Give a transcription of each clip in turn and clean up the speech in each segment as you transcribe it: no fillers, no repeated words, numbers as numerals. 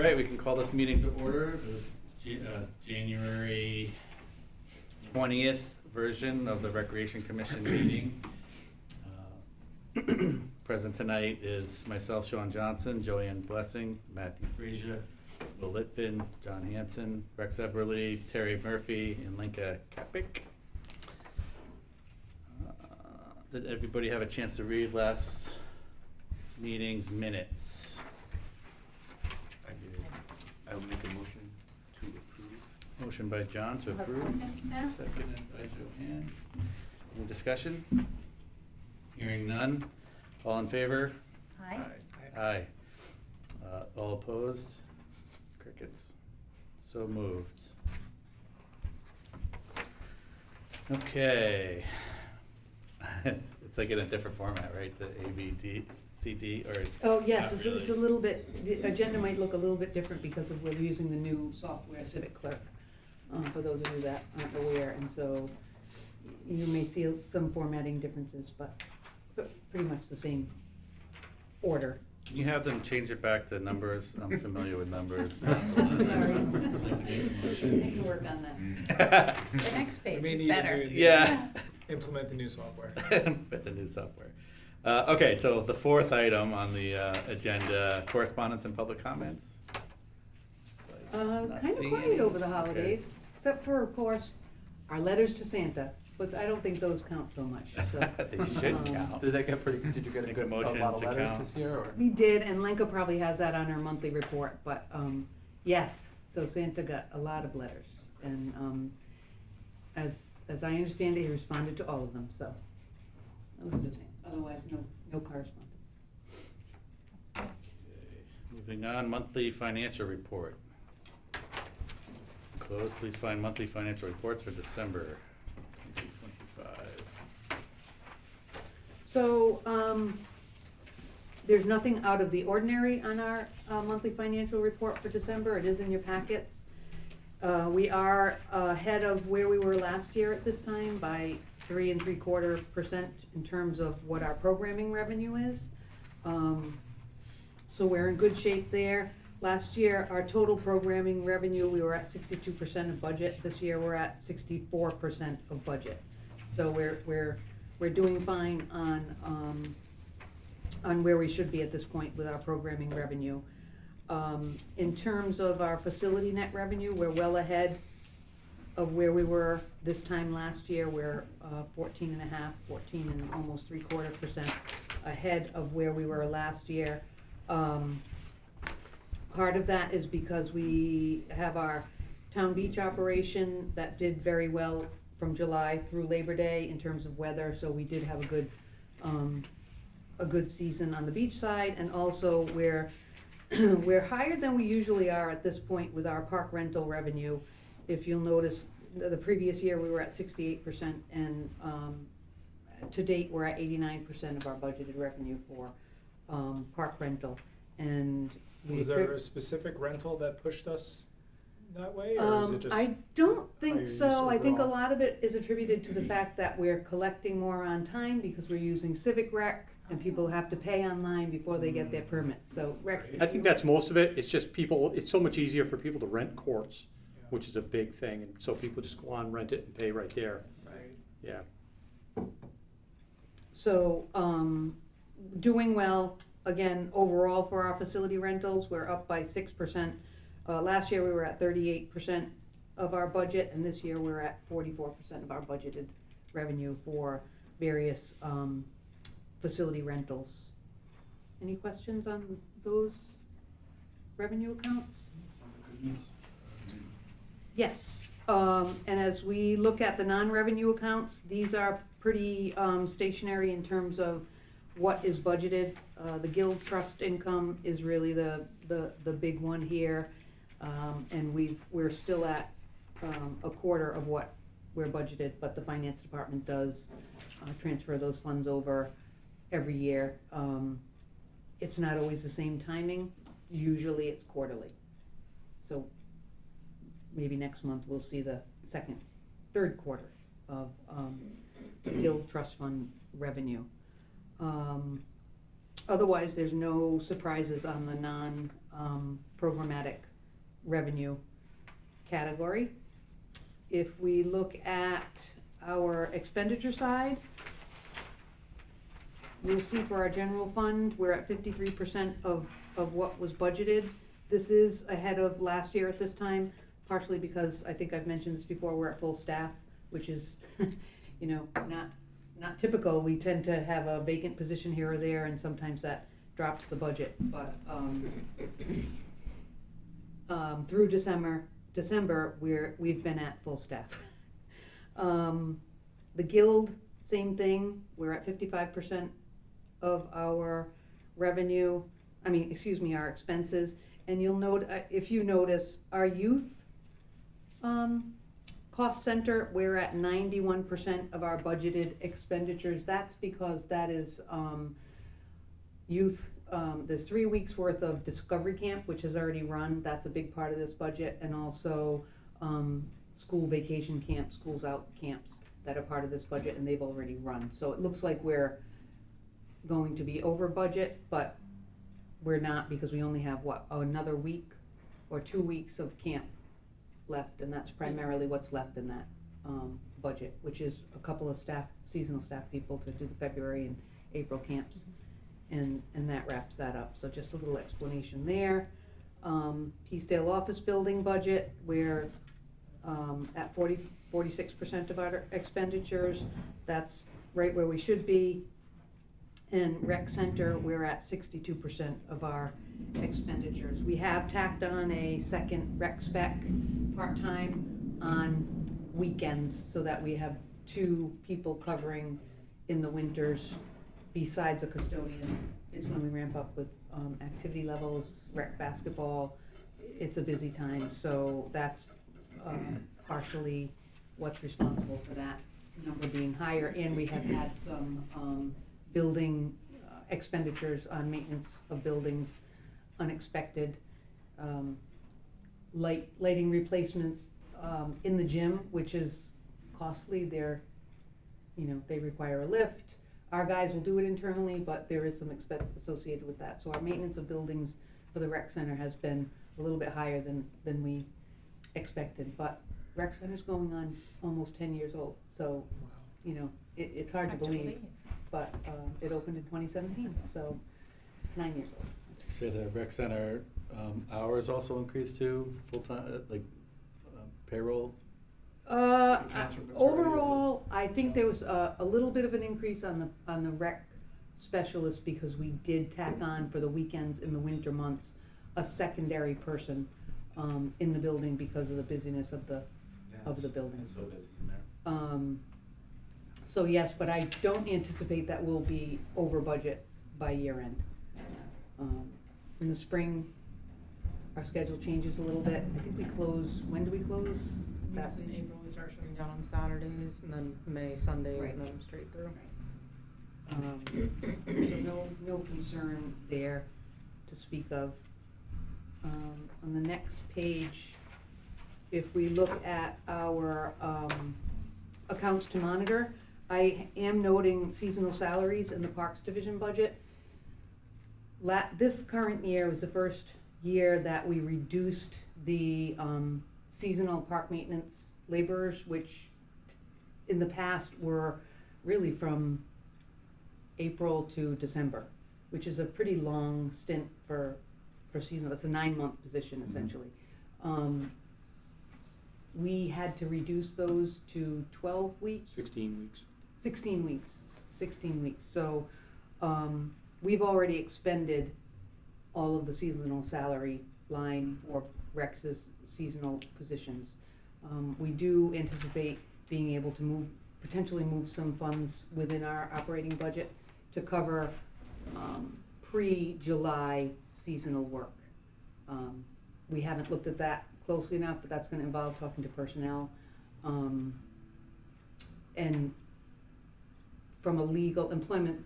right, we can call this meeting to order, the January 20th version of the Recreation Commission meeting. Present tonight is myself, Sean Johnson, Joanne Blessing, Matthew Frazier, Will Litvin, John Hanson, Rex Eberly, Terry Murphy, and Linka Kapik. Did everybody have a chance to read last meeting's minutes? I did. I will make a motion to approve. Motion by John to I'll approve. second that. Seconded by Joanne. Any discussion? Hearing none. All in favor? Aye. Aye. All opposed? Crickets. So moved. Okay. It's like in a different format, right? The A, B, D, C, D, or? Oh, yes, not it's a little bit, the agenda might look a little bit different because of we're using the new software, Civic Clerk, for those of you that aren't aware, and so you may see some formatting differences, but pretty much the same order. Can you have them change it back to numbers? I'm familiar with numbers. Sorry. I can work on that. The next page We is need better. to do Yeah. Implement the new software. With the new software. Okay, so the fourth item on the agenda, correspondence and public comments. Not Kind of seeing quiet any. over the Okay. holidays, except for, of course, our letters to Santa, but I don't think those count so much, so. They should count. Did that get pretty? Did you get Make a a motion lot of to letters count. this year, or? We did, and Lenka probably has that on her monthly report, but, yes, so Santa got a lot of letters. And, as I understand it, he responded to all of them, so that was a good thing. Otherwise, no correspondence. Okay, moving on, monthly financial report. Close, please find monthly financial reports for December 2025. So, there's nothing out of the ordinary on our monthly financial report for December. It is in your packets. We are ahead of where we were last year at this time by 3 3/4% in terms of what our programming revenue is. So we're in good shape there. Last year, our total programming revenue, we were at 62% of budget. This year, we're at 64% of budget. So we're doing fine on where we should be at this point with our programming revenue. In terms of our facility net revenue, we're well ahead of where we were this time last year. We're 14 and almost 3/4% ahead of where we were last year. Part of that is because we have our town beach operation that did very well from July through Labor Day in terms of weather, so we did have a good season on the beach side, and also we're higher than we usually are at this point with our park rental revenue. If you'll notice, the previous year we were at 68%, and to date we're at 89% of our budgeted revenue for park rental. And Was there a specific rental that pushed us that way, or is it just? I don't higher think use so. I think a overall? lot of it is attributed to the fact that we're collecting more on time because we're using Civic Rec, and people have to pay online before they get their permits. So Rex, Right. I think that's most of it. It's just people, it's so much easier for people to rent courts, Yeah. which is a big thing. And so people just go on, rent it, and pay right there. Right. Yeah. So, doing well, again, overall for our facility rentals, we're up by 6%. Last year, we were at 38% of our budget, and this year, we're at 44% of our budgeted revenue for various facility rentals. Any questions on those revenue accounts? Yes, and as we look at the non-revenue accounts, these are pretty stationary in terms of what is budgeted. The Guild Trust income is really the big one here, and we're still at a quarter of what we're budgeted, but the finance department does transfer those funds over every year. It's not always the same timing. Usually it's quarterly. So maybe next month we'll see the third quarter of the Guild Trust Fund revenue. Otherwise, there's no surprises on the non-programmatic revenue category. If we look at our expenditure side, you'll see for our general fund, we're at 53% of what was budgeted. This is ahead of last year at this time, partially because, I think I've mentioned this before, we're at full staff, which is, you know, not typical. We tend to have a vacant position here or there, and sometimes that drops the budget. But through December, we've been at full staff. The Guild, same thing. We're at 55% of our revenue. Our expenses. And you'll note, if you notice, our youth cost center, we're at 91% of our budgeted expenditures. That's because that is youth. There's 3 weeks worth of Discovery Camp, which has already run. That's a big part of this budget, and also school vacation camps, schools out camps that are part of this budget, and they've already run. So it looks like we're going to be over budget, but we're not, because we only have another week or 2 weeks of camp left, and that's primarily what's left in that budget, which is a couple of seasonal staff people to do the February and April camps, and that wraps that up. So just a little explanation there. Peacedale office building budget, we're at 46% of our expenditures. That's right where we should be. And rec center, we're at 62% of our expenditures. We have tacked on a second rec spec part-time on weekends, so that we have 2 people covering in the winters besides a custodian. It's when we ramp up with activity levels, rec basketball. It's a busy time, so that's partially what's responsible for that number being higher. And we have had some building expenditures on maintenance of buildings, unexpected lighting replacements in the gym, which is costly. They require a lift. Our guys will do it internally, but there is some expense associated with that. So our maintenance of buildings for the rec center has been a little bit higher than we expected. But rec center's going on almost 10 years old, so it's hard to believe. But it opened in 2017, so it's 9 years old. So the rec center hours also increased too, full-time, payroll? Overall, I think there was a little bit of an increase on the rec specialist, because we did tack on for the weekends in the winter months a secondary person in the building because of the busyness of the building. It's so busy in there. So yes, but I don't anticipate that we'll be over budget by year end. In the spring, our schedule changes a little bit. I think we close, when do we close? That's in April, we start shutting down on Saturdays, and then May, Sundays, Right. and then straight through. So no concern there to speak of. On the next page, if we look at our accounts to monitor, I am noting seasonal salaries in the Parks Division budget. This current year was the first year that we reduced the seasonal park maintenance laborers, which in the past were really from April to December, which is a pretty long stint for seasonal. It's a 9-month position essentially. We had to reduce those to 12 weeks. 16 weeks. 16 weeks. 16 weeks. So we've already expended all of the seasonal salary line for Rex's seasonal positions. We do anticipate being able to potentially move some funds within our operating budget to cover pre-July seasonal work. We haven't looked at that closely enough, but that's going to involve talking to personnel. And from a legal employment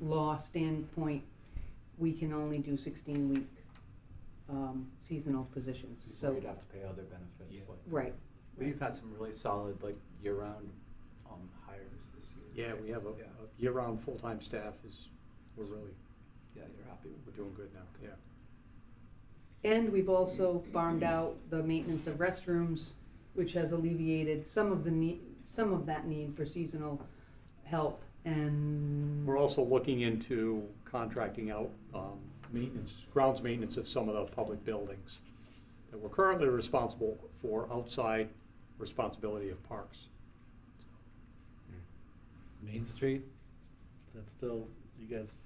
law standpoint, we can only do 16-week seasonal positions. So you'd have to pay other benefits. Yeah. Like Right. We've had some really solid, year-round hires this year. Yeah, we have a Yeah. year-round full-time staff we're really Yeah, you're happy with We're doing good now, yeah. And we've also farmed out the maintenance of restrooms, which has alleviated some of that need for seasonal help, and. We're also looking into contracting out grounds maintenance of some of the public buildings that we're currently responsible for outside responsibility of parks. Main Street, is that still, you guys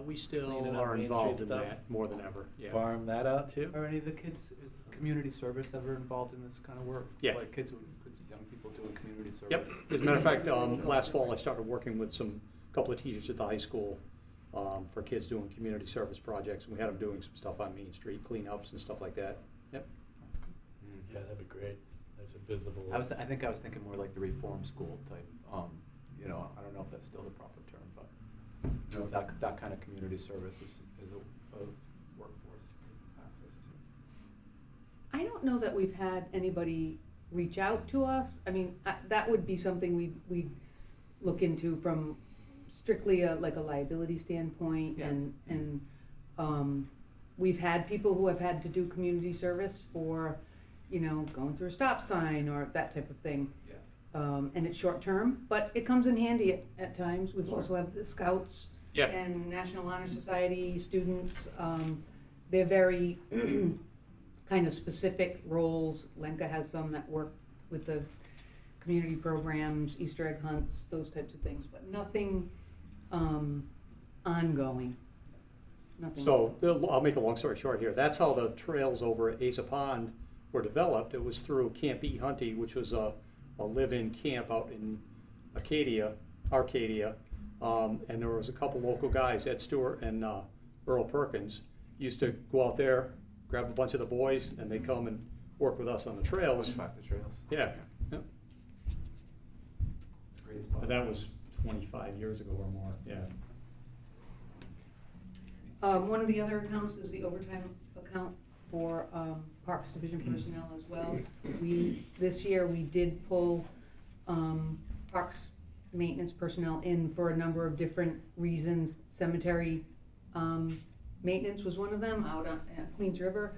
We still Cleaning up are Main involved Street in stuff? that more than ever, yeah. farm that out too? Are any of the kids, is community service ever involved in this kind of work? Yeah. Like kids, young people doing community service? Yep, as a matter of fact, last fall I started working with couple of teachers at the high school for kids doing community service projects, and we had them doing some stuff on Main Street, cleanups and stuff like that. Yep. That's good. Yeah, that'd be great. Nice and visible. I think I was thinking more like the reform school type, you know, I don't know if that's still the proper term, but, you know, that kind of community service is a workforce access to. I don't know that we've had anybody reach out to us. I mean, that would be something we'd look into from strictly like a liability standpoint, Yeah. and we've had people who have had to do community service for, you know, going through a stop sign or that type of thing. Yeah. And it's short term, but it comes in handy at times. We've Sure. also have the Scouts Yeah. and National Honor Society students. They're very kind of specific roles. Lenka has some that work with the community programs, Easter egg hunts, those types of things, but nothing ongoing. Nothing. So, I'll make a long story short here. That's how the trails over at Asa Pond were developed. It was through Camp E. Hunty, which was a live-in camp out in Arcadia, and there was a couple local guys, Ed Stewart and Earl Perkins, used to go out there, grab a bunch of the boys, and they'd come and work with us on the trails. Back the trails. Yeah, yeah. It's a great spot. But that was 25 years ago or more, yeah. One of the other accounts is the overtime account for Parks Division personnel as well. This year, we did pull Parks maintenance personnel in for a number of different reasons. Cemetery maintenance was one of them, out at Queens River.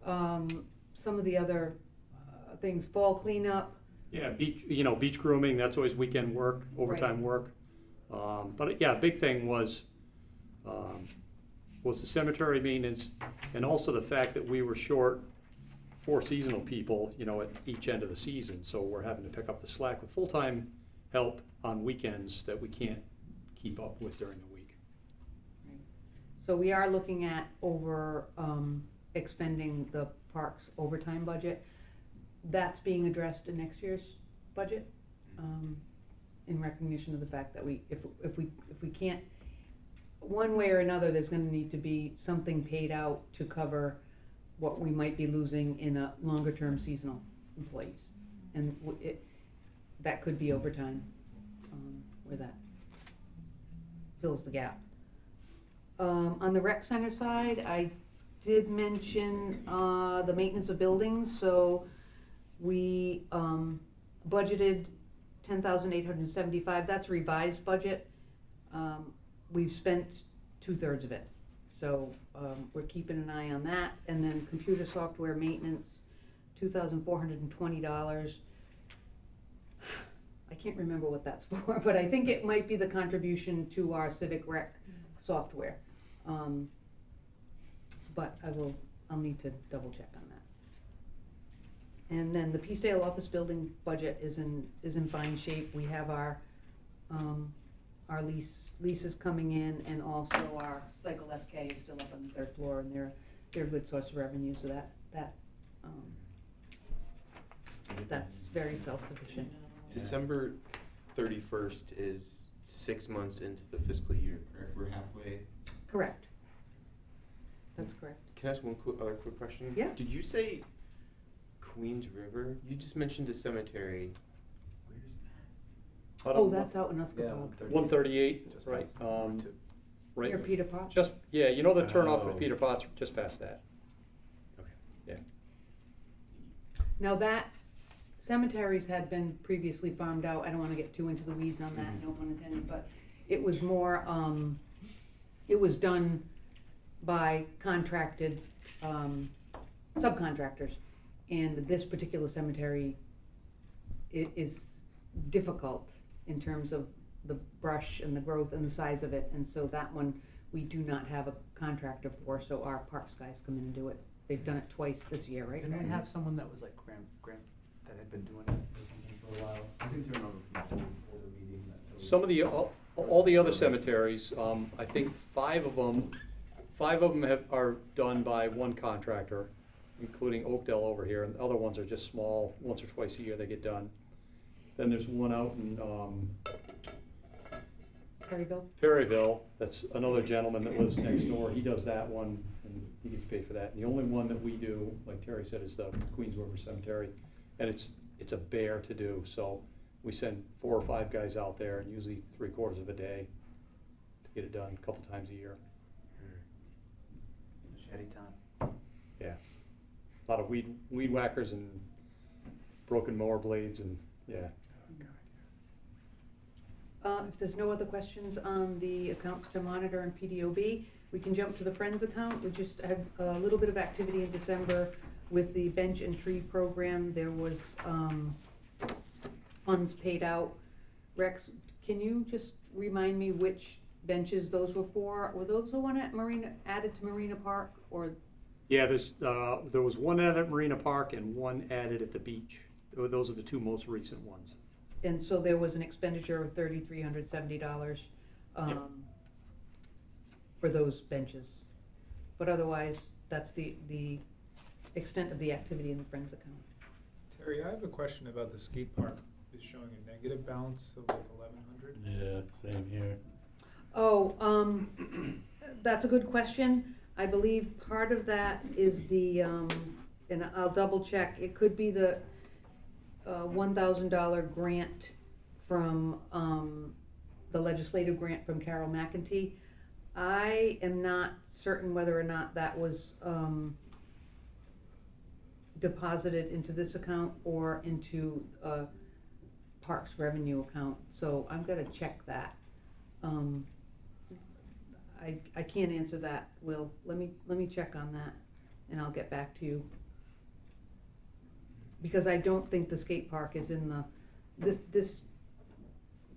Some of the other things, fall cleanup. Yeah, beach grooming, that's always weekend work, overtime work. But yeah, a big thing was the cemetery maintenance, and also the fact that we were short 4 seasonal people, you know, at each end of the season. So we're having to pick up the slack with full-time help on weekends that we can't keep up with during the week. So we are looking at expending the parks overtime budget. That's being addressed in next year's budget, in recognition of the fact that if we can't, one way or another, there's gonna need to be something paid out to cover what we might be losing in a longer-term seasonal employees. And that could be overtime, where that fills the gap. On the rec center side, I did mention the maintenance of buildings, so we budgeted $10,875. That's revised budget. We've spent 2/3 of it, so we're keeping an eye on that. And then computer software maintenance, $2,420. I can't remember what that's for, but I think it might be the contribution to our civic rec software. But I'll need to double check on that. And then the Peacedale office building budget is in fine shape. We have our leases coming in, and also our Cycle SK is still up on the 3rd floor, and they're a good source of revenue, so that's very self-sufficient. December 31st is 6 months into the fiscal year, correct? We're halfway. Correct. That's correct. Can I ask one other quick question? Yeah. Did you say Queens River? You just mentioned a cemetery. Where's that? Oh, that's out in Uskapog. 138, Just right, past right. Near Peter Potts. Just, yeah, you know the turnoff Oh. at Peter Potts, just past that. Okay. Yeah. Now that cemeteries had been previously farmed out. I don't wanna get too into the weeds on that, no pun intended, but it was more, it was done by contracted, subcontractors. And this particular cemetery is difficult in terms of the brush and the growth and the size of it. And so that one, we do not have a contractor for, so our parks guys come in and do it. They've done it twice this year, right? Didn't we have someone that was like Grant, that had been doing it or something for a while? I seem to remember from an older meeting that. there was- Some of the, all the other cemeteries, I think five of them are done by one contractor, including Oakdale over here, and the other ones are just small, once or twice a year they get done. Then there's one out in, Perryville? Perryville, that's another gentleman that lives next door, he does that one, and he gets paid for that. And the only one that we do, like Terry said, is the Queens River Cemetery, and it's a bear to do, so we send 4 or 5 guys out there, and usually 3/4 of a day to get it done, a couple times a year. Machete time. Yeah, a lot of weed whackers and broken mower blades, and, yeah. If there's no other questions on the accounts to monitor and PDOB, we can jump to the Friends account. We just had a little bit of activity in December with the bench and tree program. There was funds paid out. Rex, can you just remind me which benches those were for? Were those the one at added to Marina Park, or? Yeah, there was one added at Marina Park and one added at the beach. Those are the 2 most recent ones. And so there was an expenditure of $3,370 Yep. for those benches. But otherwise, that's the extent of the activity in the Friends account. Terry, I have a question about the skate park. It's showing a negative balance of like 1,100. Yeah, same here. Oh, that's a good question. I believe part of that is the, and I'll double check, it could be the $1,000 grant from, the legislative grant from Carol McEntee. I am not certain whether or not that was, deposited into this account or into a Parks revenue account, so I'm gonna check that. I can't answer that, Will. Let me check on that, and I'll get back to you. Because I don't think the skate park is in the,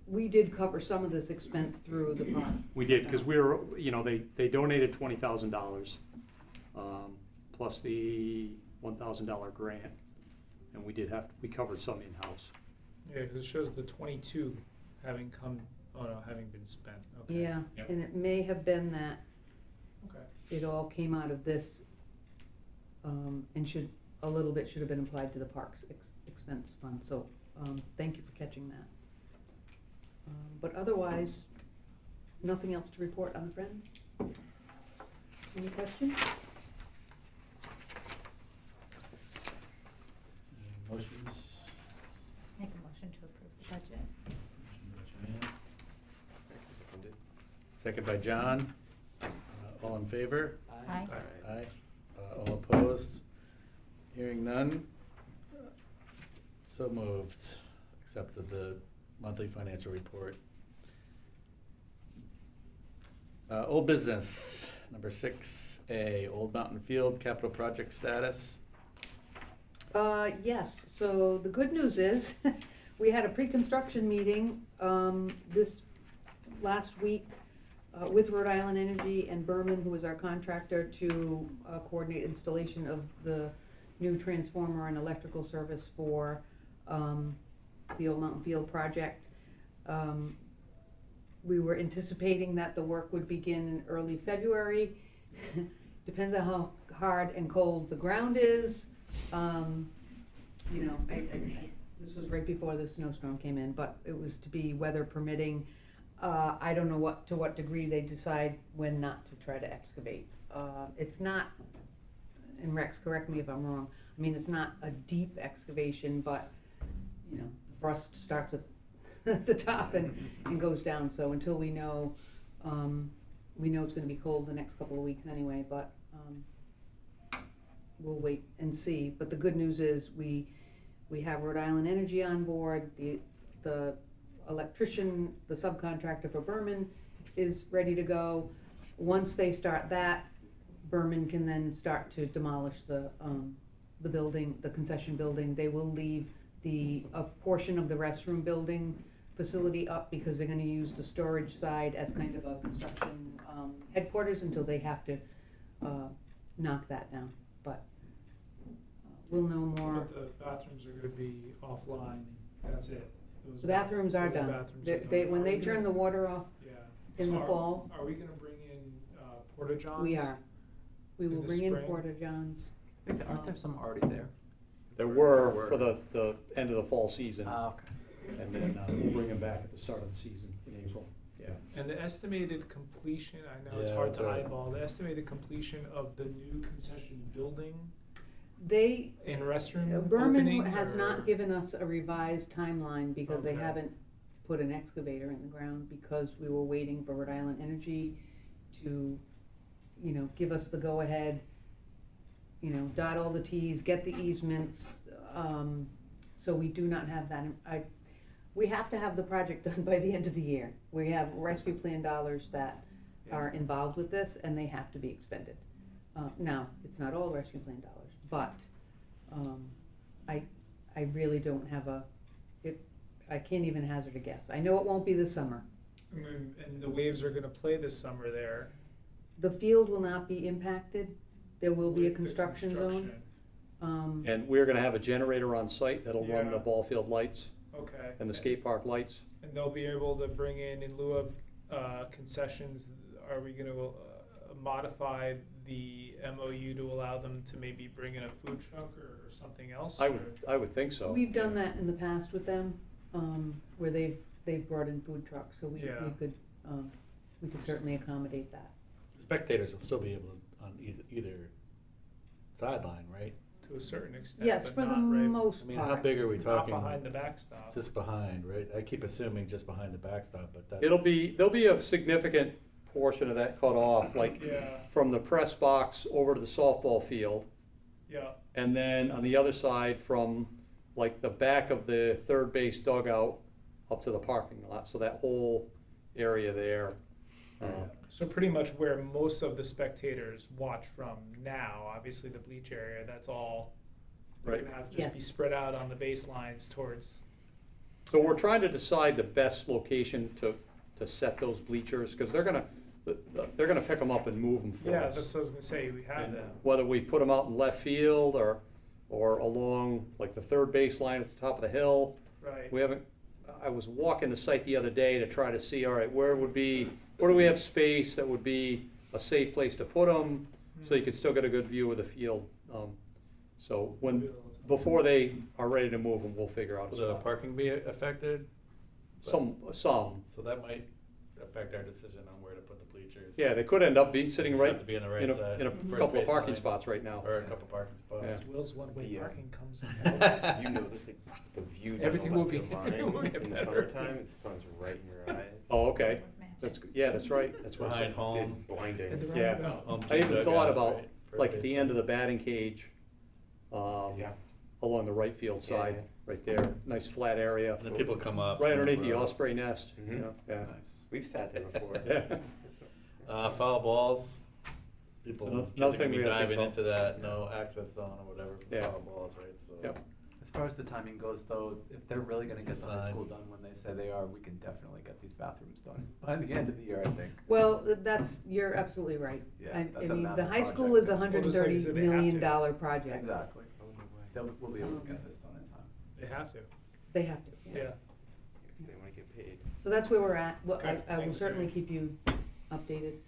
we did cover some of this expense through the park. We did, because we were, they donated $20,000, plus the $1,000 grant, and we covered some in-house. Yeah, because it shows the 22 having been spent. Okay. Yeah, Yep. and it may have been that Okay. it all came out of this, and a little bit should have been applied to the parks expense fund, so, thank you for catching that. But otherwise, nothing else to report on the Friends? Any questions? Motions? Make a motion to approve the budget. Motion by Joanne. Seconded. Second by John. All in favor? Aye. Aye. All opposed? Hearing none? So moved. Accepted the monthly financial report. Old business, number 6A, Old Mountain Field capital project status. Yes, so the good news is, we had a pre-construction meeting, this last week, with Rhode Island Energy and Berman, who is our contractor, to coordinate installation of the new transformer and electrical service for, the Old Mountain Field project. We were anticipating that the work would begin in early February. Depends on how hard and cold the ground is. This was right before the snowstorm came in, but it was to be weather permitting. I don't know to what degree they decide when not to try to excavate. It's not, and Rex, correct me if I'm wrong, I mean, it's not a deep excavation, but, the frost starts at the top and goes down, so until we know it's gonna be cold the next couple of weeks anyway, but, we'll wait and see. But the good news is we have Rhode Island Energy on board, the electrician, the subcontractor for Berman is ready to go. Once they start that, Berman can then start to demolish the building, the concession building. They will leave a portion of the restroom building facility up because they're gonna use the storage side as kind of a construction headquarters until they have to knock that down, but we'll know more. But the bathrooms are gonna be offline, that's it. Those The bathrooms are those done. bathrooms are They, done. when Are they we turn gonna- the water off Yeah. in So the fall, Are we gonna bring in, porta johns? we are. We In will the bring in spring? porta johns. Aren't there some already there? There were for the end of the fall season, Ah, okay. and then we'll bring them back at the start of the season in April. Yeah. And the estimated completion, I know it's Yeah, hard it's to all right. eyeball, the estimated completion of the new concession building They, and restroom Berman opening, has or- not given us a revised timeline because they Okay. haven't put an excavator in the ground because we were waiting for Rhode Island Energy to, give us the go-ahead, dot all the Ts, get the easements, so we do not have that. We have to have the project done by the end of the year. We have rescue plan dollars that are involved with this, and they have to be expended. Now, it's not all rescue plan dollars, but I really don't have I can't even hazard a guess. I know it won't be this summer. And the Waves are gonna play this summer there. The field will not be impacted. There will be a with the construction zone. construction. And we're gonna have a generator on site that'll run Yeah. the ball field lights Okay. and the skate park lights. And they'll be able to bring in lieu of concessions, are we gonna modify the MOU to allow them to maybe bring in a food truck or something else? I or- would think so. We've done that in the past with them, where they've brought in food trucks, so we Yeah. could certainly accommodate that. Spectators will still be able to, on either sideline, right? To a certain extent, Yes, but for the not right, most I mean, how part. big are we not talking? behind the backstop. Just behind, right? I keep assuming just behind the backstop, but that's. There'll be a significant portion of that cut off, like Yeah, from the press box over to the softball field. yeah, And then on the other side, from like the back of the third base dugout up to the parking lot, so that whole area there. so pretty much where most of the spectators watch from now, obviously the bleach area, that's all, they're Right. gonna have to just be Yes. spread out on the baselines towards, So we're trying to decide the best location to set those bleachers, because they're gonna pick them up and move them for yeah, us. that's what I was gonna say, we have And them. whether we put them out in left field or along like the third baseline at the top of the hill. Right, We haven't, I was walking the site the other day to try to see, all right, where do we have space that would be a safe place to put them, so you could still get a good view of the field. So before they are ready to move them, we'll figure out a Will the spot. parking be affected? Some, So that might affect our decision on where to put the bleachers. yeah, they could end up sitting Just right have to be in the right in side. in a first couple of baseline, parking spots right now. Or a couple parking spots. Will's one-way The, parking comes in. You notice like the view down Everything the will left be- field line everything will get in the better. summertime, the sun's right in your eyes. Oh, okay, that's right, that's what. Behind home. Blinding. At the Yeah. roundabout. Home I team even dugout, thought about, right? First like at the end of baseline. the batting cage, Yeah. along the right field Yeah, side, yeah. right there, nice flat area. And then people come up. Right from underneath the road. osprey nest, you Mhm. know, yeah. Nice. We've sat there before. Yeah. Foul balls. People, So no- kids are nothing gonna be we gotta think diving about. into that, no access zone or whatever for Yeah. foul balls, right? So. Yep. As far as the timing goes, though, if they're really gonna get the high Sign. school done when they say they are, we can definitely get these bathrooms done by the end of the year, I think. Well, you're absolutely right. Yeah, I that's a mean, the massive high school project. is a Well, $130 just like you said, they have to. million project. Exactly. Oh, no way. We'll be able to get this done in time. They have to, They have to. yeah. If they wanna get paid. So that's where we're at. Well, Okay, I will thanks, certainly Terry. keep you updated.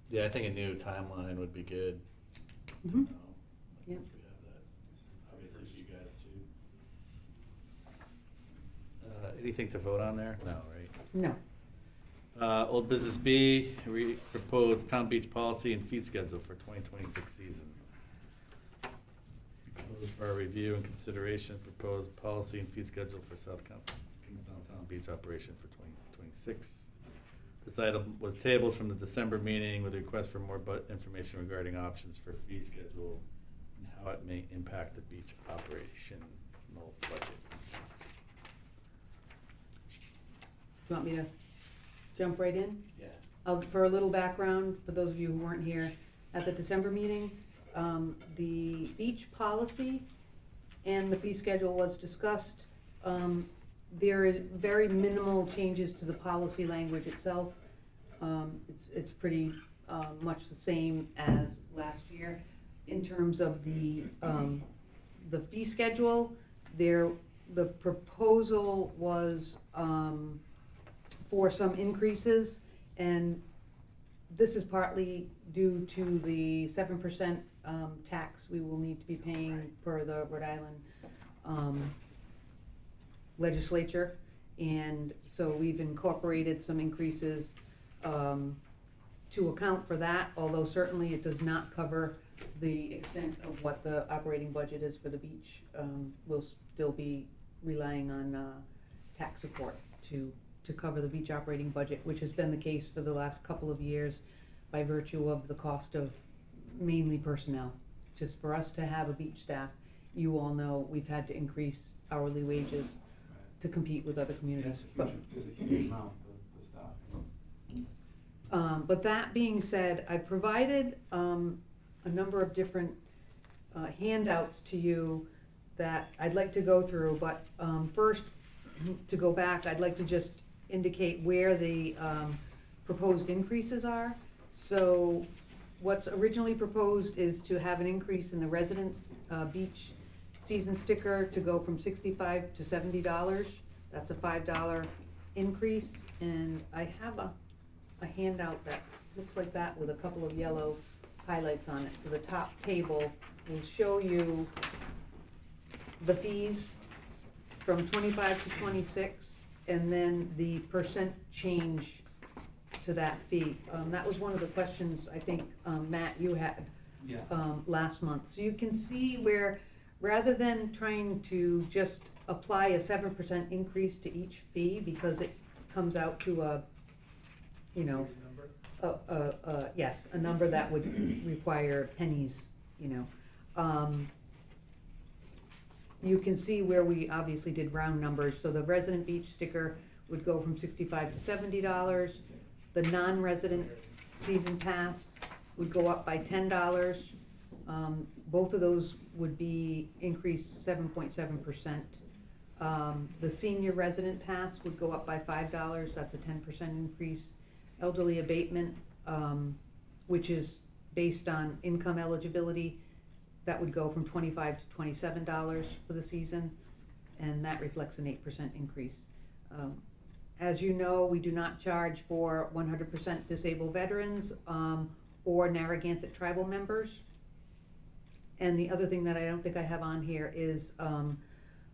Yeah, I think a new timeline would be good to Mhm. know. Yeah. Once we have that, obviously for you guys too. Anything to vote on there? No, right? No. Old business B, proposed town beach policy and fee schedule for 2026 season. Proposed for our review and consideration, proposed policy and fee schedule for South Council, Kingstown Town Beach operation for 2026. This item was tabled from the December meeting with a request for more information regarding options for fee schedule and how it may impact the beach operational budget. You want me to jump right in? Yeah. For a little background, for those of you who weren't here, at the December meeting, the beach policy and the fee schedule was discussed. There is very minimal changes to the policy language itself. It's pretty much the same as last year. In terms of the fee schedule, the proposal was for some increases, and this is partly due to the 7% tax we will need to be paying per the Rhode Island legislature. And so we've incorporated some increases to account for that, although certainly it does not cover the extent of what the operating budget is for the beach. We'll still be relying on tax support to cover the beach operating budget, which has been the case for the last couple of years by virtue of the cost of mainly personnel. Just for us to have a beach staff, you all know we've had to increase hourly wages to compete with other communities. It's a huge amount, the staff. But that being said, I've provided a number of different handouts to you that I'd like to go through, but first, to go back, I'd like to just indicate where the proposed increases are. So what's originally proposed is to have an increase in the resident beach season sticker to go from $65 to $70. That's a $5 increase, and I have a handout that looks like that with a couple of yellow highlights on it. So the top table will show you the fees from 25 to 26, and then the percent change to that fee. That was one of the questions I think, Matt, you had last month. So you can see where, rather than trying to just apply a 7% increase to each fee, because it comes out to a, you know, yes, a number that would require pennies, you know. You can see where we obviously did round numbers. So the resident beach sticker would go from $65 to $70. The non-resident season pass would go up by $10. Both of those would be increased 7.7%. The senior resident pass would go up by $5. That's a 10% increase. Elderly abatement, which is based on income eligibility, that would go from $25 to $27 for the season, and that reflects an 8% increase. As you know, we do not charge for 100% disabled veterans or Narragansett tribal members. And the other thing that I don't think I have on here is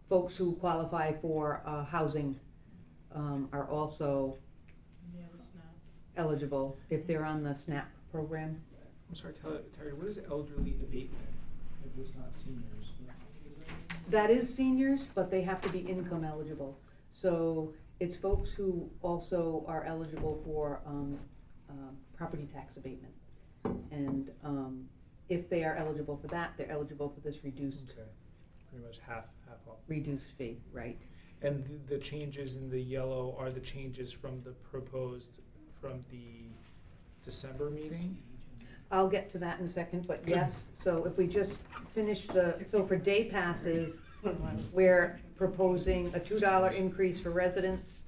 folks who qualify for housing are also eligible if they're on the SNAP program. I'm sorry, Terry, what is elderly abatement? If it's not seniors? That is seniors, but they have to be income eligible. So it's folks who also are eligible for property tax abatement. And if they are eligible for that, they're eligible for this reduced, Okay, pretty much half off. reduced fee, right? And the changes in the yellow are the changes from the proposed, from the December meeting? I'll get to that in a second, but yes, so if we just finish so for day passes, we're proposing a $2 increase for residents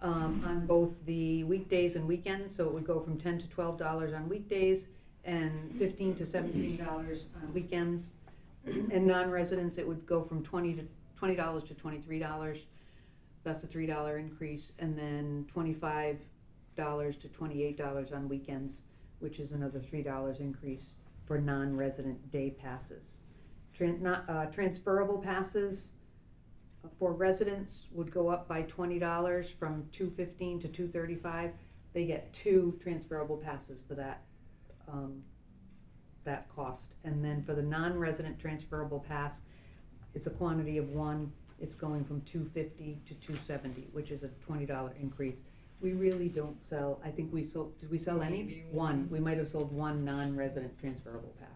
on both the weekdays and weekends, so it would go from $10 to $12 on weekdays and $15 to $17 on weekends. And non-residents, it would go from $20 to $23. That's a $3 increase, and then $25 to $28 on weekends, which is another $3 increase for non-resident day passes. Transferable passes for residents would go up by $20 from $215 to $235. They get 2 transferable passes for that that cost. And then for the non-resident transferable pass, it's a quantity of 1. It's going from $250 to $270, which is a $20 increase. We really don't sell, I think we sold, did we sell any? Maybe One. We might have sold 1 non-resident transferable pass.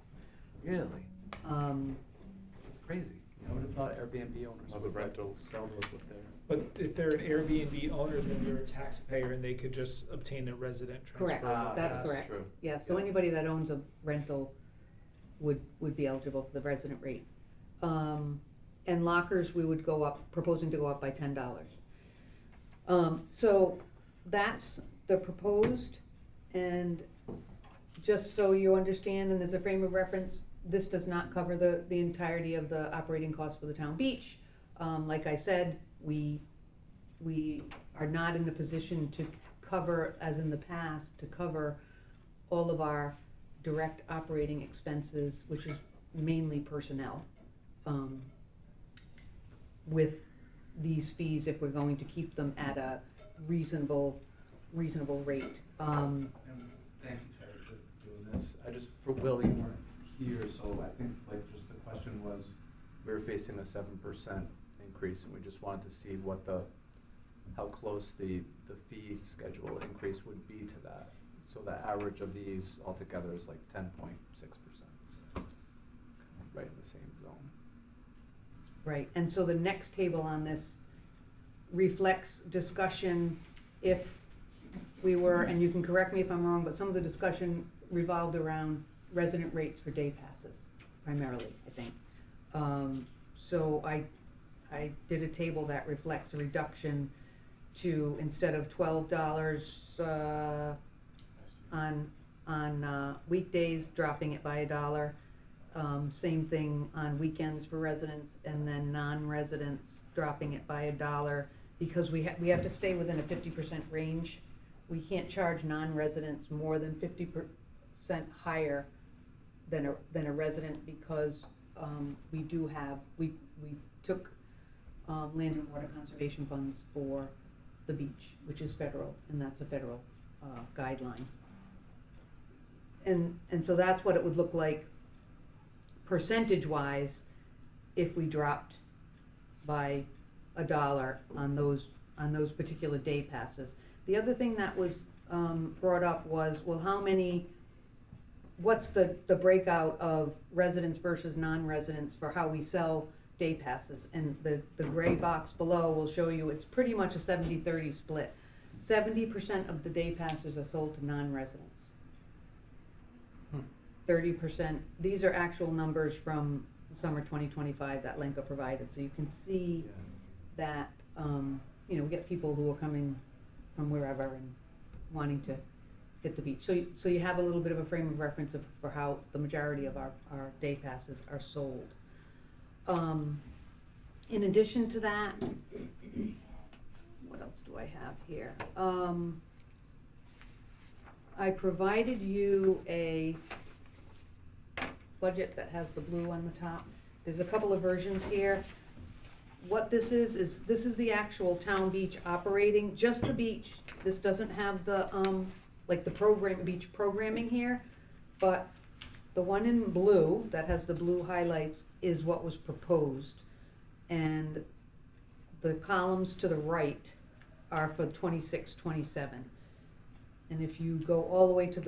Really? That's crazy. I would have thought Airbnb owners Other would like rentals. sell those with their. But if they're an Airbnb owner, then they're a taxpayer and they could just obtain a resident transfer. Correct, that's pass. correct. True. Yeah, so Yeah. anybody that owns a rental would be eligible for the resident rate. And lockers, we would proposing to go up by $10. So that's the proposed, and just so you understand, and there's a frame of reference, this does not cover the entirety of the operating costs for the town beach. Like I said, we are not in a position to cover, as in the past, to cover all of our direct operating expenses, which is mainly personnel, with these fees if we're going to keep them at a reasonable rate. And thank you, Terry, for doing this. I just, for Will, you weren't here, so I think, like, just the question was, we were facing a 7% increase, and we just wanted to see what how close the fee schedule increase would be to that. So the average of these altogether is like 10.6%, so right in the same zone. Right, and so the next table on this reflects discussion if we were, and you can correct me if I'm wrong, but some of the discussion revolved around resident rates for day passes primarily, I think. So I did a table that reflects a reduction to, instead of $12 on weekdays, dropping it by $1. Same thing on weekends for residents, and then non-residents dropping it by $1, because we have to stay within a 50% range. We can't charge non-residents more than 50% higher than a resident, because we took land and water conservation funds for the beach, which is federal, and that's a federal guideline. And so that's what it would look like percentage-wise if we dropped by $1 on those particular day passes. The other thing that was brought up was, well, what's the breakout of residents versus non-residents for how we sell day passes? And the gray box below will show you it's pretty much a 70-30 split. 70% of the day passes are sold to non-residents. 30%, these are actual numbers from summer 2025 that Lenka provided, so you can see that, we get people who are coming from wherever and wanting to hit the beach. So you have a little bit of a frame of reference for how the majority of our day passes are sold. In addition to that, what else do I have here? I provided you a budget that has the blue on the top. There's a couple of versions here. What this is this is the actual town beach operating, just the beach. This doesn't have the, like the beach programming here, but the one in blue, that has the blue highlights, is what was proposed. And the columns to the right are for 26-27. And if you go all the way to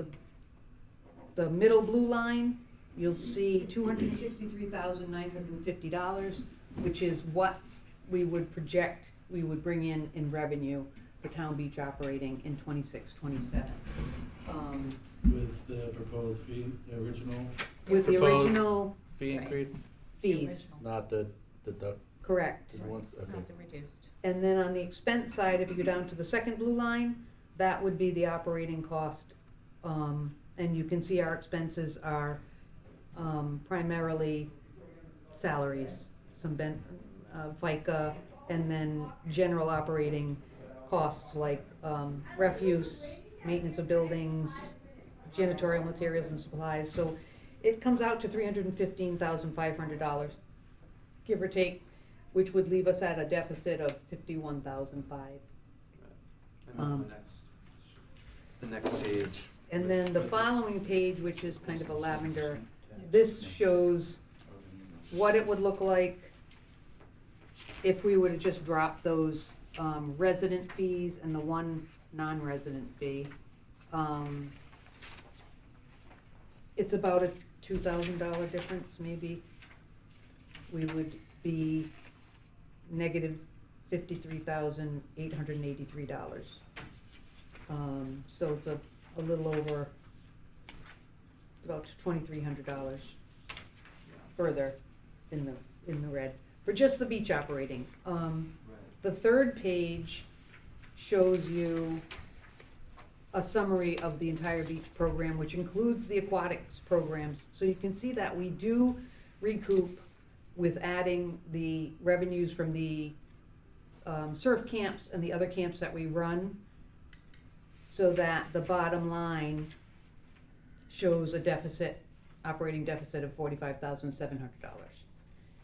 the middle blue line, you'll see $263,950, which is what we would project we would bring in revenue for town beach operating in 26-27. With the proposed fee, the original? With the proposed original fee Right. increase, fees, not the correct. ones, okay. Not the reduced. And then on the expense side, if you go down to the second blue line, that would be the operating cost. And you can see our expenses are primarily salaries, some FICA, and then general operating costs like refuse, maintenance of buildings, janitorial materials and supplies. So it comes out to $315,500, give or take, which would leave us at a deficit of $51,500. And then the next page. And then the following page, which is kind of a lavender, this shows what it would look like if we were to just drop those resident fees and the one non-resident fee. It's about a $2,000 difference, maybe. We would be negative $53,883. So it's a little over, about $2,300 further in the red, for just the beach operating. The third page shows you a summary of the entire beach program, which includes the aquatics programs. So you can see that we do recoup with adding the revenues from the surf camps and the other camps that we run, so that the bottom line shows a deficit, operating deficit of $45,700.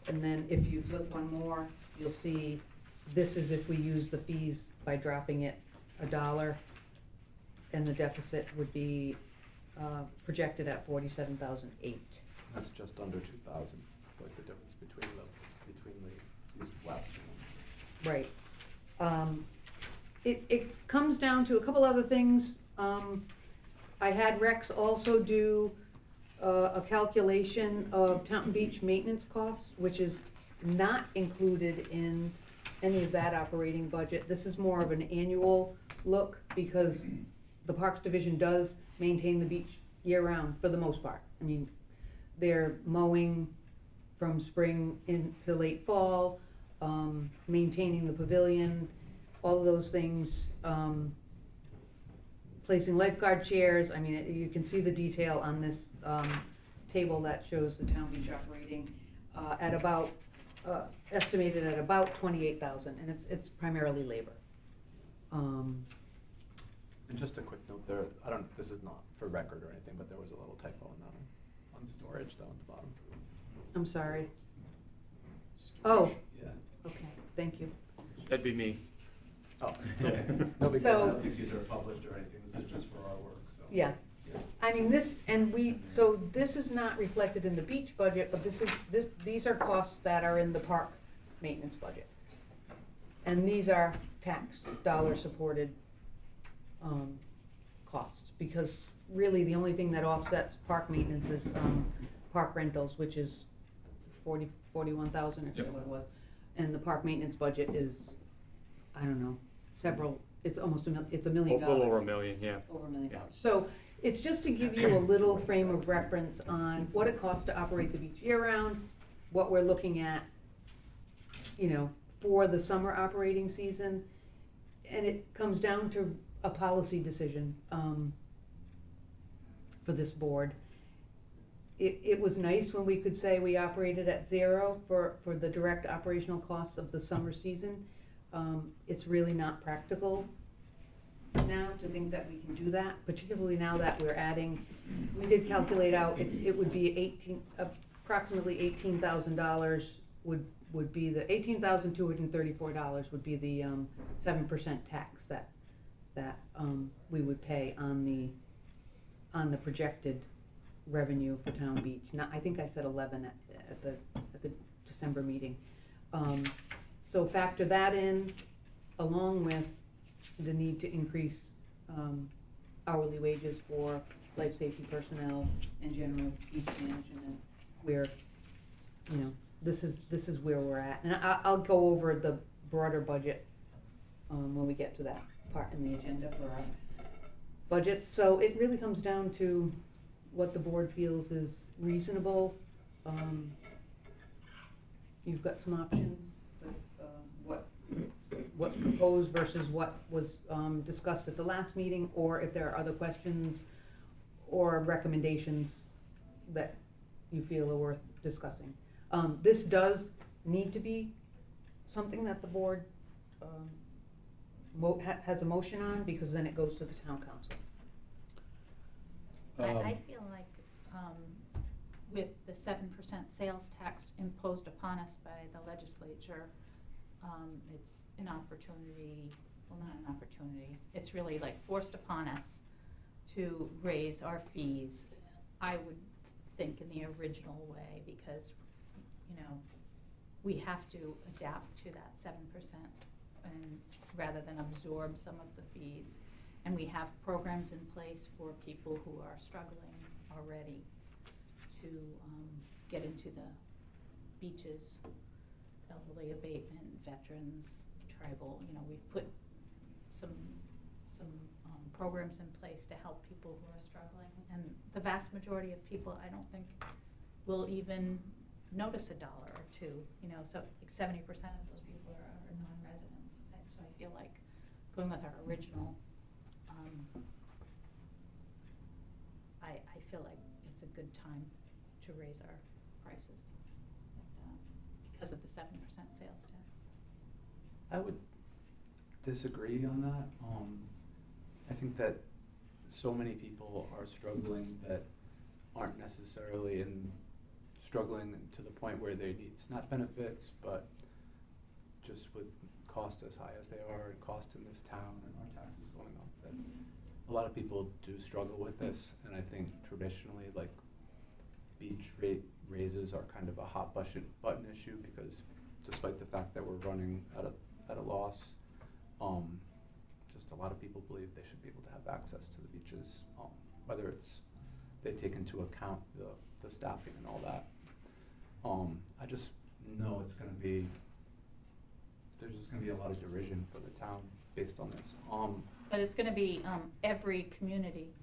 And then if you flip one more, you'll see this is if we use the fees by dropping it $1, and the deficit would be projected at $47,008. That's just under 2,000, like the difference between these last two ones. Right. It comes down to a couple other things. I had Rex also do a calculation of Taunton Beach maintenance costs, which is not included in any of that operating budget. This is more of an annual look, because the Parks Division does maintain the beach year-round for the most part. I mean, they're mowing from spring into late fall, maintaining the pavilion, all of those things, placing lifeguard chairs. I mean, you can see the detail on this table that shows the town beach operating at about, estimated at about $28,000, and it's primarily labor. And just a quick note there, this is not for record or anything, but there was a little typo on storage down at the bottom. I'm sorry. Storage, Oh. Yeah. Okay, thank you. That'd be me. Oh, okay. No big deal. So- I don't think these are published or anything, this is just for our work, so. Yeah. I mean, this is not reflected in the beach budget, but these are costs that are in the park maintenance budget. And these are tax dollar supported costs, because really the only thing that offsets park maintenance is park rentals, which is 41,000 or Yep. what it was. And the park maintenance budget is, I don't know, it's almost it's $1 million. A little over $1 million, yeah. Over $1 million. Yeah. So it's just to give you a little frame of reference on what it costs to operate the beach year-round, what we're looking at, for the summer operating season. And it comes down to a policy decision for this board. It was nice when we could say we operated at zero for the direct operational costs of the summer season. It's really not practical now to think that we can do that, particularly now that we're adding, we did calculate out, it would be approximately $18,000 would be the, $18,234 would be the 7% tax that we would pay on the projected revenue for Town Beach. Now, I think I said 11 at the December meeting. So factor that in, along with the need to increase hourly wages for life safety personnel and general beach management. Where, this is where we're at. And I'll go over the broader budget when we get to that part in the agenda for our budgets. So it really comes down to what the board feels is reasonable. You've got some options, but what's proposed versus what was discussed at the last meeting, or if there are other questions or recommendations that you feel are worth discussing. This does need to be something that the board has a motion on, because then it goes to the town council. I feel like with the 7% sales tax imposed upon us by the legislature, it's an opportunity, well, not an opportunity, it's really like forced upon us to raise our fees, I would think, in the original way, because, we have to adapt to that 7% and rather than absorb some of the fees. And we have programs in place for people who are struggling already to get into the beaches. elderly abatement, veterans, tribal, we've put some programs in place to help people who are struggling. And the vast majority of people, I don't think, will even notice $1 or $2, so like 70% of those people are non-residents. So I feel like going with our original, I feel like it's a good time to raise our prices because of the 7% sales tax. I would disagree on that. I think that so many people are struggling that aren't necessarily struggling to the point where they need SNAP benefits, but just with cost as high as they are and cost in this town and our taxes going up, that a lot of people do struggle with this. And I think traditionally, like, beach rate raises are kind of a hot button issue, because despite the fact that we're running at a loss, just a lot of people believe they should be able to have access to the beaches, whether it's they take into account the staffing and all that. I just know there's just gonna be a lot of derision for the town based on this. But it's gonna be, every community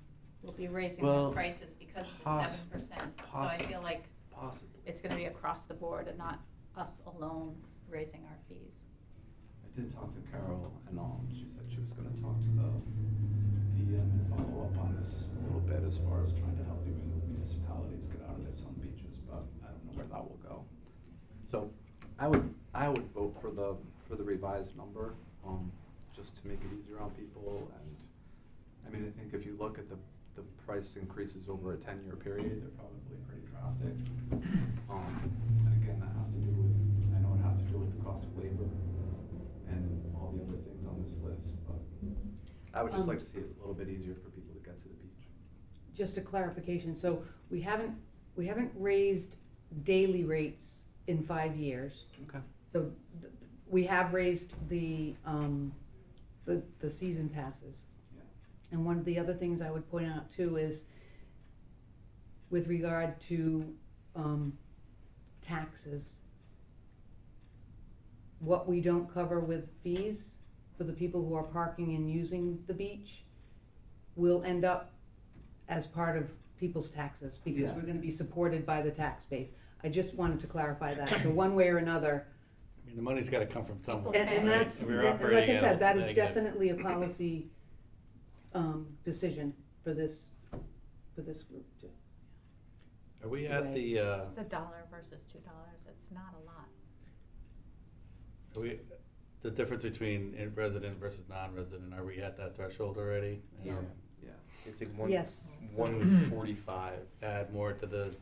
will be raising their Well, prices because of the 7%. So I feel like Possibly. it's gonna be across the board and not us alone raising our fees. I did talk to Carol, and she said she was gonna talk to the DM and follow up on this a little bit as far as trying to help the municipalities get out of this on beaches, but I don't know where that will go. So I would vote for the revised number, just to make it easier on people. And I mean, I think if you look at the price increases over a 10-year period, they're probably pretty drastic. And again, that has to do with, I know it has to do with the cost of labor and all the other things on this list, but I would just like to see it a little bit easier for people to get to the beach. Just a clarification, so we haven't raised daily rates in 5 years. Okay. So we have raised the season passes. Yeah. And one of the other things I would point out too is with regard to taxes, what we don't cover with fees for the people who are parking and using the beach will end up as part of people's taxes, because Yeah. we're gonna be supported by the tax base. I just wanted to clarify that, so one way or another. I mean, the money's gotta come from somewhere. And right? that's, We're and like operating I at said, a that is negative. definitely a policy decision for this group too. Are we at Right. the, It's $1 versus $2, it's not a lot. are we, the difference between resident versus non-resident, are we at that threshold already? Yeah. Yeah, it's like one. Yes. One was 45. Add more to the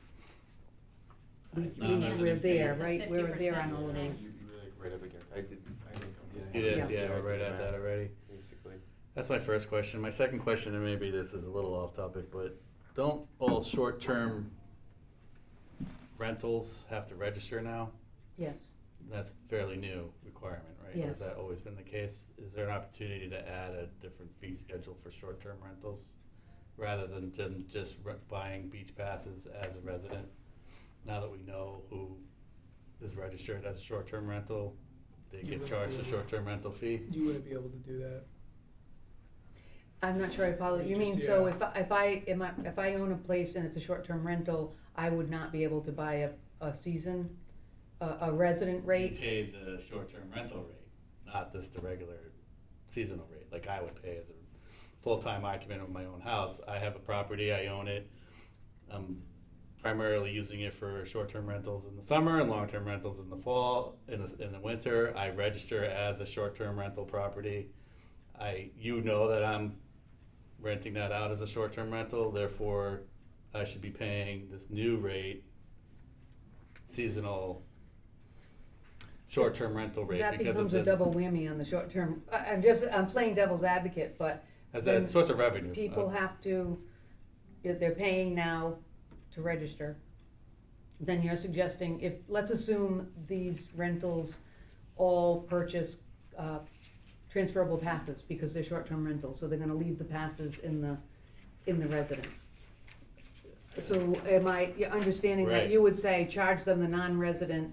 We're non-resident there, fee. right, we're there on all of thing. those. You were like right up against. I didn't come. You did, Yeah. yeah, we're right at that already. Basically. That's my first question. My second question, and maybe this is a little off topic, but don't all short-term rentals have to register now? Yes, That's fairly new requirement, right? Or has Yes. that always been the case? Is there an opportunity to add a different fee schedule for short-term rentals rather than just buying beach passes as a resident? Now that we know who is registered as a short-term rental, they You get wouldn't charged be a able- short-term rental fee? You wouldn't be able to do that. I'm not sure I follow, you mean, Just, so yeah. if I own a place and it's a short-term rental, I would not be able to buy a season, a resident You rate? paid the short-term rental rate, not just the regular seasonal rate, like I would pay as a full-time occupant of my own house. I have a property, I own it. I'm primarily using it for short-term rentals in the summer and long-term rentals in the fall. In the winter, I register as a short-term rental property. You know that I'm renting that out as a short-term rental, therefore I should be paying this new rate, seasonal short-term rental rate, That because becomes it's a double whammy on the short-term, I'm playing devil's advocate, but as then a source of revenue. people have to, if they're paying now to register, then you're suggesting, let's assume these rentals all purchase transferable passes because they're short-term rentals, so they're gonna leave the passes in the residence. So am I understanding that Right. you would say charge them the non-resident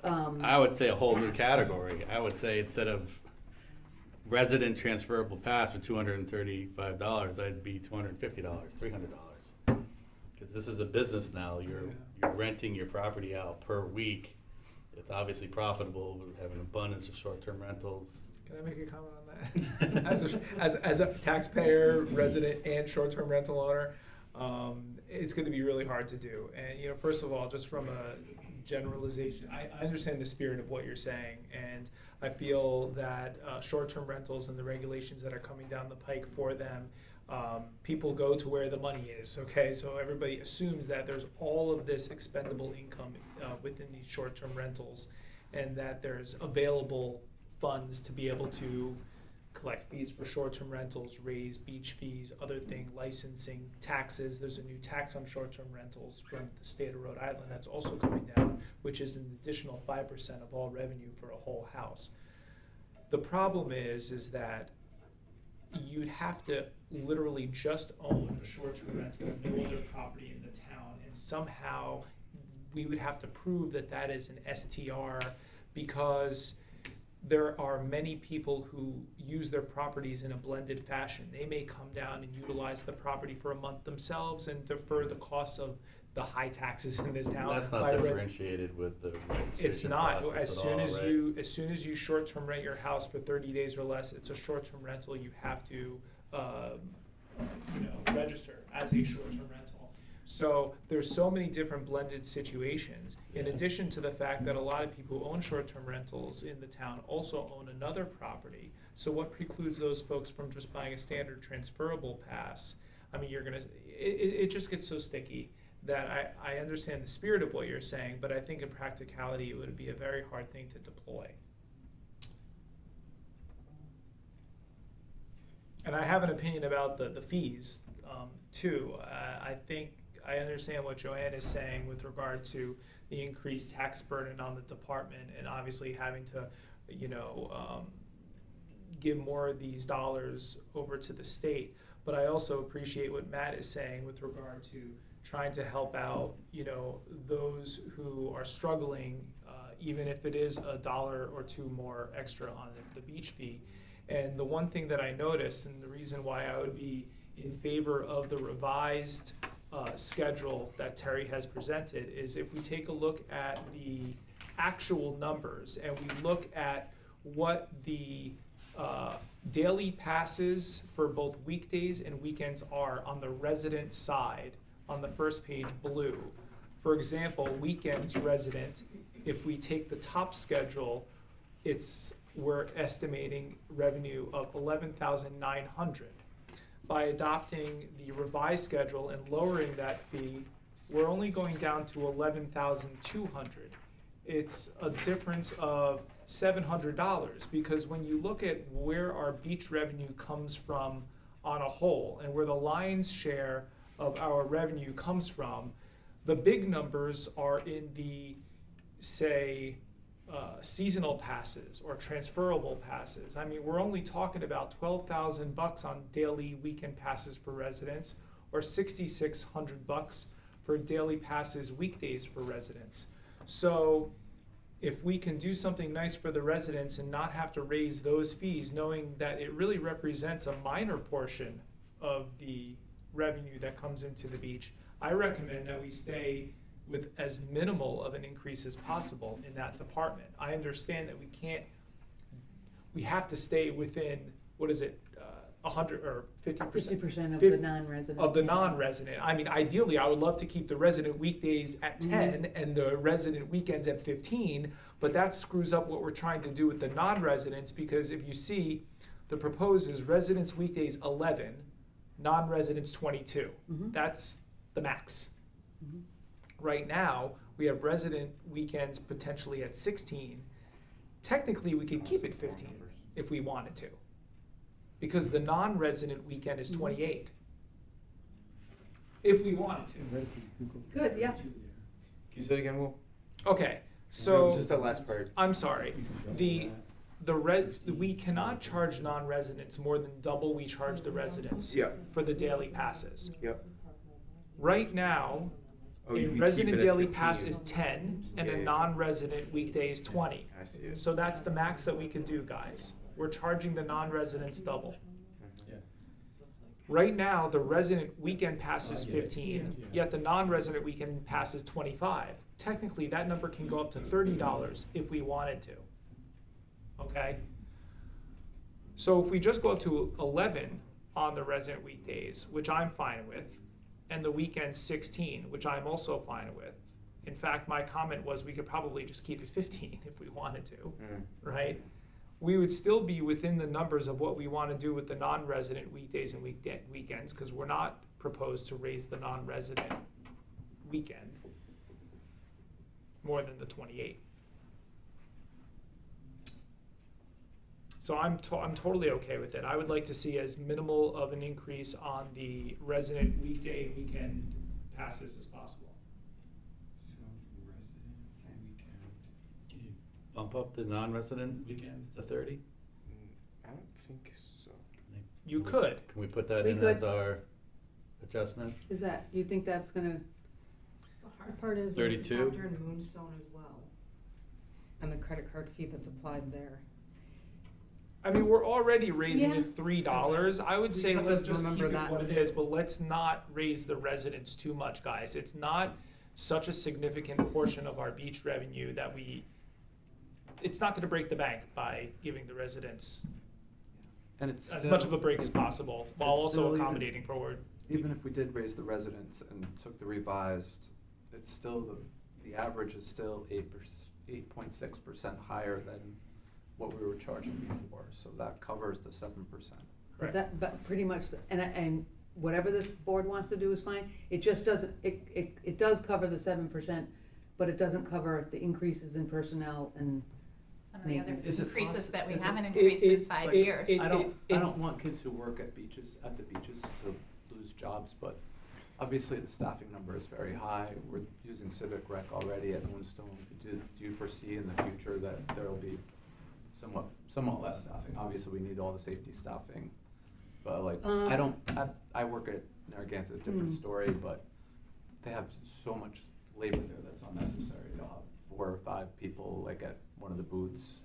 I would say a whole new category. I would say instead of resident transferable pass for $235, I'd be $250, $300. Because this is a business now. You're renting your property out per week. It's obviously profitable. We have an abundance of short-term rentals. Can I make a comment on that? as a taxpayer, resident, and short-term rental owner, it's going to be really hard to do. And first of all, just from a generalization, I understand the spirit of what you're saying, and I feel that short-term rentals and the regulations that are coming down the pike for them, people go to where the money is. Okay, so everybody assumes that there's all of this expendable income within these short-term rentals, and that there's available funds to be able to collect fees for short-term rentals, raise beach fees, other things, licensing, taxes. There's a new tax on short-term rentals from the state of Rhode Island that's also coming down, which is an additional 5% of all revenue for a whole house. The problem is that you'd have to literally just own a short-term rental and no other property in the town, and somehow we would have to prove that that is an STR, because there are many people who use their properties in a blended fashion. They may come down and utilize the property for a month themselves and defer the costs of the high taxes in this town. That's not differentiated with the registration It's not. process As at soon all, as right? as soon as you short-term rent your house for 30 days or less, it's a short-term rental. You have to, register as a short-term rental. So there's so many different blended situations. In addition to the fact that a lot of people who own short-term rentals in the town also own another property. So what precludes those folks from just buying a standard transferable pass? I mean, it just gets so sticky that I understand the spirit of what you're saying, but I think in practicality it would be a very hard thing to deploy. And I have an opinion about the fees too. I understand what Joanne is saying with regard to the increased tax burden on the department, and obviously having to, give more of these dollars over to the state. But I also appreciate what Matt is saying with regard to trying to help out, those who are struggling, even if it is $1 or $2 more extra on the beach fee. And the one thing that I noticed, and the reason why I would be in favor of the revised schedule that Terry has presented, is if we take a look at the actual numbers and we look at what the daily passes for both weekdays and weekends are on the resident side on the first page, blue. For example, weekends resident, if we take the top schedule, we're estimating revenue of $11,900. By adopting the revised schedule and lowering that fee, we're only going down to $11,200. It's a difference of $700, because when you look at where our beach revenue comes from on a whole, and where the lion's share of our revenue comes from, the big numbers are in the, say, seasonal passes or transferable passes. I mean, we're only talking about $12,000 on daily weekend passes for residents, or $6,600 for daily passes weekdays for residents. So if we can do something nice for the residents and not have to raise those fees, knowing that it really represents a minor portion of the revenue that comes into the beach, I recommend that we stay with as minimal of an increase as possible in that department. I understand that we have to stay within, 100 or 50%? 50% of the non-resident. Of the non-resident. I mean, ideally, I would love to keep the resident weekdays at 10 and the resident weekends at 15, but that screws up what we're trying to do with the non-residents, because if you see, the proposed is residents weekdays 11, non-residents 22. That's the max. Right now, we have resident weekends potentially at 16. Technically, we could keep it 15 if we wanted to, because the non-resident weekend is 28. If we wanted to. Good, yeah. Can you say it again, Will? Okay, so Just that last part. I'm sorry. We cannot charge non-residents more than double we charge the residents Yeah. for the daily passes. Yep. Right now, Oh, you A can keep resident it at daily pass 15. is 10, and Yeah, a yeah. non-resident weekday is 20. I see it. So that's the max that we could do, guys. We're charging the non-residents double. Yeah. Right now, the resident weekend pass is 15, yet the non-resident weekend pass is 25. Technically, that number can go up to $30 if we wanted to. Okay? So if we just go up to 11 on the resident weekdays, which I'm fine with, and the weekend 16, which I'm also fine with. In fact, my comment was we could probably just keep it 15 if we wanted to, right? We would still be within the numbers of what we want to do with the non-resident weekdays and weekends, because we're not proposed to raise the non-resident weekend more than the 28. So I'm totally okay with it. I would like to see as minimal of an increase on the resident weekday and weekend passes as possible. So residents and weekend. Can you bump up the non-resident weekends to 30? I don't think so. You could. Can we put that We in could. as our adjustment? Is that, you think that's gonna, The hard part is we have to 32? factor in Moonstone as well, and the credit card fee that's applied there. I mean, we're already raising Yeah. it $3. I would We say have let's to just keep remember it that what it too. is, but let's not raise the residents too much, guys. It's not such a significant portion of our beach revenue that it's not gonna break the bank by giving the residents And it's as still- much of a break as possible, while It's also still even- accommodating forward. Even if we did raise the residents and took the revised, it's still, the average is still 8.6% higher than what we were charging before, so that covers the 7%. but that, but pretty much, and whatever this board wants to do is fine. It just doesn't, it does cover the 7%, but it doesn't cover the increases in personnel and, Some of the other Is it increases that we is it- haven't increased in 5 years. I don't want kids who work at the beaches to lose jobs, but obviously the staffing number is very high. We're using Civic Rec already at Moonstone. Do you foresee in the future that there'll be somewhat less staffing? Obviously, we need all the safety staffing, but I work at Narragansett, a different story, but they have so much labor there that's unnecessary. They'll have 4 or 5 people like at one of the booths.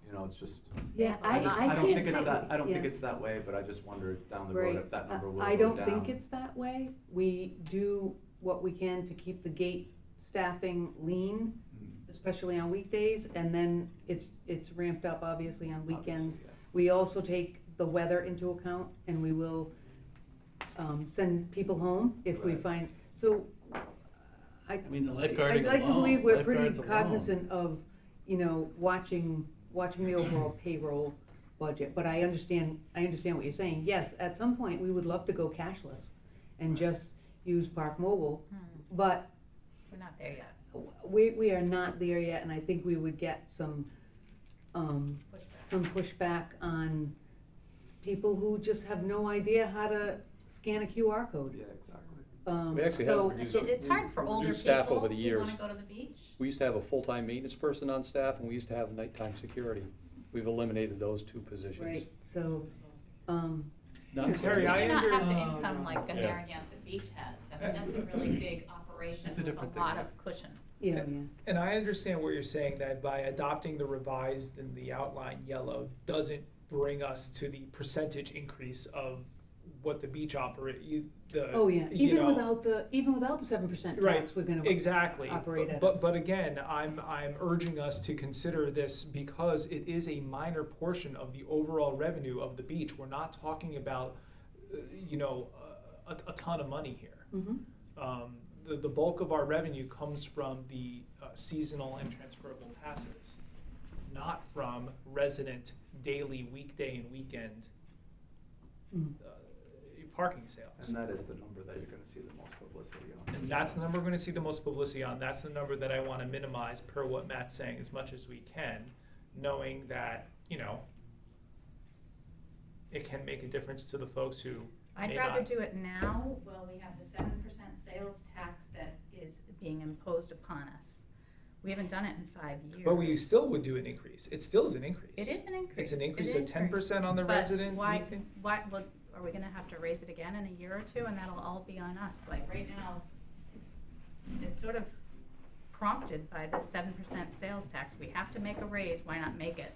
You know, it's just. yeah, I don't can't think it's say- that. I don't think yeah. it's that way, but I just wonder down the road Right. if that number will go I down. don't think it's that way. We do what we can to keep the gate staffing lean, Mm, especially on weekdays, and then it's ramped up obviously on weekends. obviously, yeah. We also take the weather into account, and we will send people home if we Right. find, so I mean, the lifeguarding I'd like to alone, believe we're pretty lifeguards alone. cognizant of, watching the overall payroll budget, but I understand what you're saying. Yes, at some point, we would love to go cashless and Right. just use Park Mobile, Hmm, but We're not there yet. we are not there yet, and I think we would get some Pushback. pushback on people who just have no idea how to scan a QR code. Yeah, exactly. We actually So, have It's hard for we older reduced staff people over the who years. wanna go to the beach. We used to have a full-time maintenance person on staff, and we used to have nighttime security. We've eliminated those 2 positions. right, so, Not Terry, We I do not have the under- income like a Yeah. Narragansett Beach has. I mean, that's a really big operation It's a with a different lot thing. of cushion. yeah. And I understand what you're saying, that by adopting the revised and the outline yellow doesn't bring us to the percentage increase of what the beach Oh, yeah, even without the 7% Right, tax, we're gonna. exactly. operate at. But again, I'm urging us to consider this because it is a minor portion of the overall revenue of the beach. We're not talking about, a ton of money here. Mhm. The bulk of our revenue comes from the seasonal and transferable passes, not from resident daily, weekday and weekend Mhm. parking sales. And that is the number that you're gonna see the most publicity on. And that's the number we're gonna see the most publicity on. That's the number that I wanna minimize per what Matt's saying as much as we can, knowing that, it can make a difference to the folks who I'd may rather not. do it now, while we have the 7% sales tax that is being imposed upon us. We haven't done it in 5 years. But we still would do an increase. It still is an increase. It is an increase. It's an It increase of is 10% on the But resident why, weekly. are we gonna have to raise it again in a year or two, and that'll all be on us? Like, right now, it's sort of prompted by the 7% sales tax. We have to make a raise, why not make it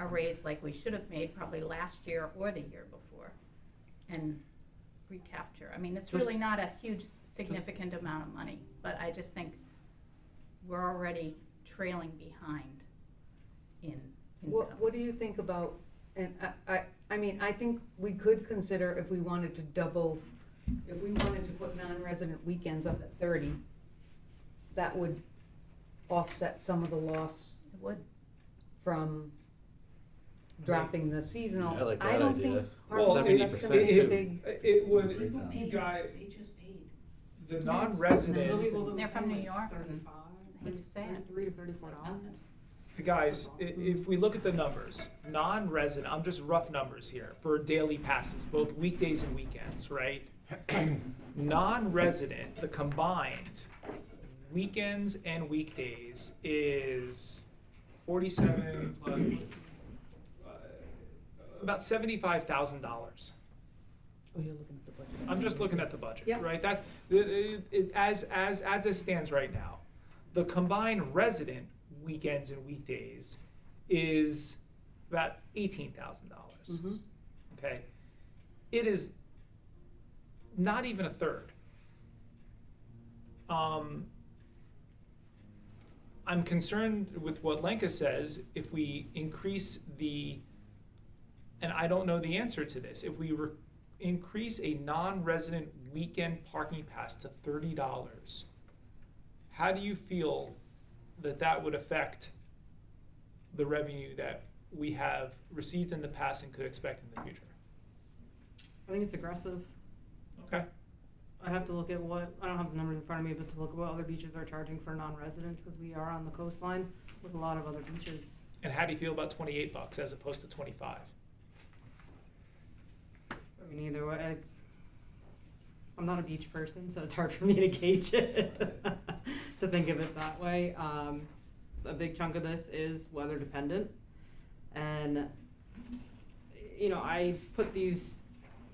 a raise like we should have made probably last year or the year before? And recapture, I mean, it's really Just- not a huge significant amount of money, but I just think we're already trailing behind in income. What do you think about, and I mean, I think we could consider if we wanted to double, if we wanted to put non-resident weekends up at 30, that would offset some of the loss It would. from dropping the seasonal. Yeah, I like I that don't idea. think Well, part of it- that's gonna be a big. It would, People paid, guy, they just paid. the Yes. non-resident, They're from New York, and I hate to say it. $33 to $34. guys, if we look at the numbers, non-resident, I'm just rough numbers here, for daily passes, both weekdays and weekends, right? Non-resident, the combined weekends and weekdays is 47 plus, about $75,000. Oh, you're looking at the budget. I'm just looking at the budget, Yep. right? That's, as it stands right now, the combined resident weekends and weekdays is about $18,000. Mhm. Okay? It is not even a third. I'm concerned with what Lenka says, if we increase the, and I don't know the answer to this, if we increase a non-resident weekend parking pass to $30, how do you feel that that would affect the revenue that we have received in the past and could expect in the future? I think it's aggressive. Okay. I have to look at what, I don't have the numbers in front of me, but to look at what other beaches are charging for non-residents, because we are on the coastline with a lot of other beaches. And how do you feel about $28 as opposed to 25? I mean, either way, I'm not a beach person, so it's hard for me to gauge it, to think of it that way. A big chunk of this is weather dependent. And, you know, I put these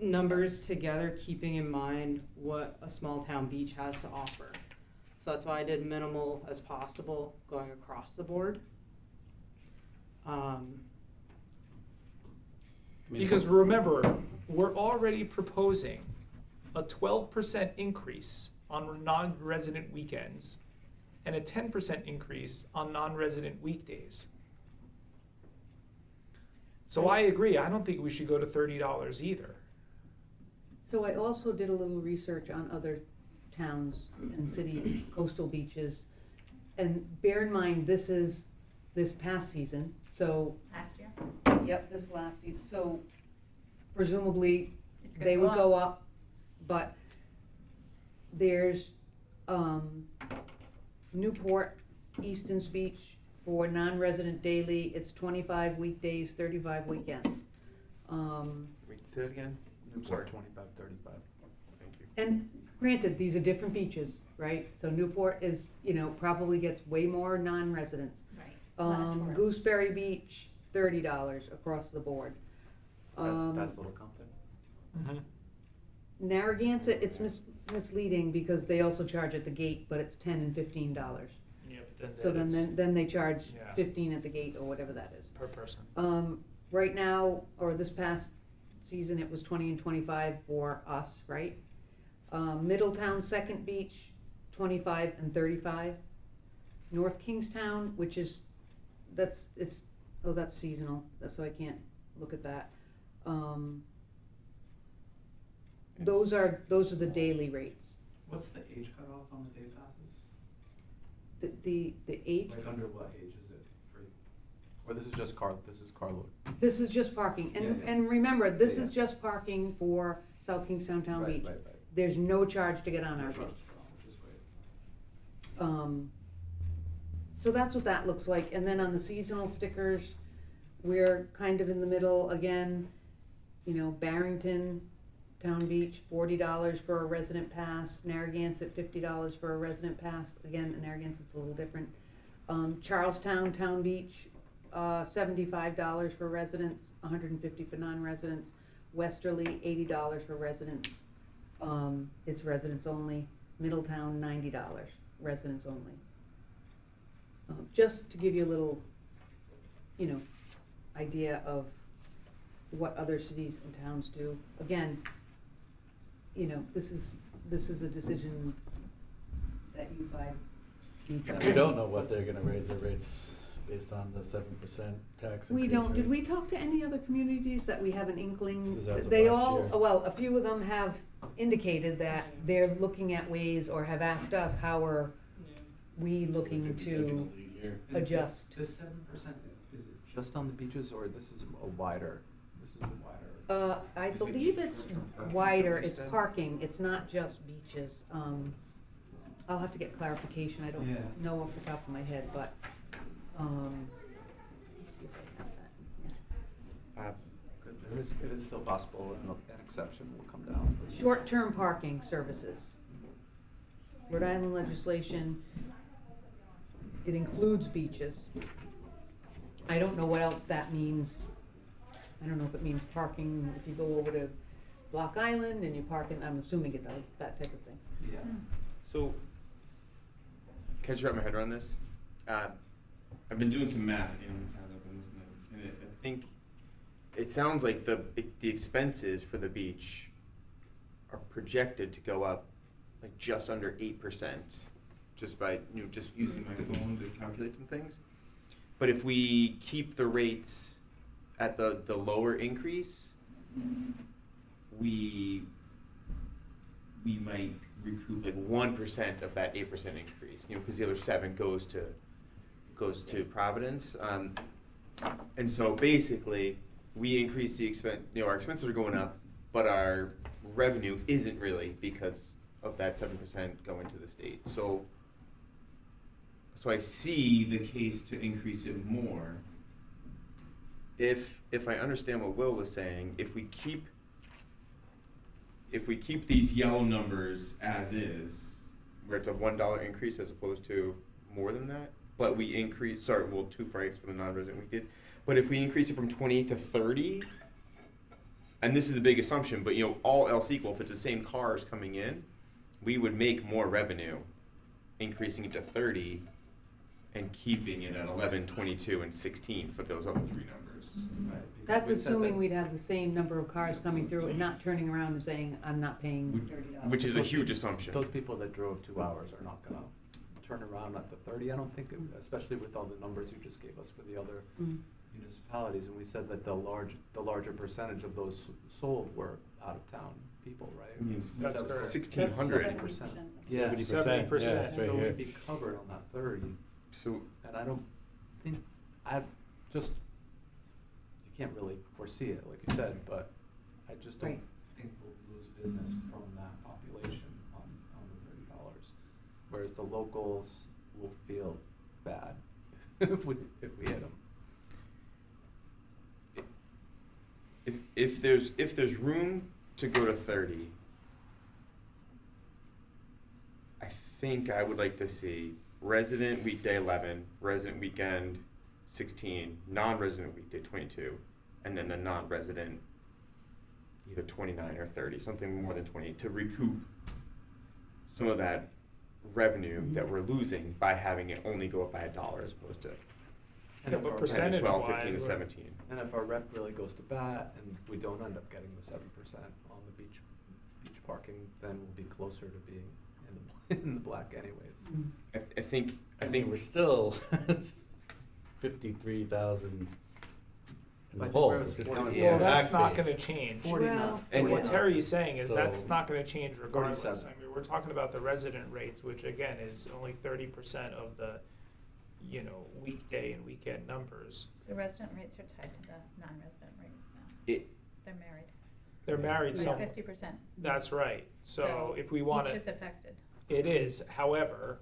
numbers together keeping in mind what a small town beach has to offer. So that's why I did minimal as possible going across the board. Because remember, we're already proposing a 12% increase on non-resident weekends and a 10% increase on non-resident weekdays. So I agree, I don't think we should go to $30 either. So I also did a little research on other towns and cities, coastal beaches. And bear in mind, this is this past season, so, Last year? yep, this last season. So presumably, It's gonna they would up. go up, but there's, Newport, Easton's Beach, for non-resident daily, it's 25 weekdays, 35 weekends. Wait, say that again? I'm sorry, 25, 35. Thank you. And granted, these are different beaches, right? So Newport is, you know, probably gets way more non-residents. Right. A lot of tourists. Gooseberry Beach, $30 across the board. That's Little Compton. Mm-hmm. Narragansett, it's misleading because they also charge at the gate, but it's $10 and $15. Yeah, but So then they charge Yeah. 15 at the gate or whatever that is. per person. Right now, or this past season, it was 20 and 25 for us, right? Middletown Second Beach, 25 and 35. North Kingstown, which is, that's seasonal, so I can't look at that. Those are the daily rates. What's the age cutoff on the day passes? The age, Like under what age is it free? Or this is just carload. this is just parking, Yeah, yeah. and remember, this Yeah, is just parking for South Kingstown Town Right, Beach. right, right. There's no charge to get on our Which beach. is great. So that's what that looks like, and then on the seasonal stickers, we're kind of in the middle again. You know, Barrington, Town Beach, $40 for a resident pass. Narragansett, $50 for a resident pass. Again, Narragansett's a little different. Charlestown, Town Beach, $75 for residents, $150 for non-residents. Westerly, $80 for residents. It's residents only. Middletown, $90, residents only. Just to give you a little, idea of what other cities and towns do. Again, this is a decision that you five need to. We don't know what they're gonna raise their rates based on the 7% tax We increase don't, rate. did we talk to any other communities that we have an inkling? This is as of They last all, year. well, a few of them have indicated that they're looking at ways or have asked us, how are we looking Could be taking to a lead here. And adjust? This 7% is it just on the beaches, or this is a wider, this is the wider? I Is it believe it's short-term parking wider, that you it's said? parking, it's not just beaches. I'll have to get clarification, I don't Yeah. know off the top of my head, but, let me see if I have that. Because it is still possible, and an exception will come down for. Short-term parking services. Rhode Island legislation, it includes beaches. I don't know what else that means. I don't know if it means parking, if you go over to Block Island and you park in, I'm assuming it does, that type of thing. Yeah. So, can I just wrap my head around this? I've been doing some math as I've been listening, and I think it sounds like the expenses for the beach are projected to go up like just under 8%, just by just using my phone to calculate some things. But if we keep the rates at the lower increase, we might recoup like 1% of that 8% increase, because the other 7 goes to Providence. And so basically, we increase the expense. Our expenses are going up, but our revenue isn't really because of that 7% going to the state. So I see the case to increase it more. If I understand what Will was saying, if we keep these yellow numbers as is, where it's a $1 increase as opposed to more than that, but we increase, 2 francs for the non-resident we did, but if we increase it from 20 to 30, and this is a big assumption, but all else equal, if it's the same cars coming in, we would make more revenue increasing it to 30 and keeping it at 11, 22, and 16 for those other 3 numbers. Right. That's We said assuming that- we'd have the same number of cars coming through and not turning around and saying, I'm not paying $30. Which is a huge assumption. Those people that drove 2 hours are not gonna turn around at the 30, I don't think, especially with all the numbers you just gave us for the other Mm. municipalities, and we said that the larger percentage of those sold were out-of-town people, right? I mean, That's correct. 1,600. 70%. 70%, 70%. yeah, it's right So here. we'd be covered on that 30, So and I don't think, you can't really foresee it, like you said, but I just don't Right. think we'll lose business from that population on the $30. Whereas the locals will feel bad if we hit them. if there's room to go to 30, I think I would like to see resident weekday 11, resident weekend 16, non-resident weekday 22, and then the non-resident either 29 or 30, something more than 20, to recoup some of that revenue that we're losing by having it only go up by $1 as opposed to Yeah, but 10 to percentage 12, wise, 15 to 17. And if our rep really goes to bat and we don't end up getting the 7% on the beach parking, then we'll be closer to being in the black anyways. I think we're still 53,000 in the I think hole. we're Just at counting 40. Yeah. Well, the that's tax not base. gonna change. 49. Well, And What yeah. Terry's saying is that's So- not gonna change regardless. 47. I mean, we're talking about the resident rates, which again is only 30% of the, weekday and weekend numbers. The resident rates are tied to the non-resident rates now. It, They're married. They're married By somewhere. 50%. That's right. So if we wanna. Each is affected. It is, however,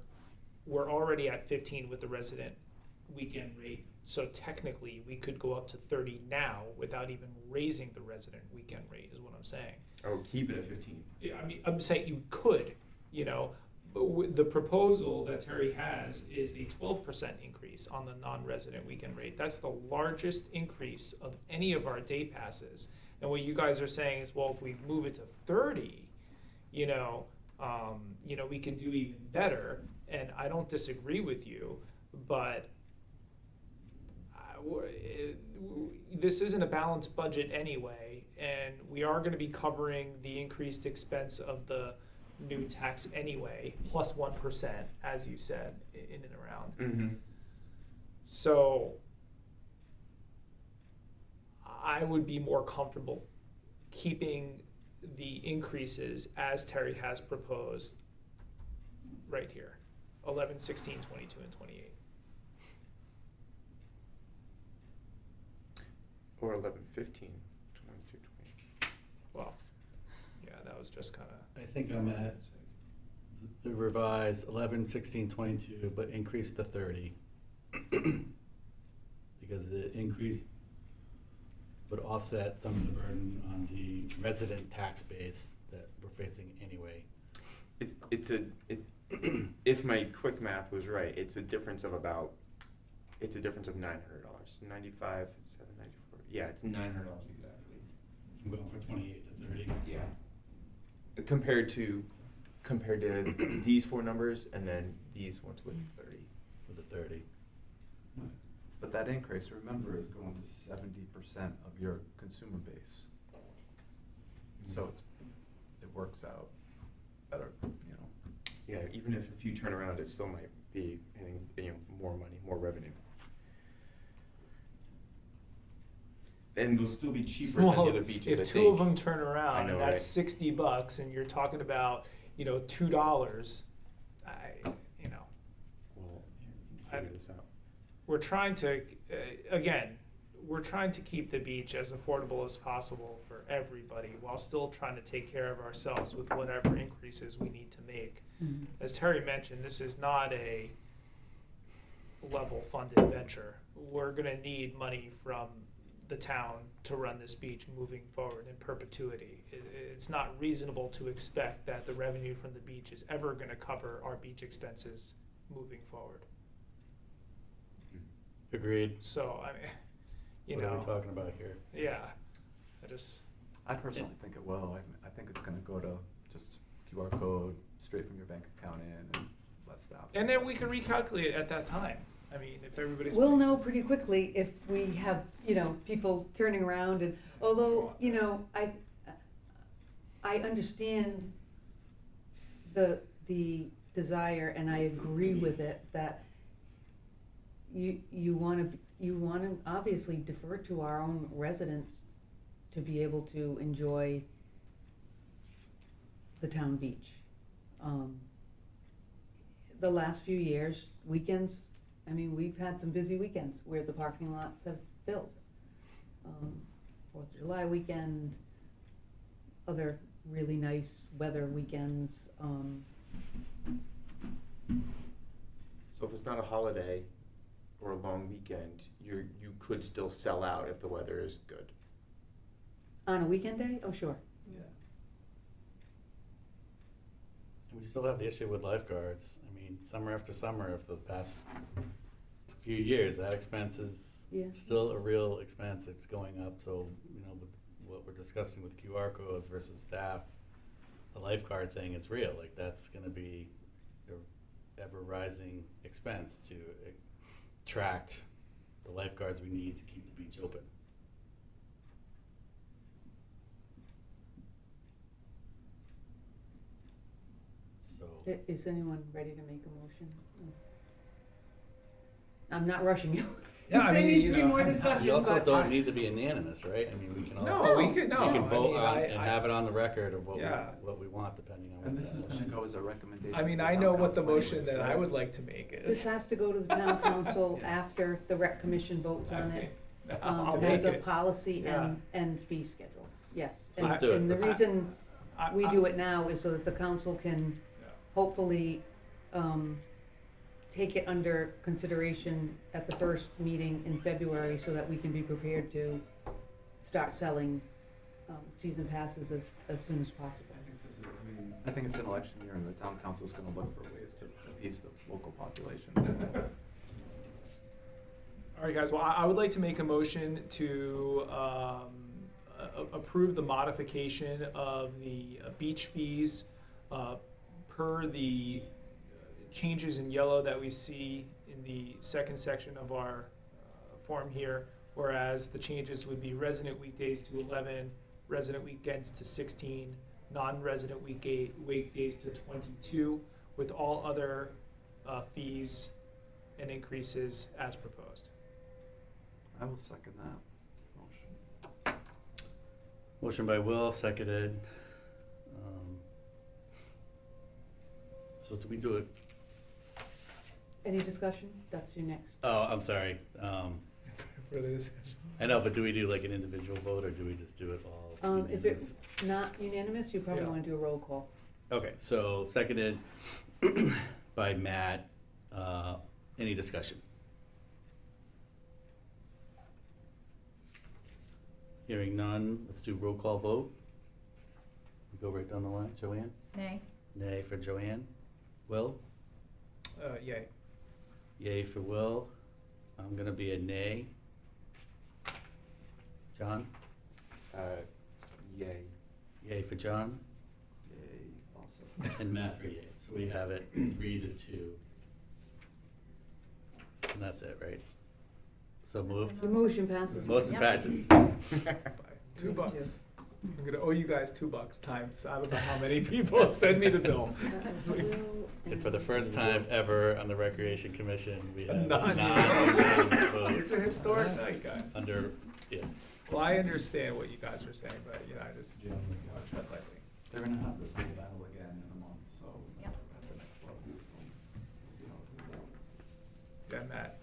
we're already at 15 with the resident weekend rate. So technically, we could go up to 30 now without even raising the resident weekend rate, is what I'm saying. I would keep it at 15. Yeah, I mean, I'm saying you could, but the proposal that Terry has is a 12% increase on the non-resident weekend rate. That's the largest increase of any of our day passes. And what you guys are saying is, well, if we move it to 30, You know, we can do even better, and I don't disagree with you, but this isn't a balanced budget anyway, and we are gonna be covering the increased expense of the new tax anyway, plus 1%, as you said, in and around. Mm-hmm. So I would be more comfortable keeping the increases as Terry has proposed right here, 11, 16, 22, and 28. Or 11, 15, 22, 20. Well, yeah, that was just kind of. I think I'm at the revised 11, 16, 22, but increase to 30. Because the increase would offset some of the burden on the resident tax base that we're facing anyway. If my quick math was right, it's a difference of $900. 95, 794. Yeah, it's $900 exactly. I'm going from 28 to 30. Yeah. Compared to these four numbers and then these ones with 30. With the 30. But that increase, remember, is going to 70% of your consumer base. So it works out better, you know. Yeah, even if you turn around, it still might be hitting, more money, more revenue. And they'll still be cheaper than the other beaches, I if think. two of them turn I around, know, and that's right? $60, and you're talking about, $2, Well, here, we can figure this out. we're trying to, again, we're trying to keep the beach as affordable as possible for everybody while still trying to take care of ourselves with whatever increases we need to make. Mhm. As Terry mentioned, this is not a level funded venture. We're gonna need money from the town to run this beach moving forward in perpetuity. It's not reasonable to expect that the revenue from the beach is ever gonna cover our beach expenses moving forward. Agreed. So, I mean, What are we talking about here? yeah, I personally think it will. I think it's gonna go to just QR code, straight from your bank account in, and let staff. and then we can recalculate at that time. I mean, if everybody's. We'll know pretty quickly if we have, people turning around and, although, I understand the desire, and I agree with it, that you wanna obviously defer to our own residents to be able to enjoy the town beach. The last few years, weekends, we've had some busy weekends where the parking lots have filled. 4th of July weekend, other really nice weather weekends. So if it's not a holiday or a long weekend, you could still sell out if the weather is good. On a weekend day? Oh, sure. Yeah. And we still have the issue with lifeguards. Summer after summer of the past few years, that expense is Yeah. still a real expense. It's going up. So, with what we're discussing with QR codes versus staff, the lifeguard thing is real. Like, that's going to be an ever rising expense to attract the lifeguards we need to keep the beach open. So, Is anyone ready to make a motion? I'm not rushing you. Yeah, If there needs to be more I'm not- discussion, we also but don't need to be unanimous, right? We can all. No, we could, no. We can I vote mean, on I- and have it on the record of Yeah. what we want, depending on what And this that is gonna motion go is. as a recommendation. I mean, to I town know what the council motion anyways, that I right? would like to make This is. has to go to the town council Yeah. after the rec commission votes on it. I'll As make a it. policy Yeah. and fee schedule, yes. Let's And- do it. And the Let's- reason I- we I- do it now is so that the council can Yeah. hopefully take it under consideration at the first meeting in February so that we can be prepared to start selling season passes as soon as possible. I think it's an election year, and the town council's gonna look for ways to appease the local population. All right, guys, well, I would like to make a motion to approve the modification of the beach fees per the changes in yellow that we see in the second section of our form here, whereas the changes would be resident weekdays to 11, resident weekends to 16, non-resident weekdays to 22, with all other fees and increases as proposed. I will second that motion. Motion by Will, seconded. So do we do it? Any discussion? That's your next. Oh, I'm sorry. Further discussion? I know, but do we do like an individual vote, or do we just do it all? If unanimous? it's not unanimous, you probably Yeah. wanna do a roll call. Okay, so seconded by Matt. Any discussion? Hearing none, let's do roll call vote. Go right down the line. Joanne? Nay? Nay for Joanne. Will? Yay. Yay for Will. I'm gonna be a nay. John? Yay. Yay for John. Yay also. And Matt for yay. So we have it 3-2. And that's it, right? So moved. The motion passes. Motion Yep. passes. Bye. Three to $2. I'm gonna owe you guys $2 times, I don't know how many people send me the bill. And for the first time ever on the Recreation Commission, we have Non- non-unanimous vote It's a historic night, guys. under, yeah. Well, I understand what you guys were saying, but, you know, I just, Yeah. tread lightly. They're gonna have this big battle again in a month, so Yep. at the next level, so we'll see how it comes out. Yeah, Matt,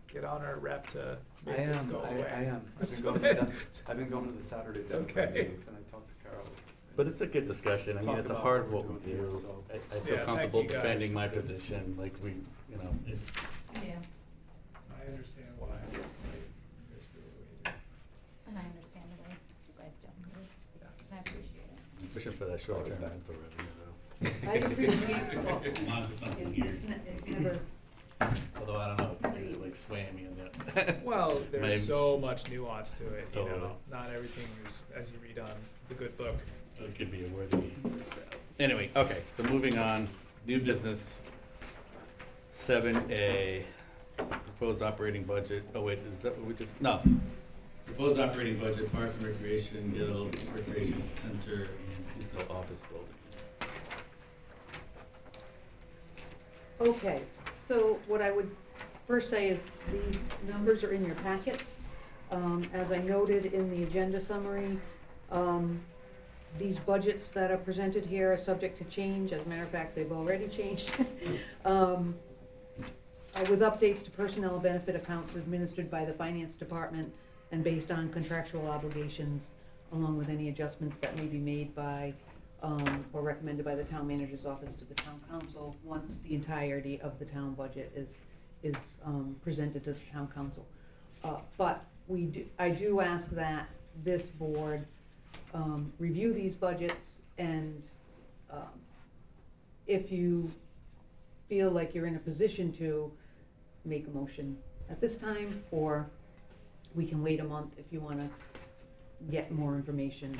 get on our rep to I make this am, go away. I am. So I've that- been going to the Saturday Democrat Okay. meetings and I talked to Carol. But it's a good discussion. I mean, Talk it's a about hard what what we're we doing do. here, so- I Yeah, feel thank comfortable you, guys. defending my position, like we, you know, it's, Yeah, I understand why you guys feel the way you do. and I understand the way you guys do. Yeah. And I appreciate it. I'm pushing for that short-term Always back. rental revenue though. I appreciate, well, Mine's something weird. it's never, Although I don't know, it's really like swaying me in that. Well, My- there's so much nuance to it, you Totally. know, not everything is as you read on the good book. It could be a worthy. Anyway, okay, so moving on, new business. 7A, proposed operating budget. Oh wait, is that what we just, no. Proposed operating budget, Parks and Recreation Guild, Recreation Center, and Kingstown Office Building. okay, so what I would first say is these numbers are in your packets. As I noted in the agenda summary, these budgets that are presented here are subject to change. As a matter of fact, they've already changed. With updates to personnel benefit accounts administered by the finance department and based on contractual obligations, along with any adjustments that may be made by, or recommended by the town manager's office to the town council, once the entirety of the town budget is presented to the town council. But I do ask that this board review these budgets, and if you feel like you're in a position to make a motion at this time, or we can wait a month if you wanna get more information.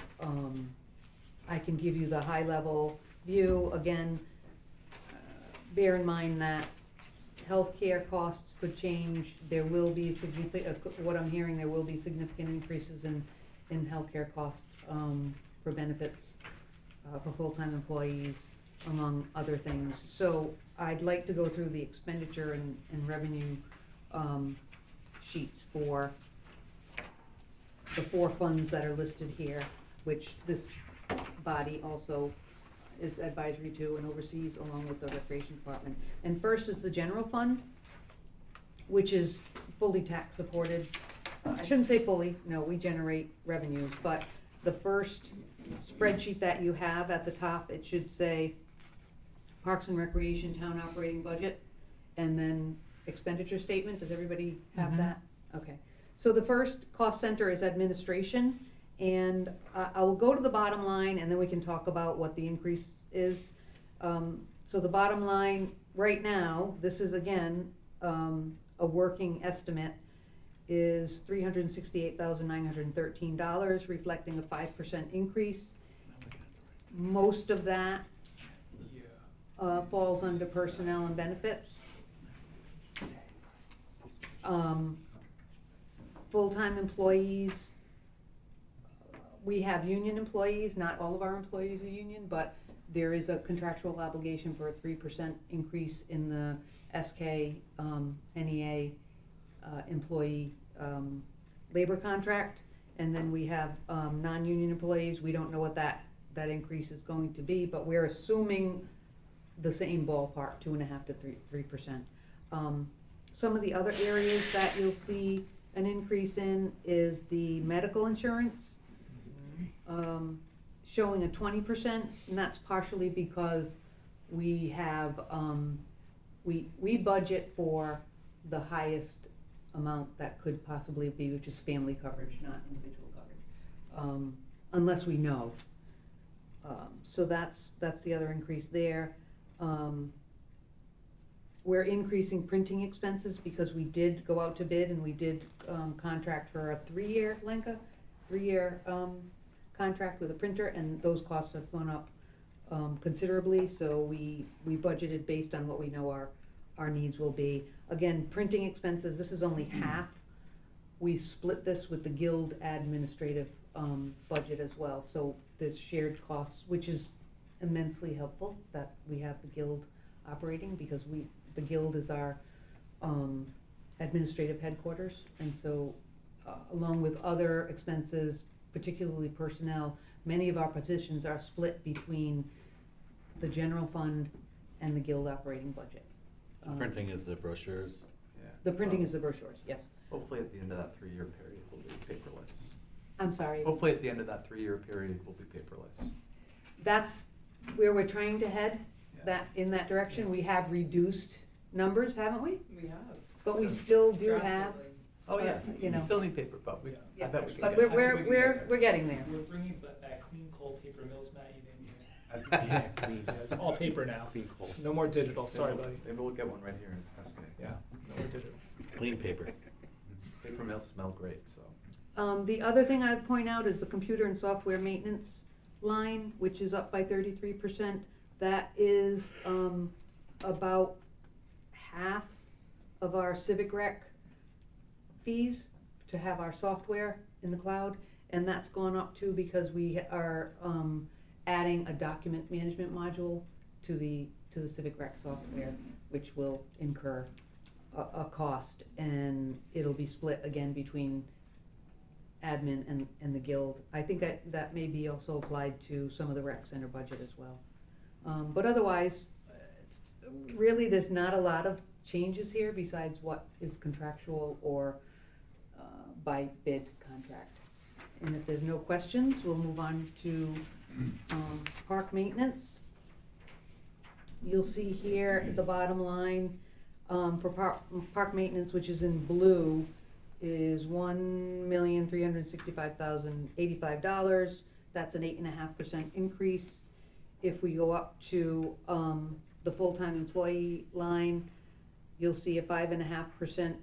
I can give you the high-level view. Again, bear in mind that healthcare costs could change. There will be what I'm hearing, there will be significant increases in healthcare costs for benefits for full-time employees, among other things. So I'd like to go through the expenditure and revenue sheets for the four funds that are listed here, which this body also is advisory to and oversees along with the recreation department. And first is the general fund, which is fully tax supported. I shouldn't say fully, no, we generate revenues, but the first spreadsheet that you have at the top, it should say Parks and Recreation Town Operating Budget, and then expenditure statement. Does everybody have that? Okay. So the first cost center is administration, and I will go to the bottom line, and then we can talk about what the increase is. So the bottom line, right now, this is again, a working estimate, is $368,913, reflecting a 5% increase. Most of that, Yeah. falls under personnel and benefits. Full-time employees, we have union employees, not all of our employees are union, but there is a contractual obligation for a 3% increase in the SK, NEA, employee, labor contract. And then we have, non-union employees, we don't know what that increase is going to be, but we're assuming the same ballpark, 2.5% to 3%. Some of the other areas that you'll see an increase in is the medical insurance, showing a 20%, and that's partially because we have, we budget for the highest amount that could possibly be, which is family coverage, not individual coverage, unless we know. So that's the other increase there. We're increasing printing expenses because we did go out to bid and we did contract for a 3-year, Lenka, 3-year contract with a printer, and those costs have gone up considerably, so we budgeted based on what we know our needs will be. Again, printing expenses, this is only half. We split this with the guild administrative budget as well, so there's shared costs, which is immensely helpful that we have the guild operating, because the guild is our administrative headquarters, and so along with other expenses, particularly personnel, many of our positions are split between the general fund and the guild operating budget. Printing is the brochures. Yeah. The printing is the brochures, yes. Hopefully at the end of that 3-year period, we'll be paperless. I'm sorry. Hopefully at the end of that 3-year period, we'll be paperless. That's where we're trying to head, Yeah. in that direction. We have reduced numbers, haven't we? We have. But we still do have, Drastically. Oh, yeah, you know. we still need paper, but we, I Yeah. bet we can but get. we're getting there. We're bringing that clean coal paper mills, Matt, you didn't Yeah, clean. Yeah, it's all paper now. Clean coal. No more digital, sorry, Maybe buddy. Maybe we'll get one right here in SK. Yeah, no more digital. Clean paper. Paper mills smell great, so. The other thing I'd point out is the computer and software maintenance line, which is up by 33%. That is about half of our Civic Rec fees to have our software in the cloud, and that's gone up too because we are adding a document management module to the Civic Rec software, which will incur a cost, and it'll be split again between admin and the guild. I think that may be also applied to some of the rec center budget as well. But otherwise, really, there's not a lot of changes here besides what is contractual or by bid contract. And if there's no questions, we'll move on to park maintenance. You'll see here at the bottom line, for park maintenance, which is in blue, is $1,365,085. That's an 8.5% increase. If we go up to the full-time employee line, you'll see a 5.5%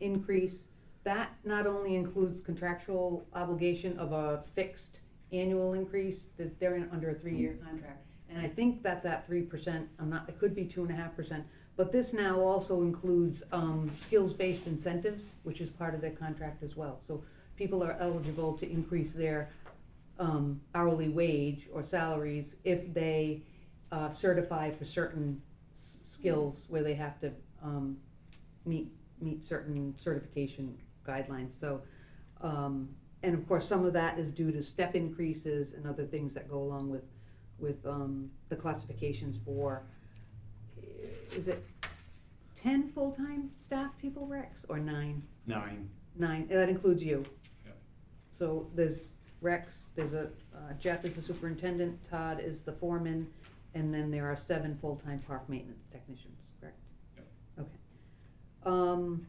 increase. That not only includes contractual obligation of a fixed annual increase, that they're under a 3-year contract. And I think that's at 3%, it could be 2.5%. But this now also includes skills-based incentives, which is part of their contract as well. So people are eligible to increase their hourly wage or salaries if they certify for certain skills where they have to meet certain certification guidelines. So, and of course, some of that is due to step increases and other things that go along with the classifications for, is it 10 full-time staff people, Rex, or 9? 9. 9, that includes you. Yep. So there's Rex, there's Jeff is the superintendent, Todd is the foreman, and then there are 7 full-time park maintenance technicians, correct? Yep. Okay.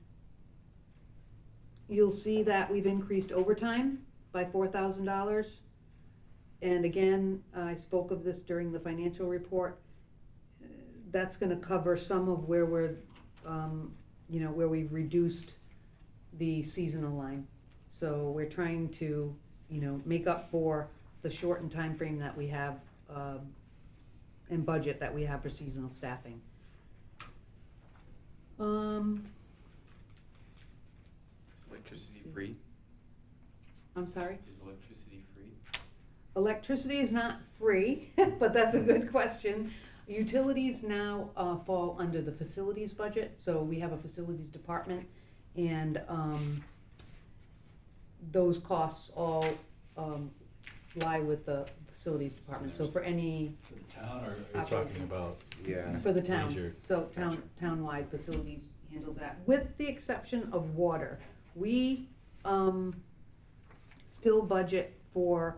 You'll see that we've increased overtime by $4,000. And again, I spoke of this during the financial report. That's gonna cover some of where we're, where we've reduced the seasonal line. So we're trying to, make up for the shortened time frame that we have and budget that we have for seasonal staffing. Is electricity free? I'm sorry? Is electricity free? Electricity is not free, but that's a good question. Utilities now fall under the facilities budget, so we have a facilities department, and those costs all lie with the facilities department. So for any, For the town, or are you talking about? Yeah. for the town, Leisure. so Gotcha. townwide facilities handles that, with the exception of water. We still budget for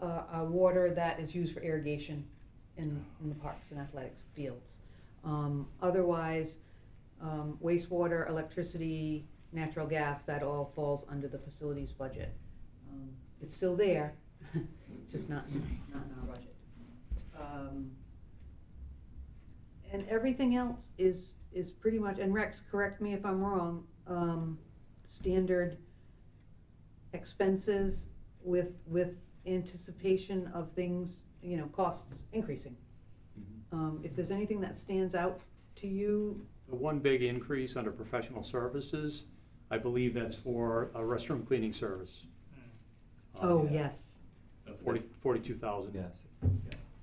water that is used for irrigation in the parks and athletics fields. Otherwise, wastewater, electricity, natural gas, that all falls under the facilities budget. It's still there, it's just not in our budget. And everything else is pretty much, and Rex, correct me if I'm wrong, standard expenses with anticipation of things, costs increasing. If there's anything that stands out to you, The one big increase under professional services, I believe that's for a restroom cleaning service. oh, yeah. yes. 42,000. Yes,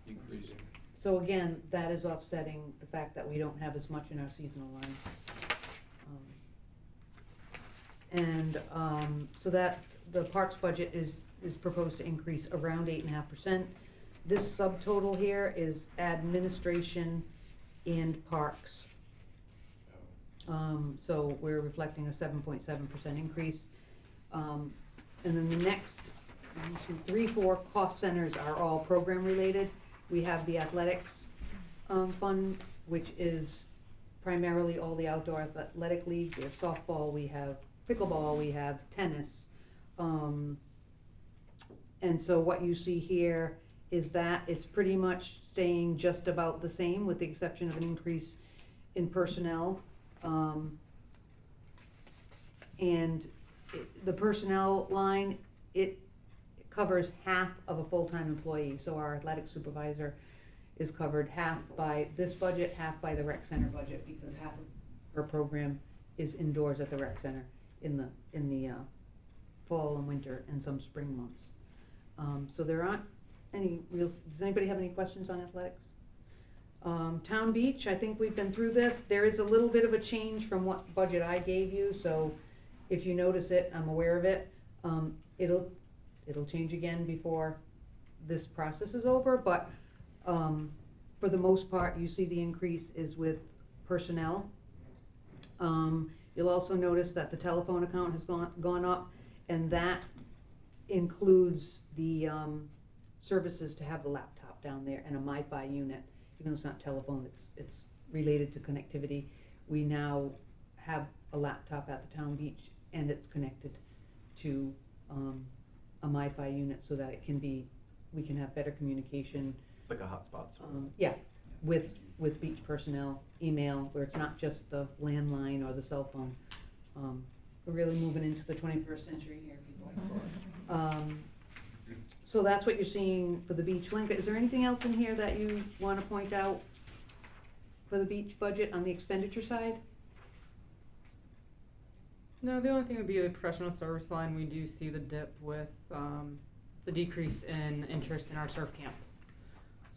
increasing. So again, that is offsetting the fact that we don't have as much in our seasonal line. So that, the parks budget is proposed to increase around 8.5%. This subtotal here is administration and parks. So we're reflecting a 7.7% increase. And then the next 1, 2, 3, 4 cost centers are all program related. We have the athletics fund, which is primarily all the outdoor athletic leagues. We have softball, we have pickleball, we have tennis. And so what you see here is that it's pretty much staying just about the same, with the exception of an increase in personnel. The personnel line, it covers half of a full-time employee. So our athletic supervisor is covered half by this budget, half by the rec center budget, because half of her program is indoors at the rec center in the fall and winter and some spring months. So there aren't any real, does anybody have any questions on athletics? Town beach, I think we've been through this. There is a little bit of a change from what budget I gave you, so if you notice it, I'm aware of it. It'll change again before this process is over, but for the most part, you see the increase is with personnel. You'll also notice that the telephone account has gone up, and that includes the services to have the laptop down there and a MiFi unit. Even though it's not telephone, it's related to connectivity. We now have a laptop at the town beach, and it's connected to a MiFi unit so that we can have better communication. It's like a hotspot sort of. Yeah, with beach personnel, email, where it's not just the landline or the cell phone. We're really moving into the 21st century here, people. So that's what you're seeing for the beach. Lincoln, is there anything else in here that you want to point out for the beach budget on the expenditure side? No, the only thing would be the professional service line. We do see the dip with the decrease in interest in our surf camp.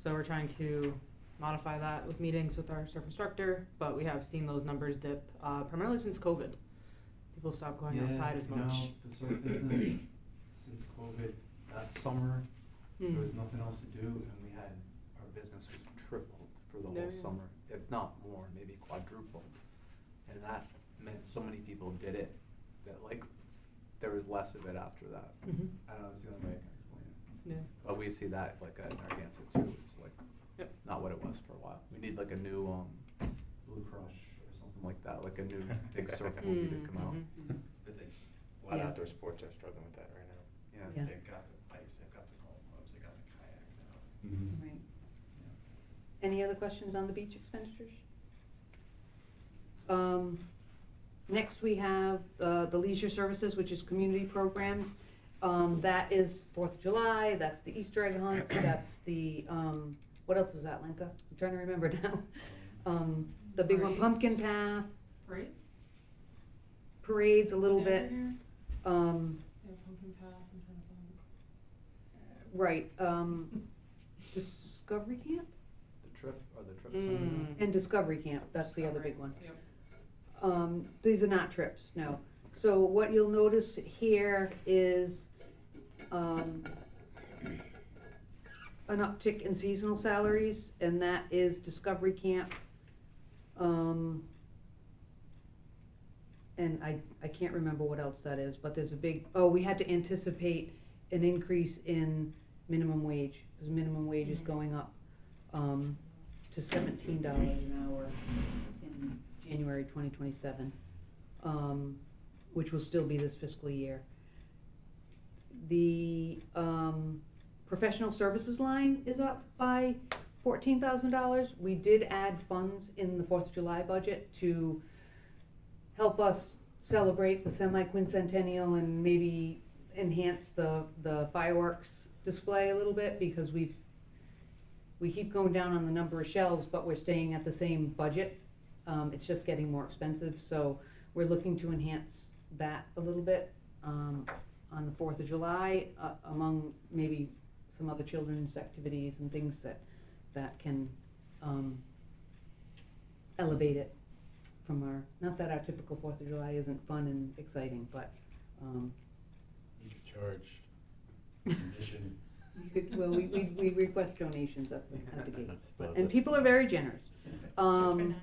So we're trying to modify that with meetings with our surf instructor, but we have seen those numbers dip primarily since COVID. People stopped going outside as much. No, the surf business, since COVID, that summer, there was nothing else to do, and we had, our business was tripled for the whole Yeah. summer, if not more, maybe quadrupled. And that meant so many people did it, that like, there was less of it after that. Mhm. I don't know, that's the only way I can explain it. Yeah. But we see that like at Narragansett too, it's like, Yep. not what it was for a while. We need like a new, Blue Crush or something like that, like a new big surf movie to come out. Mhm. A lot of Yeah. outdoor sports are struggling with that right now. Yeah. Yeah. They've got the bikes, they've got the golf clubs, they've got the kayak now. Mm-hmm. Right. Any other questions on the beach expenditures? Next we have the leisure services, which is community programs. That is 4th of July, that's the Easter egg hunts, that's the what else is that, Linka? I'm trying to remember now. The big one, Parades. Pumpkin Path, Parades? parades a little bit. Over here? Um, Yeah, pumpkin path, I'm trying to find. right, Discovery Camp The trip, or the trip Mm. somewhere? and Discovery Camp, that's the other big one. Yep. These are not trips, no. So what you'll notice here is, an uptick in seasonal salaries, and that is Discovery Camp. And I can't remember what else that is, but there's a big, we had to anticipate an increase in minimum wage, because minimum wage is going up, to $17 an hour in January 2027, which will still be this fiscal year. The professional services line is up by $14,000. We did add funds in the 4th of July budget to help us celebrate the semi-quincentennial and maybe enhance the fireworks display a little bit, because we keep going down on the number of shells, but we're staying at the same budget. It's just getting more expensive, so we're looking to enhance that a little bit on the 4th of July, among maybe some other children's activities and things that can elevate it from not that our typical 4th of July isn't fun and exciting, but You could charge admission. we request donations at the gate. I suppose And that's- people are very generous. Just for non-residents.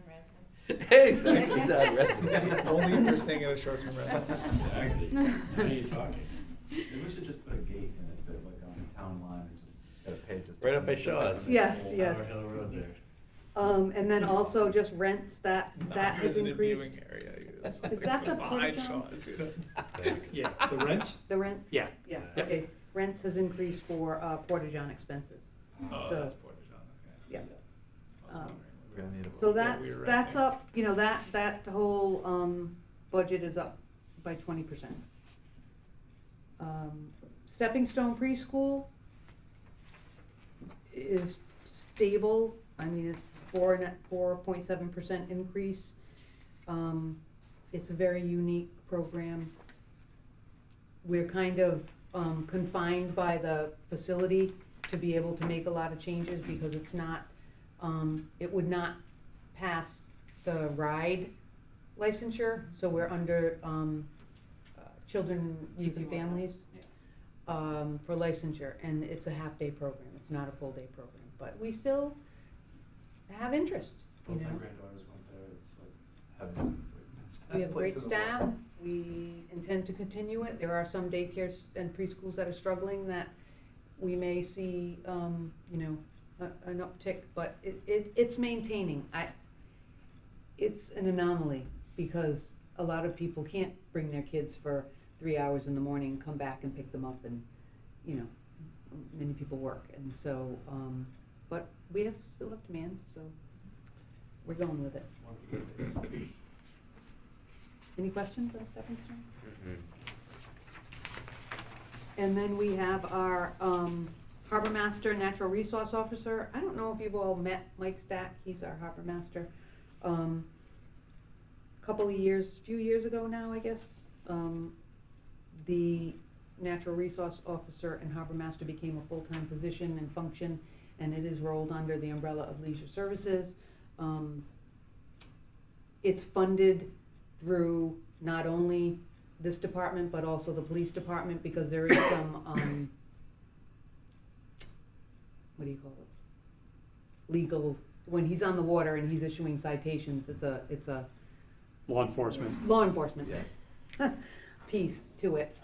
Exactly, non-resident. Only if they're staying at a short-term rental. Exactly. Now you're talking. Maybe we should just put a gate in it, that, like on the town line, and just Gotta pay just. Right up by just to Shaw's. come in. Yes, Well, yes. Tower Hill Road there. And then also just rents, that has Non-resident increased. viewing area. Is that the behind Porta-Johns? Shaw's, you know? Yeah, the rents? The rents? Yeah. Yeah, Yep. okay. Rents has increased for Porta-John expenses. Oh, So- that's Porta John, okay. Yeah. I was Um, wondering We're gonna need a. So Before that's, we were that's renting. up, that whole, budget is up by 20%. Stepping Stone Preschool is stable, I mean, it's 4.7% increase. It's a very unique program. We're kind of, confined by the facility to be able to make a lot of changes, because it's not, it would not pass the RIDE licensure, so we're under, children, youth and TCY. families, for licensure, and it's a half-day program, it's not a full-day program, but we still have interest, you both know? my granddaughters went there, it's like heaven. It's the We best have place great in the world. staff, we intend to continue it, there are some daycares and preschools that are struggling that we may see, an uptick, but it's maintaining. It's an anomaly, because a lot of people can't bring their kids for 3 hours in the morning, come back and pick them up, and, many people work, and so, but we still have demand, so we're going with it. Wonderful place. Any questions on Stepping Stone? Mhm. And then we have our Harbor Master, Natural Resource Officer. I don't know if you've all met Mike Stack, he's our Harbor Master. Few years ago now, I guess, the Natural Resource Officer and Harbor Master became a full-time position and function, and it is rolled under the umbrella of Leisure Services. It's funded through not only this department, but also the police department, because there is some, what do you call it? Legal, when he's on the water and he's issuing citations, it's a Law enforcement. law enforcement piece to it.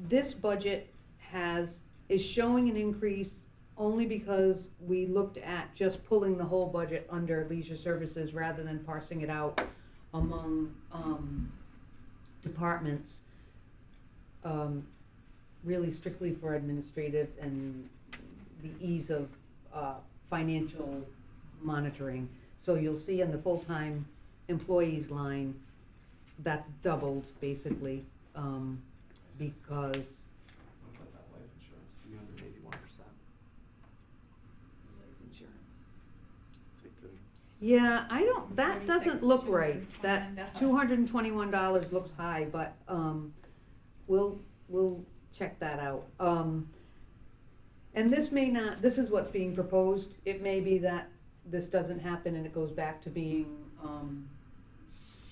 This budget is showing an increase only because we looked at just pulling the whole budget under Leisure Services rather than parsing it out among departments, really strictly for administrative and the ease of financial monitoring. So you'll see in the full-time employees line, that's doubled basically, because, What about that life insurance, 381%? Yeah, I don't, that doesn't look right. That $221. $221 looks high, but, we'll check that out. And this may not, this is what's being proposed. It may be that this doesn't happen and it goes back to being,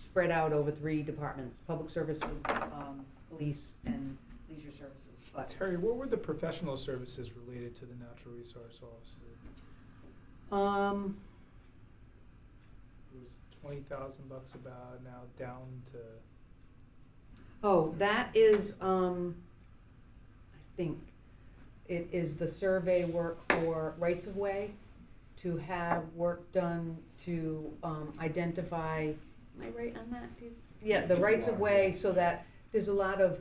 spread out over 3 departments, public services, police, and leisure services, but. Terry, what were the professional services related to the natural resource officer? It was $20,000 about, now down to. Oh, that is, I think, it is the survey work for rights of way, to have work done to, identify, am I right on that? Yeah, the rights of way, so that there's a lot of,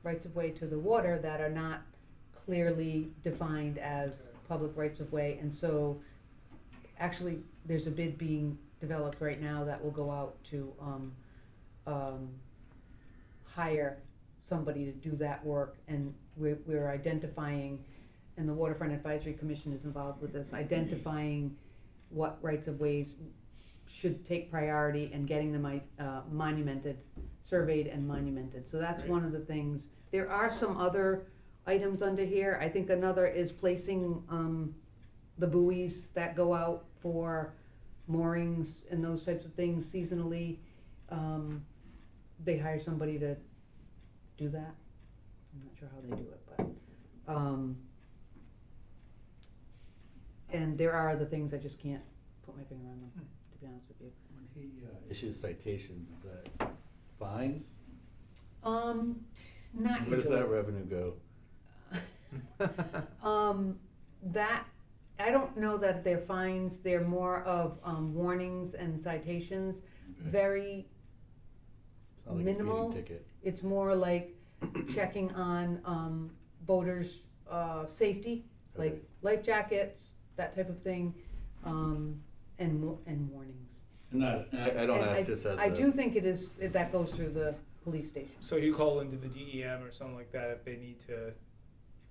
rights of way to the water that are not clearly defined as public rights of way, and so, actually, there's a bid being developed right now that will go out to, hire somebody to do that work, and we're identifying, and the Waterfront Advisory Commission is involved with this, identifying what rights of ways should take priority and getting them monumented, surveyed and monumented. So that's one of the things. There are some other items under here. I think another is placing the buoys that go out for moorings and those types of things seasonally. They hire somebody to do that. I'm not sure how they do it, but, and there are other things, I just can't put my finger on them, to be honest with you. When he issues citations, is that fines? Not Where does that usually. revenue go? That, I don't know that they're fines, they're more of, warnings and citations, very It's not like a minimal. speeding ticket. It's more like checking on, boaters', safety, like Okay. life jackets, that type of thing, and warnings. Not, I don't And ask just as I a. do think that goes through the police station. So you call into the DEM or something like that if they need to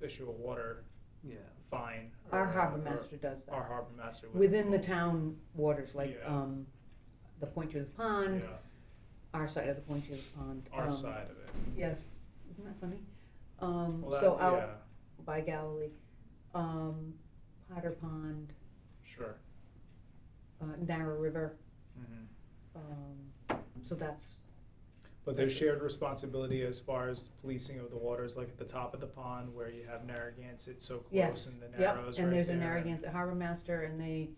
issue a water Yeah. fine? Our or- harbor or master does Our that, harbor master would. within the town waters, like, Yeah. the Point Judith Pond, Yeah, our side of the Point Judith Pond. our side of it. Yes, isn't that funny? Well, So that- out yeah, by Galilee, Potter Pond, sure. Narrow River, Mhm. so that's, But there's shared responsibility as far as policing of the waters, like at the top of the pond where you have Narragansett so close yes, and the yep, Narrows and right there's a there. Narragansett Harbor Master, and they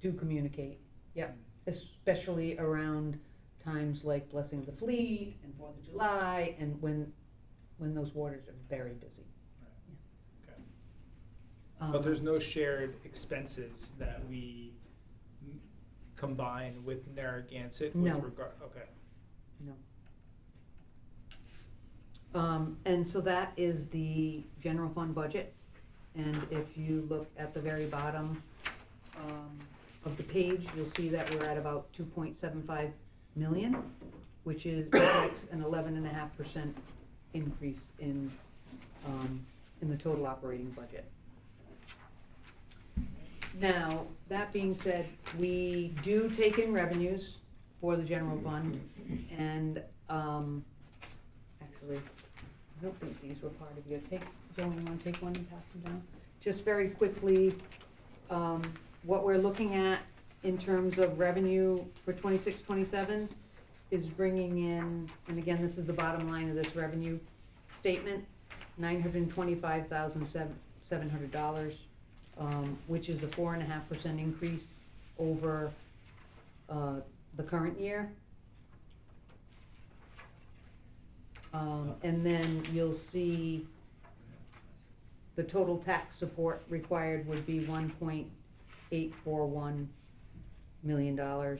do communicate, yep, Mm. especially around times like Blessing of the Fleet and 4th of July, and when those waters are very busy. Okay. But Um, there's no shared expenses that we combine with Narragansett with No. regard, okay. No. And so that is the general fund budget, and if you look at the very bottom, of the page, you'll see that we're at about 2.75 million, which reflects an 11.5% increase in the total operating budget. Now, that being said, we do take in revenues for the general fund, and, actually, I don't think these were part of your Joan, you wanna take one and pass them down? Just very quickly, what we're looking at in terms of revenue for 26-27 is bringing in, and again, this is the bottom line of this revenue statement, $925,700, which is a 4.5% increase over, the current year. And then you'll see the total tax support required would be $1.841 million,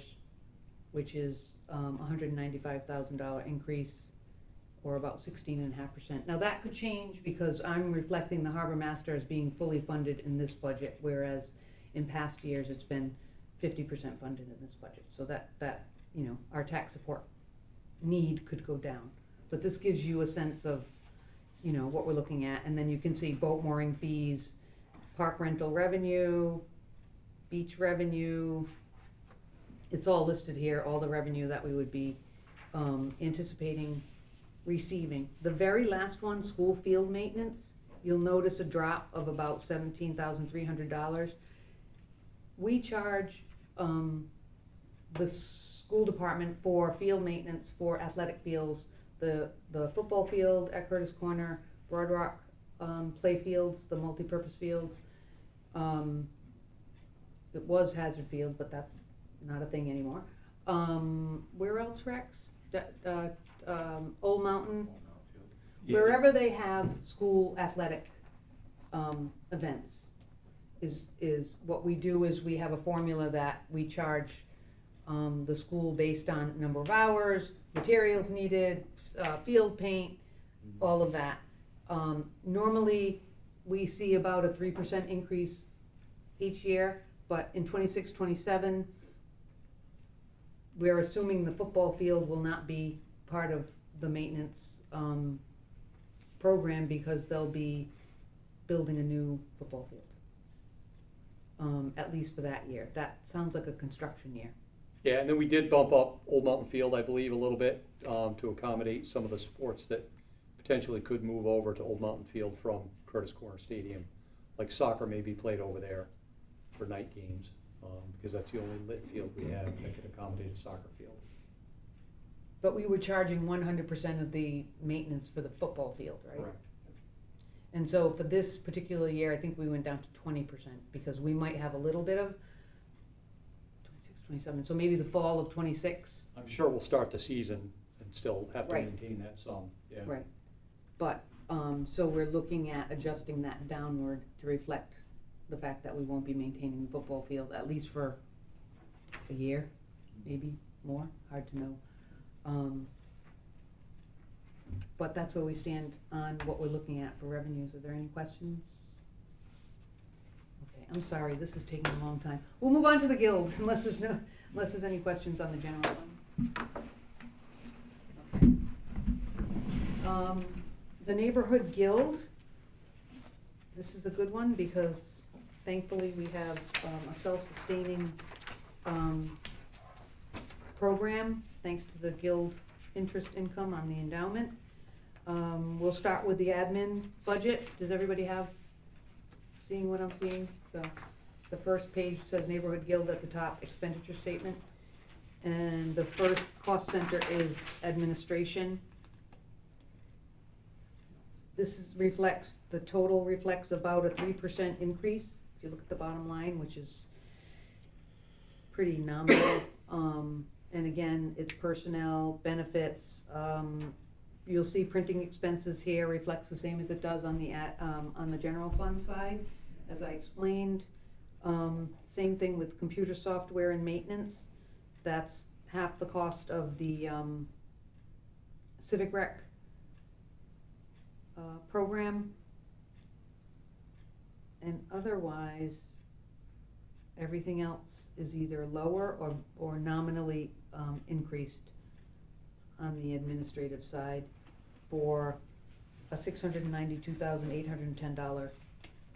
which is $195,000 increase, or about 16.5%. Now, that could change because I'm reflecting the harbor master as being fully funded in this budget, whereas in past years, it's been 50% funded in this budget. So that, our tax support need could go down. But this gives you a sense of, what we're looking at, and then you can see boat mooring fees, park rental revenue, beach revenue, it's all listed here, all the revenue that we would be anticipating receiving. The very last one, school field maintenance, you'll notice a drop of about $17,300. We charge the school department for field maintenance for athletic fields, the football field at Curtis Corner, Broad Rock play fields, the multipurpose fields. It was Hazard Field, but that's not a thing anymore. Where else, Rex? Old Mountain, Yeah. wherever they have school athletic events is what we do is we have a formula that we charge the school based on number of hours, materials needed, field paint, all of that. Normally, we see about a 3% increase each year, but in 26, 27, we're assuming the football field will not be part of the maintenance program because they'll be building a new football field. At least for that year. That sounds like a construction year. Yeah, and then we did bump up Old Mountain Field, I believe, a little bit to accommodate some of the sports that potentially could move over to Old Mountain Field from Curtis Corner Stadium. Like soccer may be played over there for night games, because that's the only lit field we have that can accommodate a soccer field. But we were charging 100% of the maintenance for the football field, right? Correct. And so for this particular year, I think we went down to 20% because we might have a little bit of 26, 27. So maybe the fall of 26. I'm sure we'll start the season and still have to Right. maintain that sum, yeah. Right. But, so we're looking at adjusting that downward to reflect the fact that we won't be maintaining the football field, at least for a year, maybe more, hard to know. But that's where we stand on what we're looking at for revenues. Are there any questions? Okay, I'm sorry, this is taking a long time. We'll move on to the guilds unless there's any questions on the general one. Okay. The neighborhood guild, this is a good one because thankfully we have a self-sustaining program thanks to the guild interest income on the endowment. We'll start with the admin budget. Does everybody have, seeing what I'm seeing? So the first page says neighborhood guild at the top, expenditure statement. And the first cost center is administration. The total reflects about a 3% increase. If you look at the bottom line, which is pretty nominal. And again, it's personnel, benefits. You'll see printing expenses here reflects the same as it does on the general fund side, as I explained. Same thing with computer software and maintenance. That's half the cost of the Civic Rec program. And otherwise, everything else is either lower or nominally increased on the administrative side for a $692,810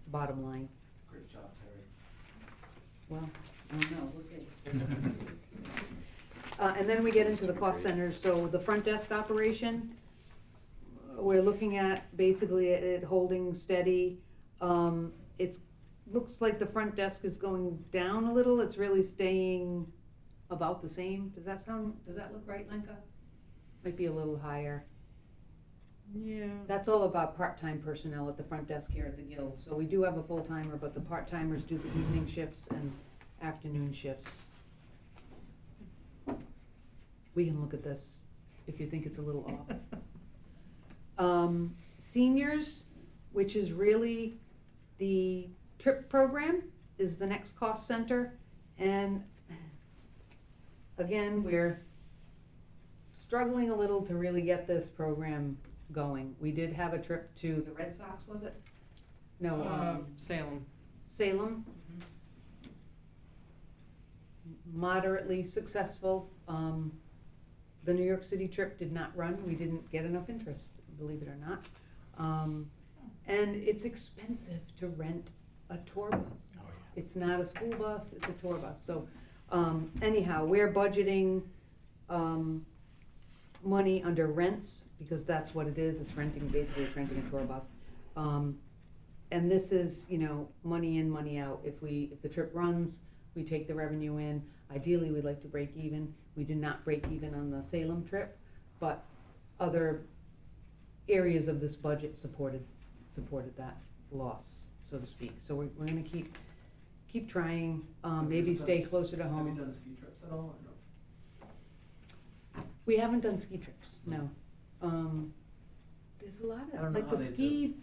bottom line. Great job, Terry. Well, I don't know, we'll see. And then we get into the cost centers. So the front desk operation, we're looking at basically it holding steady. It looks like the front desk is going down a little. It's really staying about the same. Does that look right, Lenka? Might be a little higher. Yeah. That's all about part-time personnel at the front desk here at the Guild. So we do have a full-timer, but the part-timers do the evening shifts and afternoon shifts. We can look at this if you think it's a little off. Seniors, which is really the TRIP program, is the next cost center. And again, we're struggling a little to really get this program going. We did have a trip to the Red Sox, was it? No, Salem. Salem. Moderately successful. The New York City trip did not run. We didn't get enough interest, believe it or not. And it's expensive to rent a tour bus. Oh, yeah. it's not a school bus, it's a tour bus, so, anyhow, we're budgeting, money under rents, because that's what it is, it's renting, basically it's renting a tour bus. And this is, you know, money in, money out. If the trip runs, we take the revenue in. Ideally, we'd like to break even. We did not break even on the Salem trip, but other areas of this budget supported that loss, so to speak. So we're gonna keep trying, maybe stay closer to home. Have you done ski trips at all, or no? We haven't done ski trips, no. There's a lot I don't of, know like how the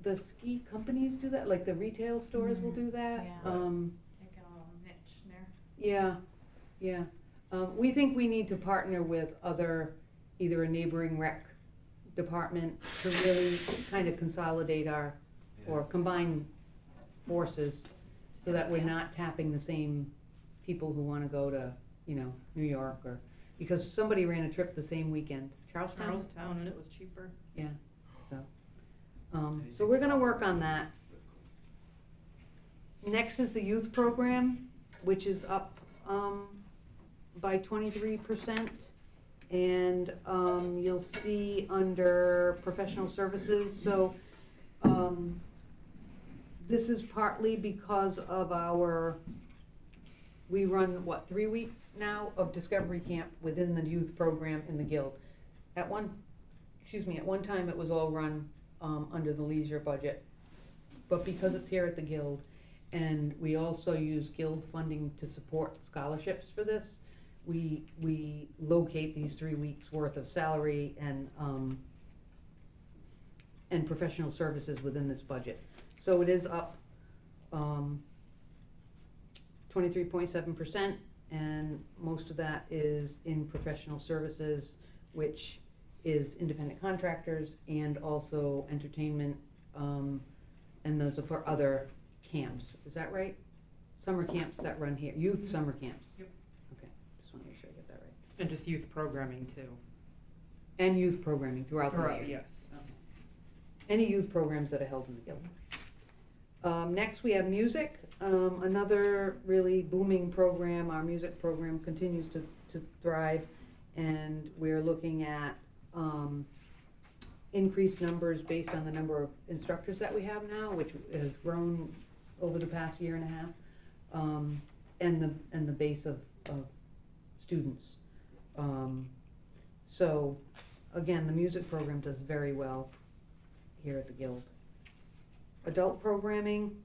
they ski companies do that, like the retail stores will do that. Yeah. Right. They get a little niche there. Yeah. We think we need to partner with either a neighboring rec department to really kind of consolidate or combine forces so that we're not tapping the same people who wanna go to, you know, New York because somebody ran a trip the same weekend, Charlestown? Charlestown, and it was cheaper. Yeah, so we're gonna work on that. Next is the youth program, which is up, by 23%. And, you'll see under professional services, so, this is partly because of we run, 3 weeks now of discovery camp within the youth program in the Guild. At one time it was all run, under the leisure budget, but because it's here at the Guild, and we also use Guild funding to support scholarships for this, we locate these 3 weeks worth of salary and professional services within this budget. So it is up, 23.7%, and most of that is in professional services, which is independent contractors and also entertainment, and those are for other camps, is that right? Summer camps that run here, youth summer camps? Yep. Okay, just wanna make sure I get that right. And just youth programming too. And youth programming throughout the year? Yes. Any youth programs that are held in the Guild. Next, we have music, another really booming program. Our music program continues to thrive, and we're looking at increased numbers based on the number of instructors that we have now, which has grown over the past year and a half, and the base of students. So, again, the music program does very well here at the Guild. Adult programming,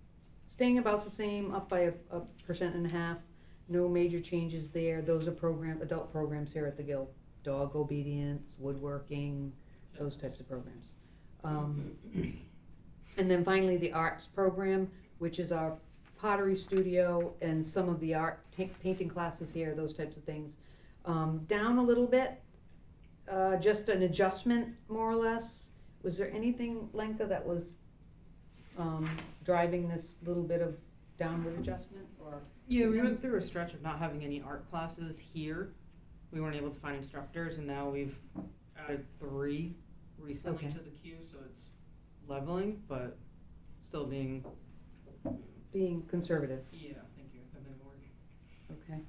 staying about the same, up by a 1.5%. No major changes there. Those are adult programs here at the Guild. Dog obedience, woodworking, those types of programs. And then finally, the arts program, which is our pottery studio and some of the art painting classes here, those types of things. Down a little bit, just an adjustment, more or less. Was there anything, Lenka, that was driving this little bit of downward adjustment, or? Yeah, we went through a stretch of not having any art classes here. We weren't able to find instructors, and now we've added 3 recently Okay. to the queue, so it's leveling, but still being. Being conservative, Yeah, thank you. That didn't work. okay.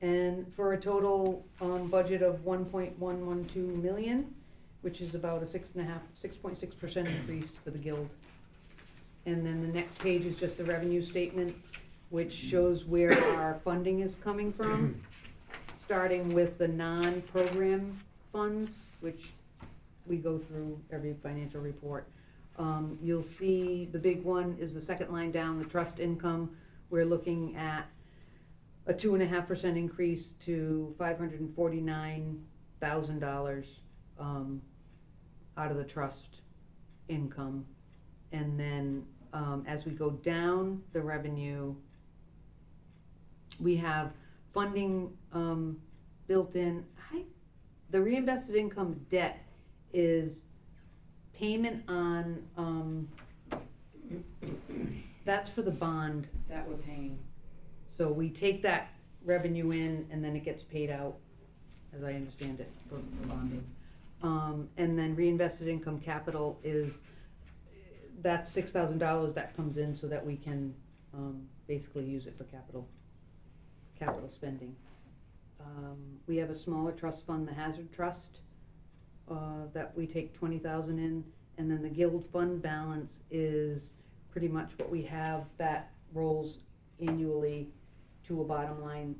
And for a total budget of 1.112 million, which is about a 6.6% increase for the Guild. And then the next page is just the revenue statement, which shows where our funding is coming from, starting with the non-program funds, which we go through every financial report. You'll see the big one is the second line down, the trust income. We're looking at a 2.5% increase to $549,000 out of the trust income. And then as we go down the revenue, we have funding built in. The reinvested income debt is payment on, that's for the bond that we're paying. So we take that revenue in and then it gets paid out, as I understand it, for bonding. And then reinvested income capital that's $6,000 that comes in so that we can basically use it for capital spending. We have a smaller trust fund, the Hazard Trust, that we take 20,000 in, and then the Guild fund balance is pretty much what we have that rolls annually to a bottom line.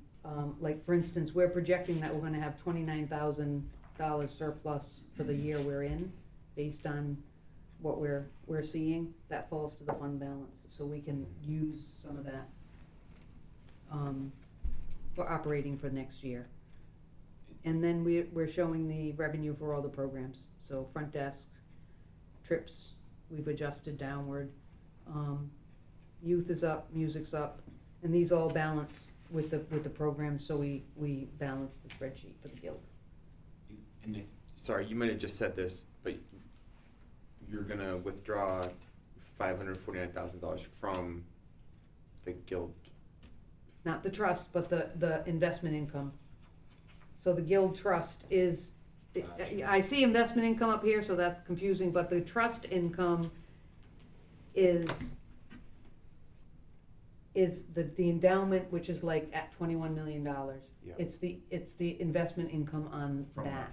Like, for instance, we're projecting that we're gonna have $29,000 surplus for the year we're in, based on what we're seeing. That falls to the fund balance, so we can use some of that for operating for next year. And then we're showing the revenue for all the programs, so front desk, trips, we've adjusted downward. Youth is up, music's up, and these all balance with the program, so we balance the spreadsheet for the Guild. And sorry, you might have just said this, but you're gonna withdraw $549,000 from the Guild. Not the trust, but the investment income. So the Guild trust is, Gotcha. I see investment income up here, so that's confusing, but the trust income is the endowment, which is like at $21 million. Yeah. It's the investment income on From that.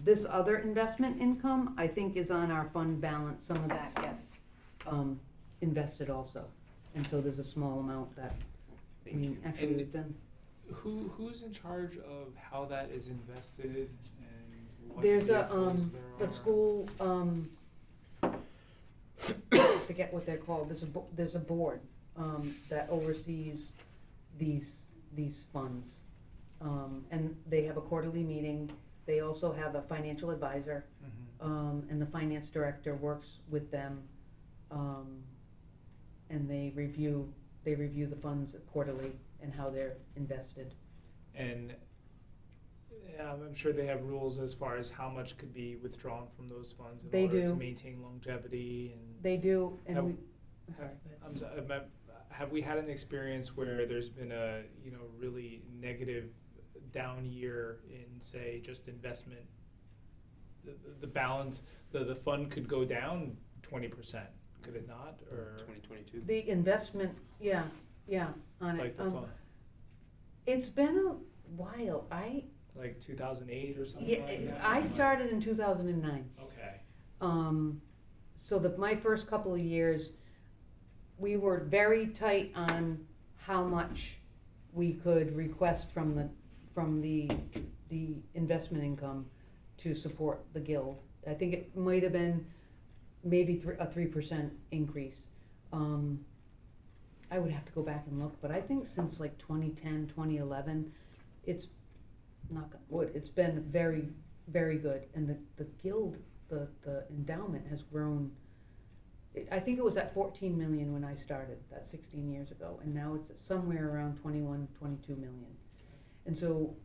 This other investment income, I think, is on our fund balance. Some of that gets invested also. And so there's a small amount that, I Thank you. mean, actually And we've done. Who's in charge of how that is invested and what There's vehicles there the are? school, forget what they're called, there's a board, that oversees these funds. And they have a quarterly meeting, they also have a financial advisor, Mhm. and the finance director works with them. And they review the funds quarterly and how they're invested. And I'm sure they have rules as far as how much could be withdrawn from those funds in They order to do. maintain longevity and. They do, and Have- we, sorry. Have we had an experience where there's been a, really negative down year in, say, just investment? The balance, the fund could go down 20%, could it not, or 2022. The investment, yeah, on it. like the fund, It's been a while, like 2008 or something yeah, like that? I started in 2009. Okay, So my first couple of years, we were very tight on how much we could request from the investment income to support the Guild. I think it might have been maybe a 3% increase. I would have to go back and look, but I think since like 2010, 2011, it's, knock on wood, it's been very, very good. And the Guild, the endowment has grown. I think it was at 14 million when I started, that's 16 years ago, and now it's somewhere around 21, 22 million. And so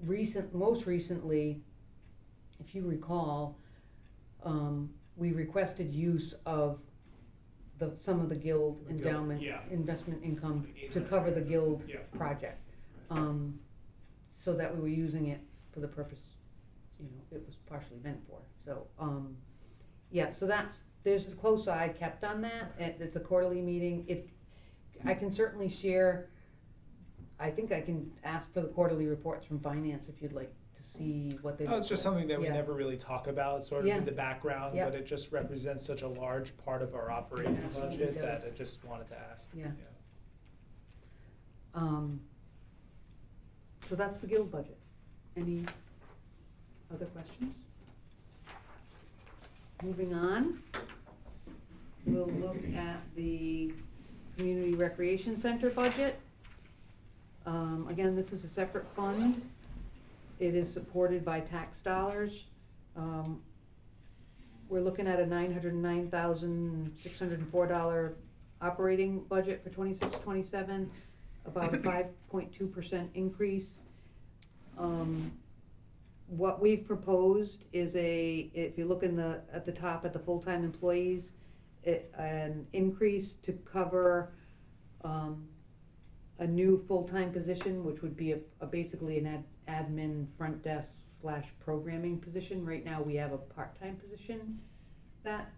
most recently, if you recall, we requested use of some of the Guild The Guild, endowment yeah. investment income The to cover the Guild Yeah. project. So that we were using it for the purpose, it was partially meant for. So, so there's a close eye kept on that. It's a quarterly meeting. If, I can certainly share, I think I can ask for the quarterly reports from finance if you'd like to see what they. oh, it's just something that we Yeah. never really talk about, sort of Yeah. in the background, Yeah. but it just represents such a large part of our operating Absolutely budget does. that I just wanted to ask. Yeah. So that's the Guild budget. Any other questions? Moving on, we'll look at the Community Recreation Center budget. Again, this is a separate fund. It is supported by tax dollars. We're looking at a $909,604 operating budget for 26-27, about a 5.2% increase. What we've proposed is if you look at the top at the full-time employees, an increase to cover a new full-time position, which would be basically an admin front desk / programming position. Right now, we have a part-time position that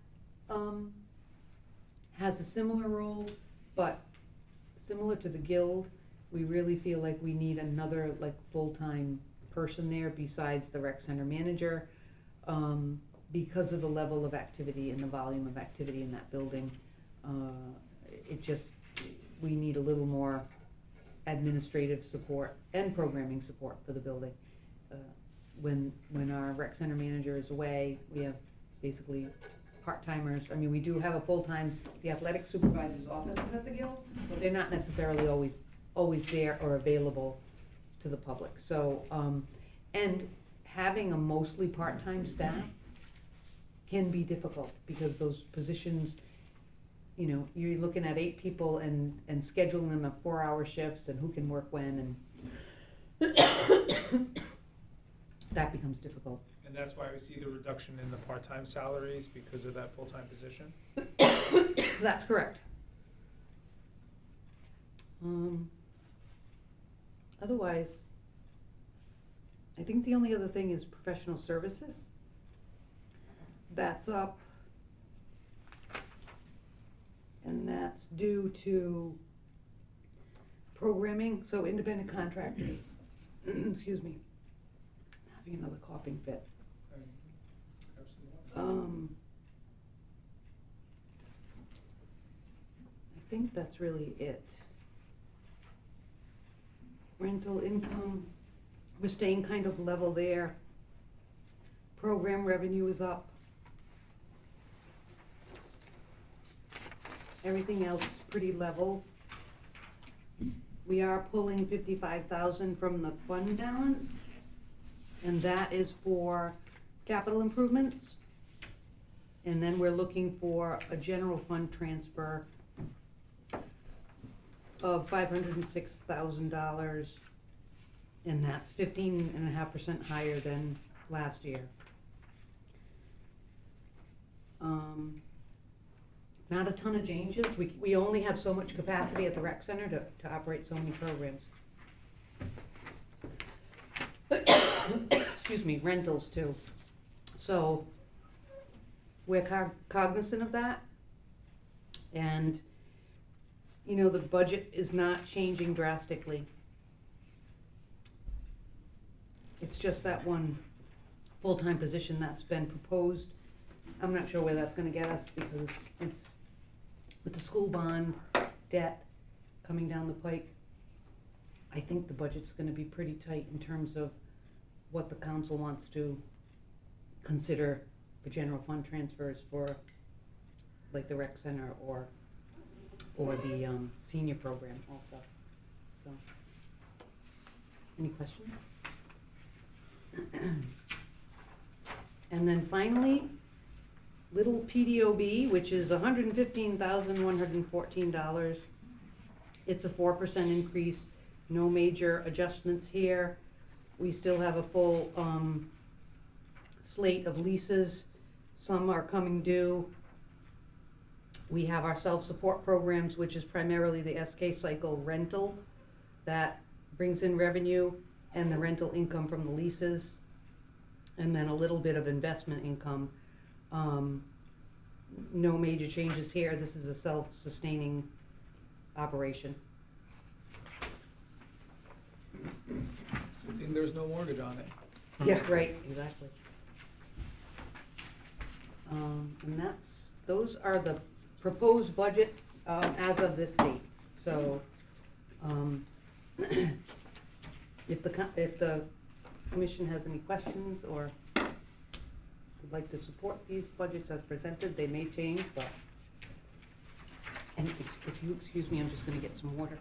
has a similar role, but similar to the Guild, we really feel like we need another, like, full-time person there besides the rec center manager, because of the level of activity and the volume of activity in that building. It just, we need a little more administrative support and programming support for the building. When our rec center manager is away, we have basically part-timers. I mean, we do have a full-time, the athletic supervisor's office is at the Guild, but they're not necessarily always there or available to the public. So, and having a mostly part-time staff can be difficult, because those positions, you know, you're looking at 8 people and scheduling them at 4-hour shifts and who can work when, and that becomes difficult. And that's why we see the reduction in the part-time salaries, because of that full-time position? That's correct. Otherwise, I think the only other thing is professional services. That's up. And that's due to programming, so independent contractors. Excuse me. I'm having another coughing fit. I think that's really it. Rental income, we're staying kind of level there. Program revenue is up. Everything else is pretty level. We are pulling 55,000 from the fund balance, and that is for capital improvements. And then we're looking for a general fund transfer of $506,000, and that's 15.5% higher than last year. Not a ton of changes. We only have so much capacity at the rec center to operate so many programs. Excuse me, rentals too. So we're cognizant of that. And, you know, the budget is not changing drastically. It's just that one full-time position that's been proposed. I'm not sure where that's gonna get us, because it's with the school bond debt coming down the pike. I think the budget's gonna be pretty tight in terms of what the council wants to consider for general fund transfers for, like, the rec center or the senior program also. So, any questions? And then finally, little PDOB, which is $115,114. It's a 4% increase, no major adjustments here. We still have a full slate of leases. Some are coming due. We have our self-support programs, which is primarily the SK cycle rental that brings in revenue, and the rental income from the leases, and then a little bit of investment income. No major changes here. This is a self-sustaining operation. Good thing there's no mortgage on it. Yeah, right, exactly. And those are the proposed budgets as of this date. So, if the commission has any questions or would like to support these budgets as presented, they may change, but, and if you excuse me, I'm just gonna get some water.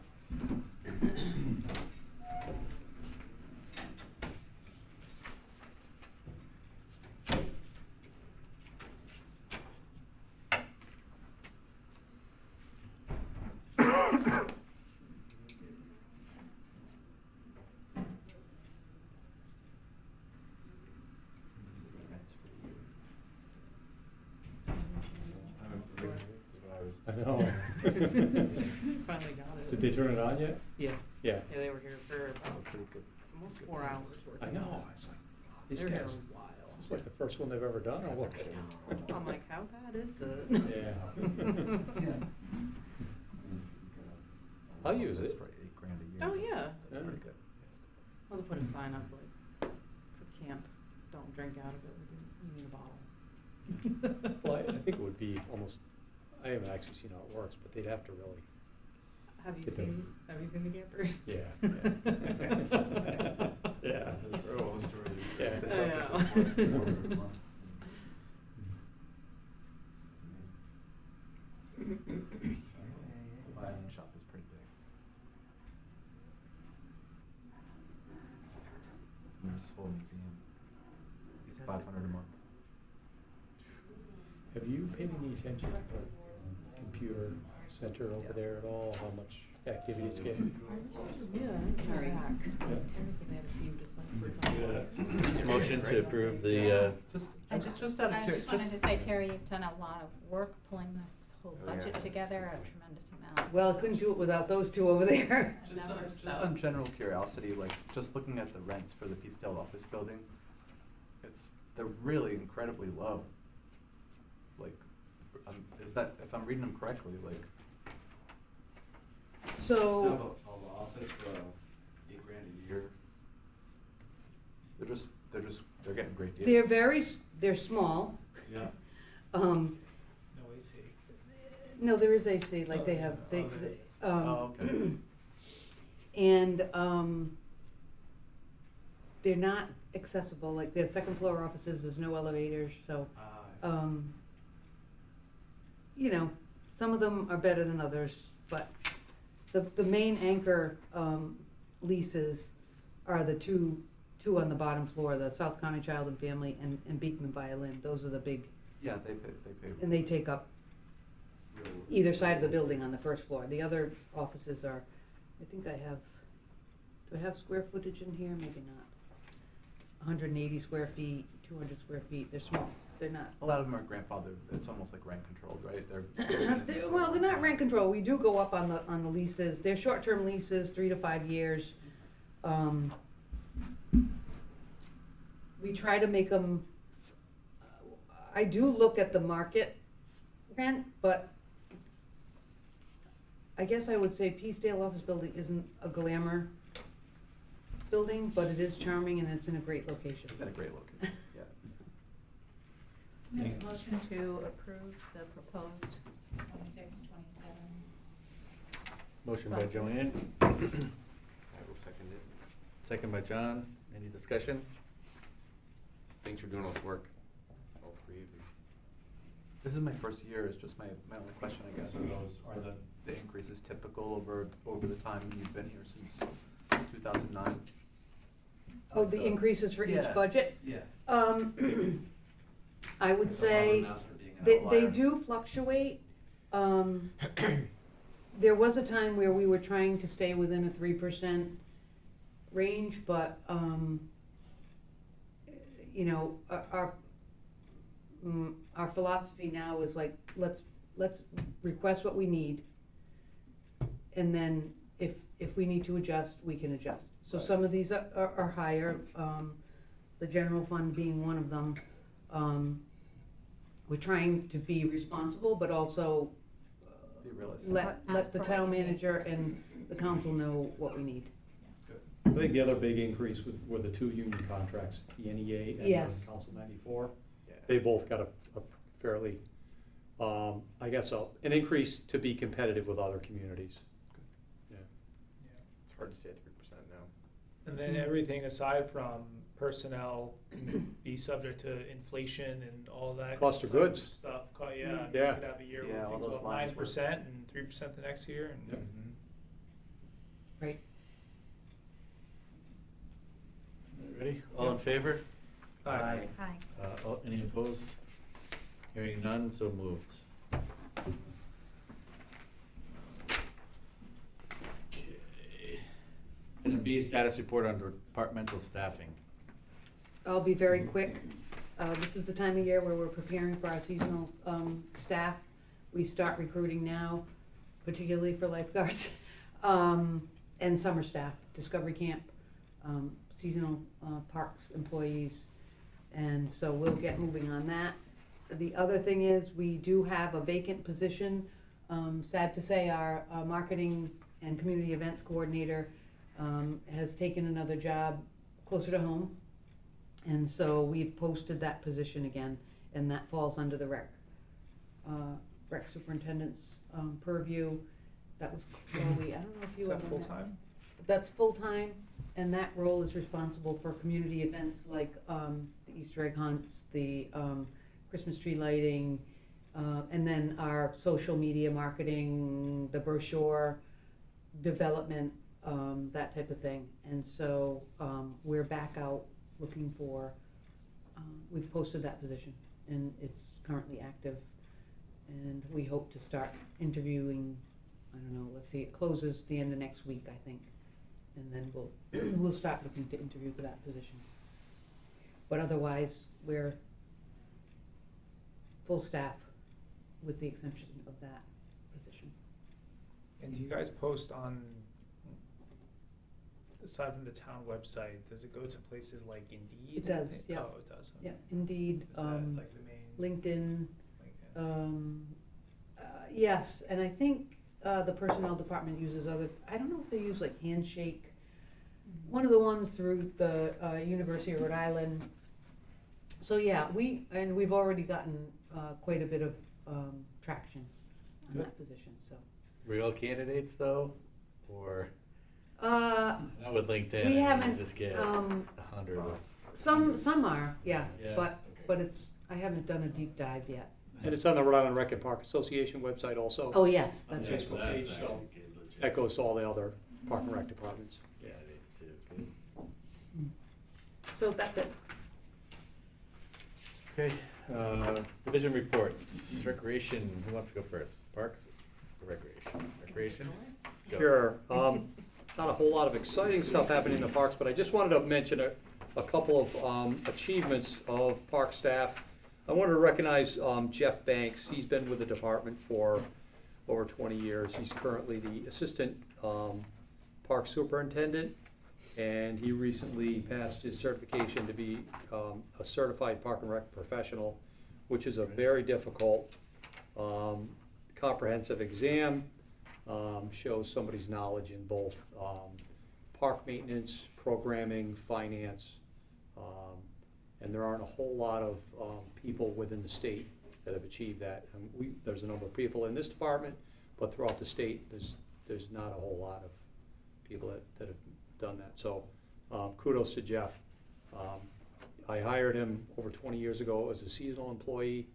I know. Finally got it. Did they turn it on yet? Yeah. Yeah. Yeah, they were here for about Pretty good. almost 4 hours working. I know, it's like, these They were here guys, a while. this is like the first one they've ever done, or what? I'm like, how bad is it? Yeah. I'll use it. For $8,000 a year. Oh, yeah. That's pretty good. I'll put a sign up like, for camp, don't drink out of it, you need a bottle. Well, I think it would be almost, I haven't actually seen how it works, but they'd have to really, Have you Get them. seen the campers? yeah. Yeah. That's all the stories. Yeah. This I episode know. was $400 a month. That's amazing. The violin shop is pretty big. And there's a whole museum. Is that 500 a month. Have you paid any attention to the computer center over Yeah. there at all, how much activity it's getting? Yeah, Terry. Terry said they had a few just like for Motion to approve the, Just I out of just curiosity. wanted to say, Terry, you've done a lot of work pulling this whole Oh, yeah. budget together, a tremendous amount. Well, I couldn't do it without those two over there. Just on general curiosity, like just looking at the rents for the Peacedale office building, they're really incredibly low. Like, is that, if I'm reading them correctly, like, So, office for $8,000 a year? They're getting great deals. they're small. Yeah. No AC. No, there is AC, like they have, Oh, okay. and, they're not accessible, like the second floor offices, there's no elevators, so, you know, some of them are better than others, but the main anchor, leases are the two on the bottom floor, the South County Child and Family and Beekman Violin, those are the big, Yeah, they pay. and they take up either side of the building on the first floor. The other offices are, I think do I have square footage in here? Maybe not. 180 square feet, 200 square feet, they're small, they're not. A lot of them are grandfathered, it's almost like rent controlled, right? Well, they're not rent control, we do go up on the leases, they're short-term leases, 3 to 5 years. We try to make them, I do look at the market rent, but I guess I would say Peacedale office building isn't a glamour building, but it is charming and it's in a great location. It's in a great location, yeah. Make a motion to approve the proposed 26, 27. motion by Joanne, I will second it. second by John. Any discussion? Just thanks for doing all this work, all three of you. This is my first year, it's just my only question, I guess, are the increases typical over the time you've been here since 2009? Oh, the increases for each Yeah. budget? Yeah. I would say they do fluctuate. There was a time where we were trying to stay within a 3% range, but, you know, our philosophy now is like, let's request what we need. And then if we need to adjust, we can adjust. So some of these are higher, the general fund being one of them. We're trying to be responsible, but also Be realistic. let Ask the for what town we need. manager and the council know what we need. I think the other big increase were the two union contracts, the NEA and Yes. the Council 94. Yeah. They both got a fairly, I guess, an increase to be competitive with other communities. Yeah. It's hard to say at 3% now. And then everything aside from personnel can be subject to inflation and all that. Cost of type goods. Stuff, yeah, Yeah. you could have a year Yeah, where all things those go up lines 9% and 3% the next year, and Yep. Right. Ready? All in favor? Aye. Hi. Any opposed? Hearing none, so moved. Okay. Item B, status report on departmental staffing. I'll be very quick. This is the time of year where we're preparing for our seasonal staff. We start recruiting now, particularly for lifeguards, and summer staff, Discovery Camp, seasonal parks employees. And so we'll get moving on that. The other thing is, we do have a vacant position. Sad to say, our marketing and community events coordinator, has taken another job closer to home. And so we've posted that position again, and that falls under the rec superintendent's purview. That was Chloe, I don't know if you Is ever that met- full-time? That's full-time, and that role is responsible for community events like the Easter egg hunts, the Christmas tree lighting, and then our social media marketing, the brochure development, that type of thing. And so we're back out looking for, we've posted that position, and it's currently active. And we hope to start interviewing, I don't know, let's see, it closes the end of next week, I think. And then we'll start looking to interview for that position. But otherwise, we're full staff with the exception of that position. And do you guys post on, aside from the town website, does it go to places like Indeed? It does, yeah. Oh, it does. Yeah, Indeed, Is that like the main? LinkedIn, LinkedIn? yes, and I think the personnel department uses other, I don't know if they use like Handshake, one of the ones through the University of Rhode Island. So yeah, we've already gotten quite a bit of traction on that position, so. Real candidates though, or Uh, not with LinkedIn? we I mean, you haven't, just get um, 100. some are, yeah, Yeah, but, okay. but I haven't done a deep dive yet. And it's on the Rhode Island Rec and Park Association website also. Oh, yes, that's right. Facebook That's page, actually so good, legit. that goes to all the other park and rec departments. Candidates too. Good. So that's it. Okay, division reports, recreation, who wants to go first? Parks or recreation? Recreation? Go. Sure. Not a whole lot of exciting stuff happening in the parks, but I just wanted to mention a couple of achievements of park staff. I wanted to recognize Jeff Banks. He's been with the department for over 20 years. He's currently the assistant park superintendent, and he recently passed his certification to be a certified park and rec professional, which is a very difficult comprehensive exam. Shows somebody's knowledge in both park maintenance, programming, finance, and there aren't a whole lot of people within the state that have achieved that. And there's a number of people in this department, but throughout the state, there's not a whole lot of people that have done that. So kudos to Jeff. I hired him over 20 years ago as a seasonal employee,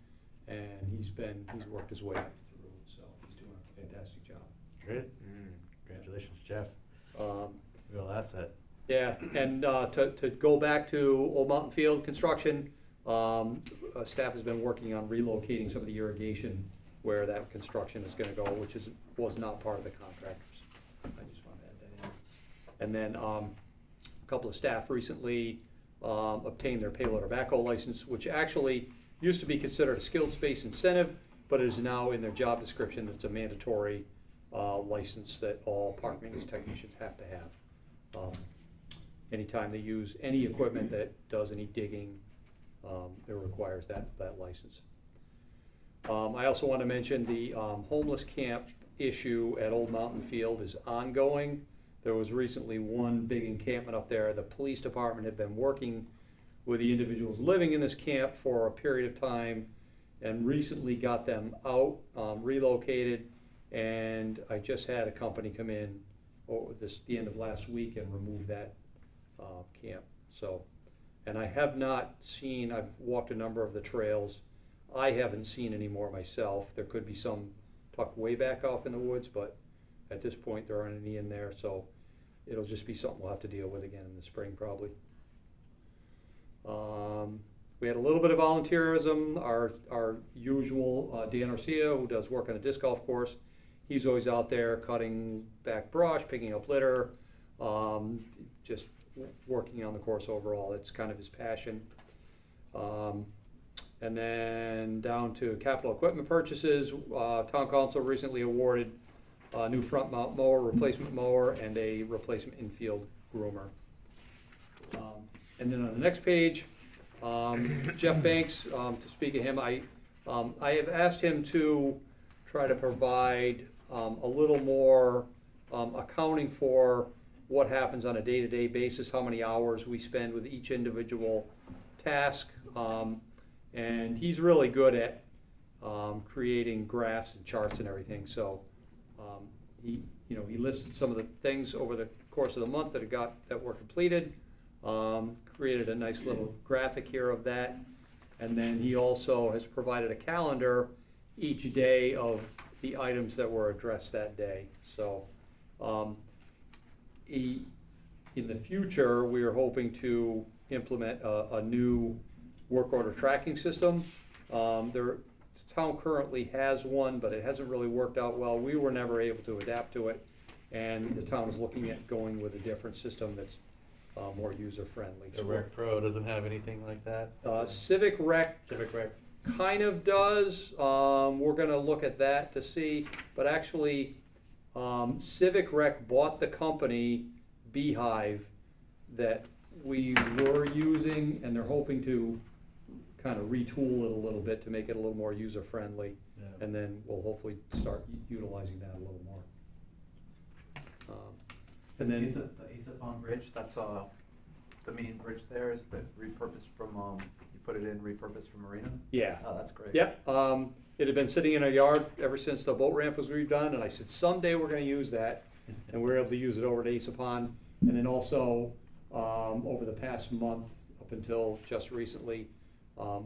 and he's worked his way up through, so he's doing a fantastic job. Great. Congratulations, Jeff. Real asset. Yeah, and to go back to Old Mountain Field construction, staff has been working on relocating some of the irrigation where that construction is gonna go, which was not part of the contractors. I just wanted to add that in. And then a couple of staff recently obtained their payloader backhoe license, which actually used to be considered a skilled space incentive, but is now in their job description. It's a mandatory license that all park maintenance technicians have to have. Anytime they use any equipment that does any digging, it requires that license. I also want to mention the homeless camp issue at Old Mountain Field is ongoing. There was recently one big encampment up there. The police department had been working with the individuals living in this camp for a period of time and recently got them out, relocated, and I just had a company come in the end of last week and remove that camp. So, and I have not seen, I've walked a number of the trails. I haven't seen any more myself. There could be some tucked way back off in the woods, but at this point there aren't any in there, so it'll just be something we'll have to deal with again in the spring probably. We had a little bit of volunteerism. Our usual Dan Garcia, who does work on the disc golf course, he's always out there cutting back brush, picking up litter, just working on the course overall. It's kind of his passion. And then down to capital equipment purchases. Town council recently awarded a new front mount mower, replacement mower, and a replacement infield groomer. And then on the next page, Jeff Banks, to speak of him, I have asked him to try to provide a little more accounting for what happens on a day-to-day basis, how many hours we spend with each individual task. And he's really good at creating graphs and charts and everything. So he listed some of the things over the course of the month that were completed. Created a nice little graphic here of that. And then he also has provided a calendar each day of the items that were addressed that day. So in the future, we are hoping to implement a new work order tracking system. The town currently has one, but it hasn't really worked out well. We were never able to adapt to it, and the town is looking at going with a different system that's more user-friendly. The Rec Pro doesn't have anything like that? Civic Rec kind of does. We're gonna look at that to see, but actually, Civic Rec bought the company Beehive that we were using, and they're hoping to kind of retool it a little bit to make it a little more user-friendly. Yeah. And then we'll hopefully start utilizing that a little more. And then, the Aesopon Bridge, that's the main bridge there is that repurposed from, you put it in repurposed from Marina? yeah. Oh, that's great. Yeah, it had been sitting in our yard ever since the boat ramp was redone, and I said, someday we're gonna use that. And we were able to use it over at Aesopon. And then also, over the past month, up until just recently,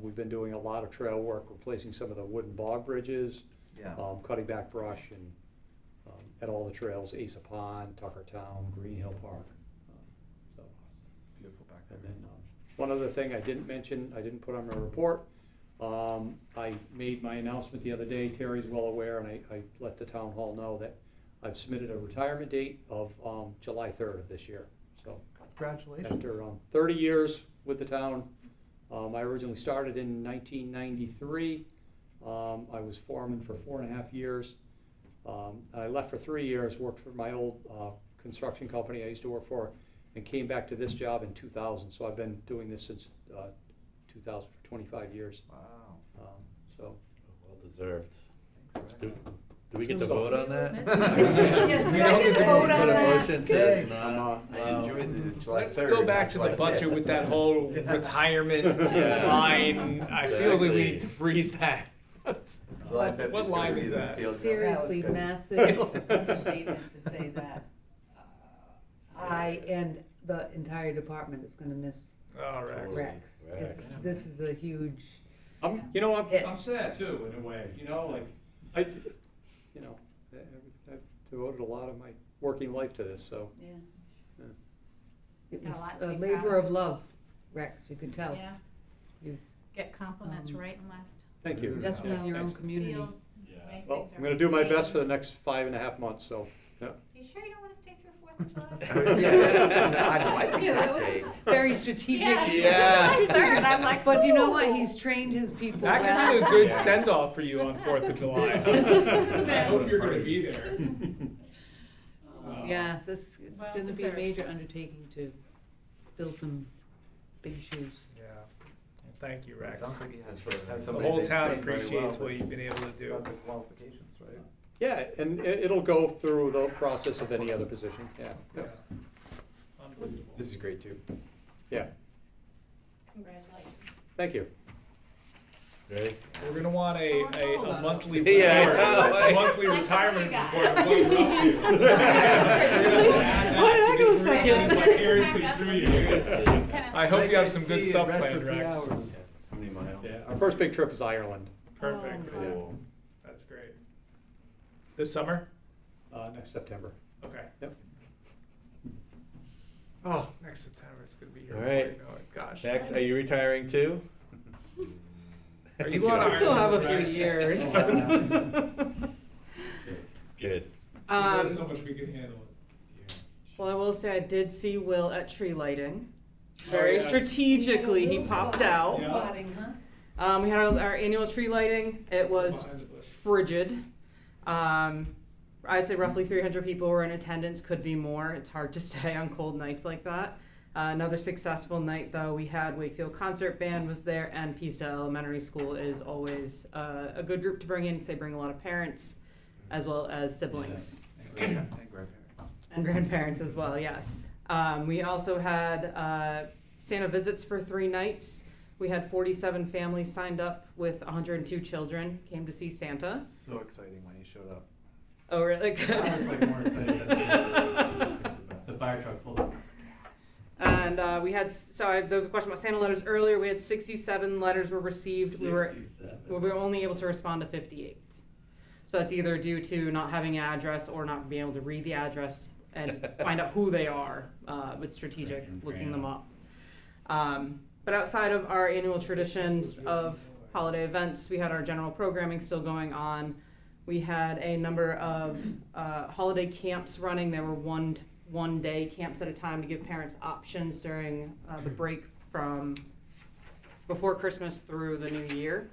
we've been doing a lot of trail work, replacing some of the wooden bog bridges, Yeah. cutting back brush, and at all the trails, Aesopon, Tuckertown, Green Hill Park. So, Beautiful back there. and then, one other thing I didn't mention, I didn't put on my report, I made my announcement the other day, Terry's well aware, and I let the town hall know that I've submitted a retirement date of July 3rd of this year. So Congratulations. after 30 years with the town, I originally started in 1993. I was foreman for 4.5 years. I left for 3 years, worked for my old construction company I used to work for, and came back to this job in 2000. So I've been doing this since 2000 for 25 years. Wow. So Well deserved. Thanks, Do, Rex. do we get to vote on that? Yes, could I get to vote on Put a that? motion to not I allow- enjoyed the July 3rd. Let's go back to the July budget 5th. with that whole retirement Yeah. line. I feel like we Exactly. need to freeze that. July What 5th what is line gonna is be the that? field trip. Seriously, That was good. massive understatement to say that I and the entire department is gonna miss All right. Totally. Rex. Rex. This is a huge, I'm Yeah. I'm sad too, in a way, like, I've devoted a lot of my working life to this, so. Yeah. it Got a was lot to a be labor proud of. of love, Rex, you could tell. Yeah. You've Get compliments Um, right and left. Thank you. investment in your own Thanks. community. Field, Yeah. make Well, things I'm gonna do my best for the reputation. next 5.5 months, so, yeah. You sure you don't wanna stay through 4th of July? Yeah, I like Yeah, that that day. was very strategic. Yeah. July 3rd, I'm like, But you know what, ooh. he's trained his people That well. could be a good Yeah. send off for you on 4th of July. I hope you're gonna be there. Yeah, this is Well gonna be a deserved. major undertaking to fill some big shoes. Yeah. Thank you, Rex. Sounds like he has The somebody whole that's town trained very appreciates well what you've been able to that's do. got the qualifications, right? Yeah, and it'll go through the process of any other position, yeah. Yes. Unbelievable. This is great too. Yeah, Congratulations. thank you. Ready? We're gonna want a monthly Yeah, I report, know. a monthly Like retirement what we report got. of what you're up to. Why did I go second? Vicariously through you. Kinda- I hope you have some good stuff planned, Rex. How many miles? Yeah, our first big trip is Ireland, Perfect. Oh, Cool. That's great. This summer? next September. Okay. Yep. Oh, next September, it's gonna be here All before right. you know it, gosh. Next, are you retiring too? Are you going to I still have a Ireland, few Rex? years. Good. There's only so much we can handle. Well, I will say I did see Will at tree lighting. Oh, Very yes. strategically, he popped out. Yeah. Spotting, huh? We had our annual tree lighting. It was frigid. I'd say roughly 300 people were in attendance, could be more. It's hard to say on cold nights like that. Another successful night, though, we had Wakefield Concert Band was there, and Peacedale Elementary School is always a good group to bring in because they bring a lot of parents as well as siblings. And grandparents. And grandparents as well, yes. We also had Santa visits for 3 nights. We had 47 families signed up with 102 children came to see Santa. So exciting when he showed up. Oh, really? Good. I was like more excited than the fire truck pulled up. And we had, there was a question about Santa letters earlier. We had 67 letters were received. We were only able to respond to 58. So that's either due to not having an address or not being able to read the address and find out who they are with strategic, looking them up. But outside of our annual traditions of holiday events, we had our general programming still going on. We had a number of holiday camps running. There were one day camps at a time to give parents options during the break from before Christmas through the new year,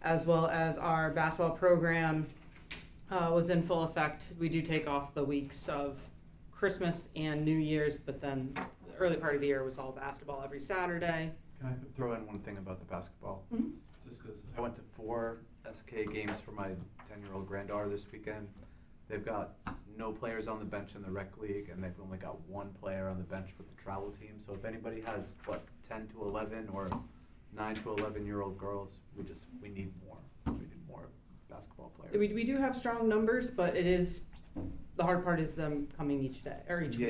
as well as our basketball program was in full effect. We do take off the weeks of Christmas and New Year's, but then the early part of the year was all basketball every Saturday. Can I throw in one thing about the basketball? Mhm. Just because I went to 4 SK games for my 10-year-old granddaughter this weekend. They've got no players on the bench in the rec league, and they've only got 1 player on the bench with the travel team. So if anybody has, 10 to 11 or 9 to 11-year-old girls, we need more. We need more basketball players. We do have strong numbers, but it is, the hard part is them coming each day, or each week.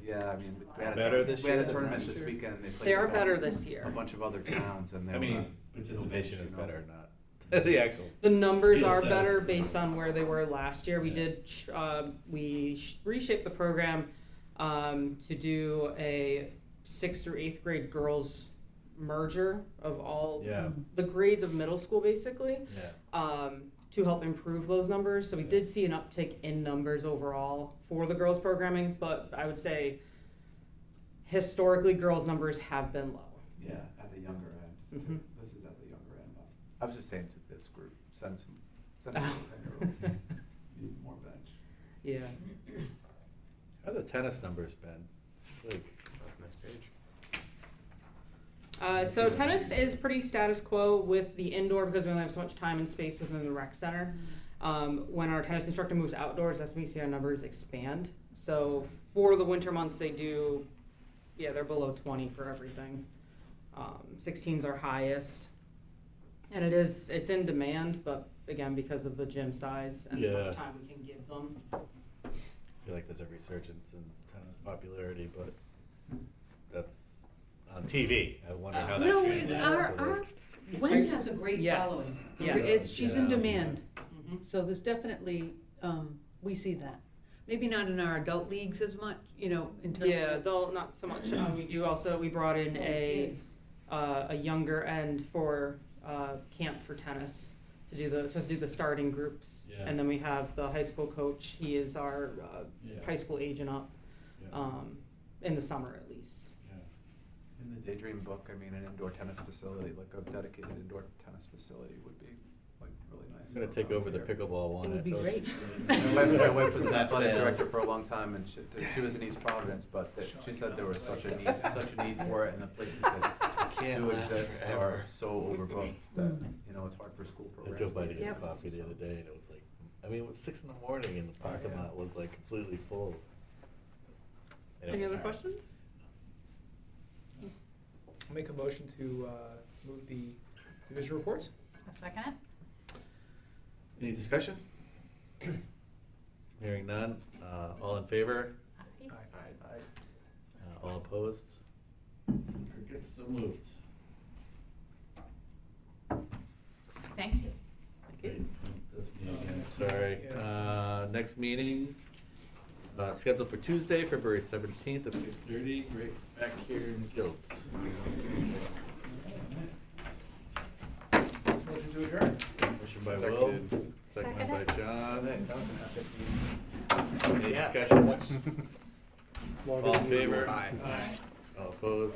Yeah, I mean, we had Better a, this we had year a than tournament last this year? weekend. They played They are with better this year. a bunch of other towns, and they I were. mean, participation is better, not the actual. The numbers skill are set. better based on where they were last year. We Yeah. did, reshaped the program to do a 6th through 8th grade girls merger of all Yeah, the grades of middle school, basically, yeah. to help improve those numbers. So we did see an uptick in numbers overall for the girls programming, but I would say historically girls numbers have been low. Yeah, at the younger end. Mhm. This is at the younger end. I was just saying to this group, send some 10-year-olds. Need more bench. Yeah. How have the tennis numbers been? It's like, That's the next page. So tennis is pretty status quo with the indoor because we only have so much time and space within the rec center. When our tennis instructor moves outdoors, that's when we see our numbers expand. So for the winter months, they're below 20 for everything. 16's our highest. And it's in demand, but again, because of the gym size and how Yeah. much time we can give them. I feel like there's a resurgence in tennis popularity, but that's on TV. I wonder how that No, translates to our like. Gwen has a great Yes, following. yes. She's in Yeah. demand, Mhm. so there's definitely, we see that. Maybe not in our adult leagues as much, in terms of. Yeah, though not so much. We brought in a younger end for camp for tennis to do the starting groups, Yeah. and then we have the high school coach. He is our Yeah. high school agent up Yeah. in the summer at least. Yeah. In the Daydream book, I mean, an indoor tennis facility, like a dedicated indoor tennis facility would be like really nice. I'm gonna for take over the volunteer. pickleball one. It would at be Ocean great. State. My wife was an That athletic fails. director for a long time, and she was in East Providence, but she said there was such a need for it, and the places that Can't do last exist forever. are so overbooked that, it's hard for school I programs. drove by to to get Yep. coffee the other day, and it was like, it was 6 a.m, and the parking yeah. lot was like completely full. And it Any was other hard. questions? I'll make a motion to move the division reports. A second it? Any discussion? Hearing none, all in favor? Aye. All opposed? Crickets, so moved. Thank you. Great. That's me again, sorry. Yeah. Next meeting, scheduled for Tuesday, February 17th at 6:30, right back here in Guilds. Motion to adjourn. Motion by Will, Seconded. seconded by John. That was an epic meeting. Any discussion? Longer All in than usual. favor? Aye. All opposed?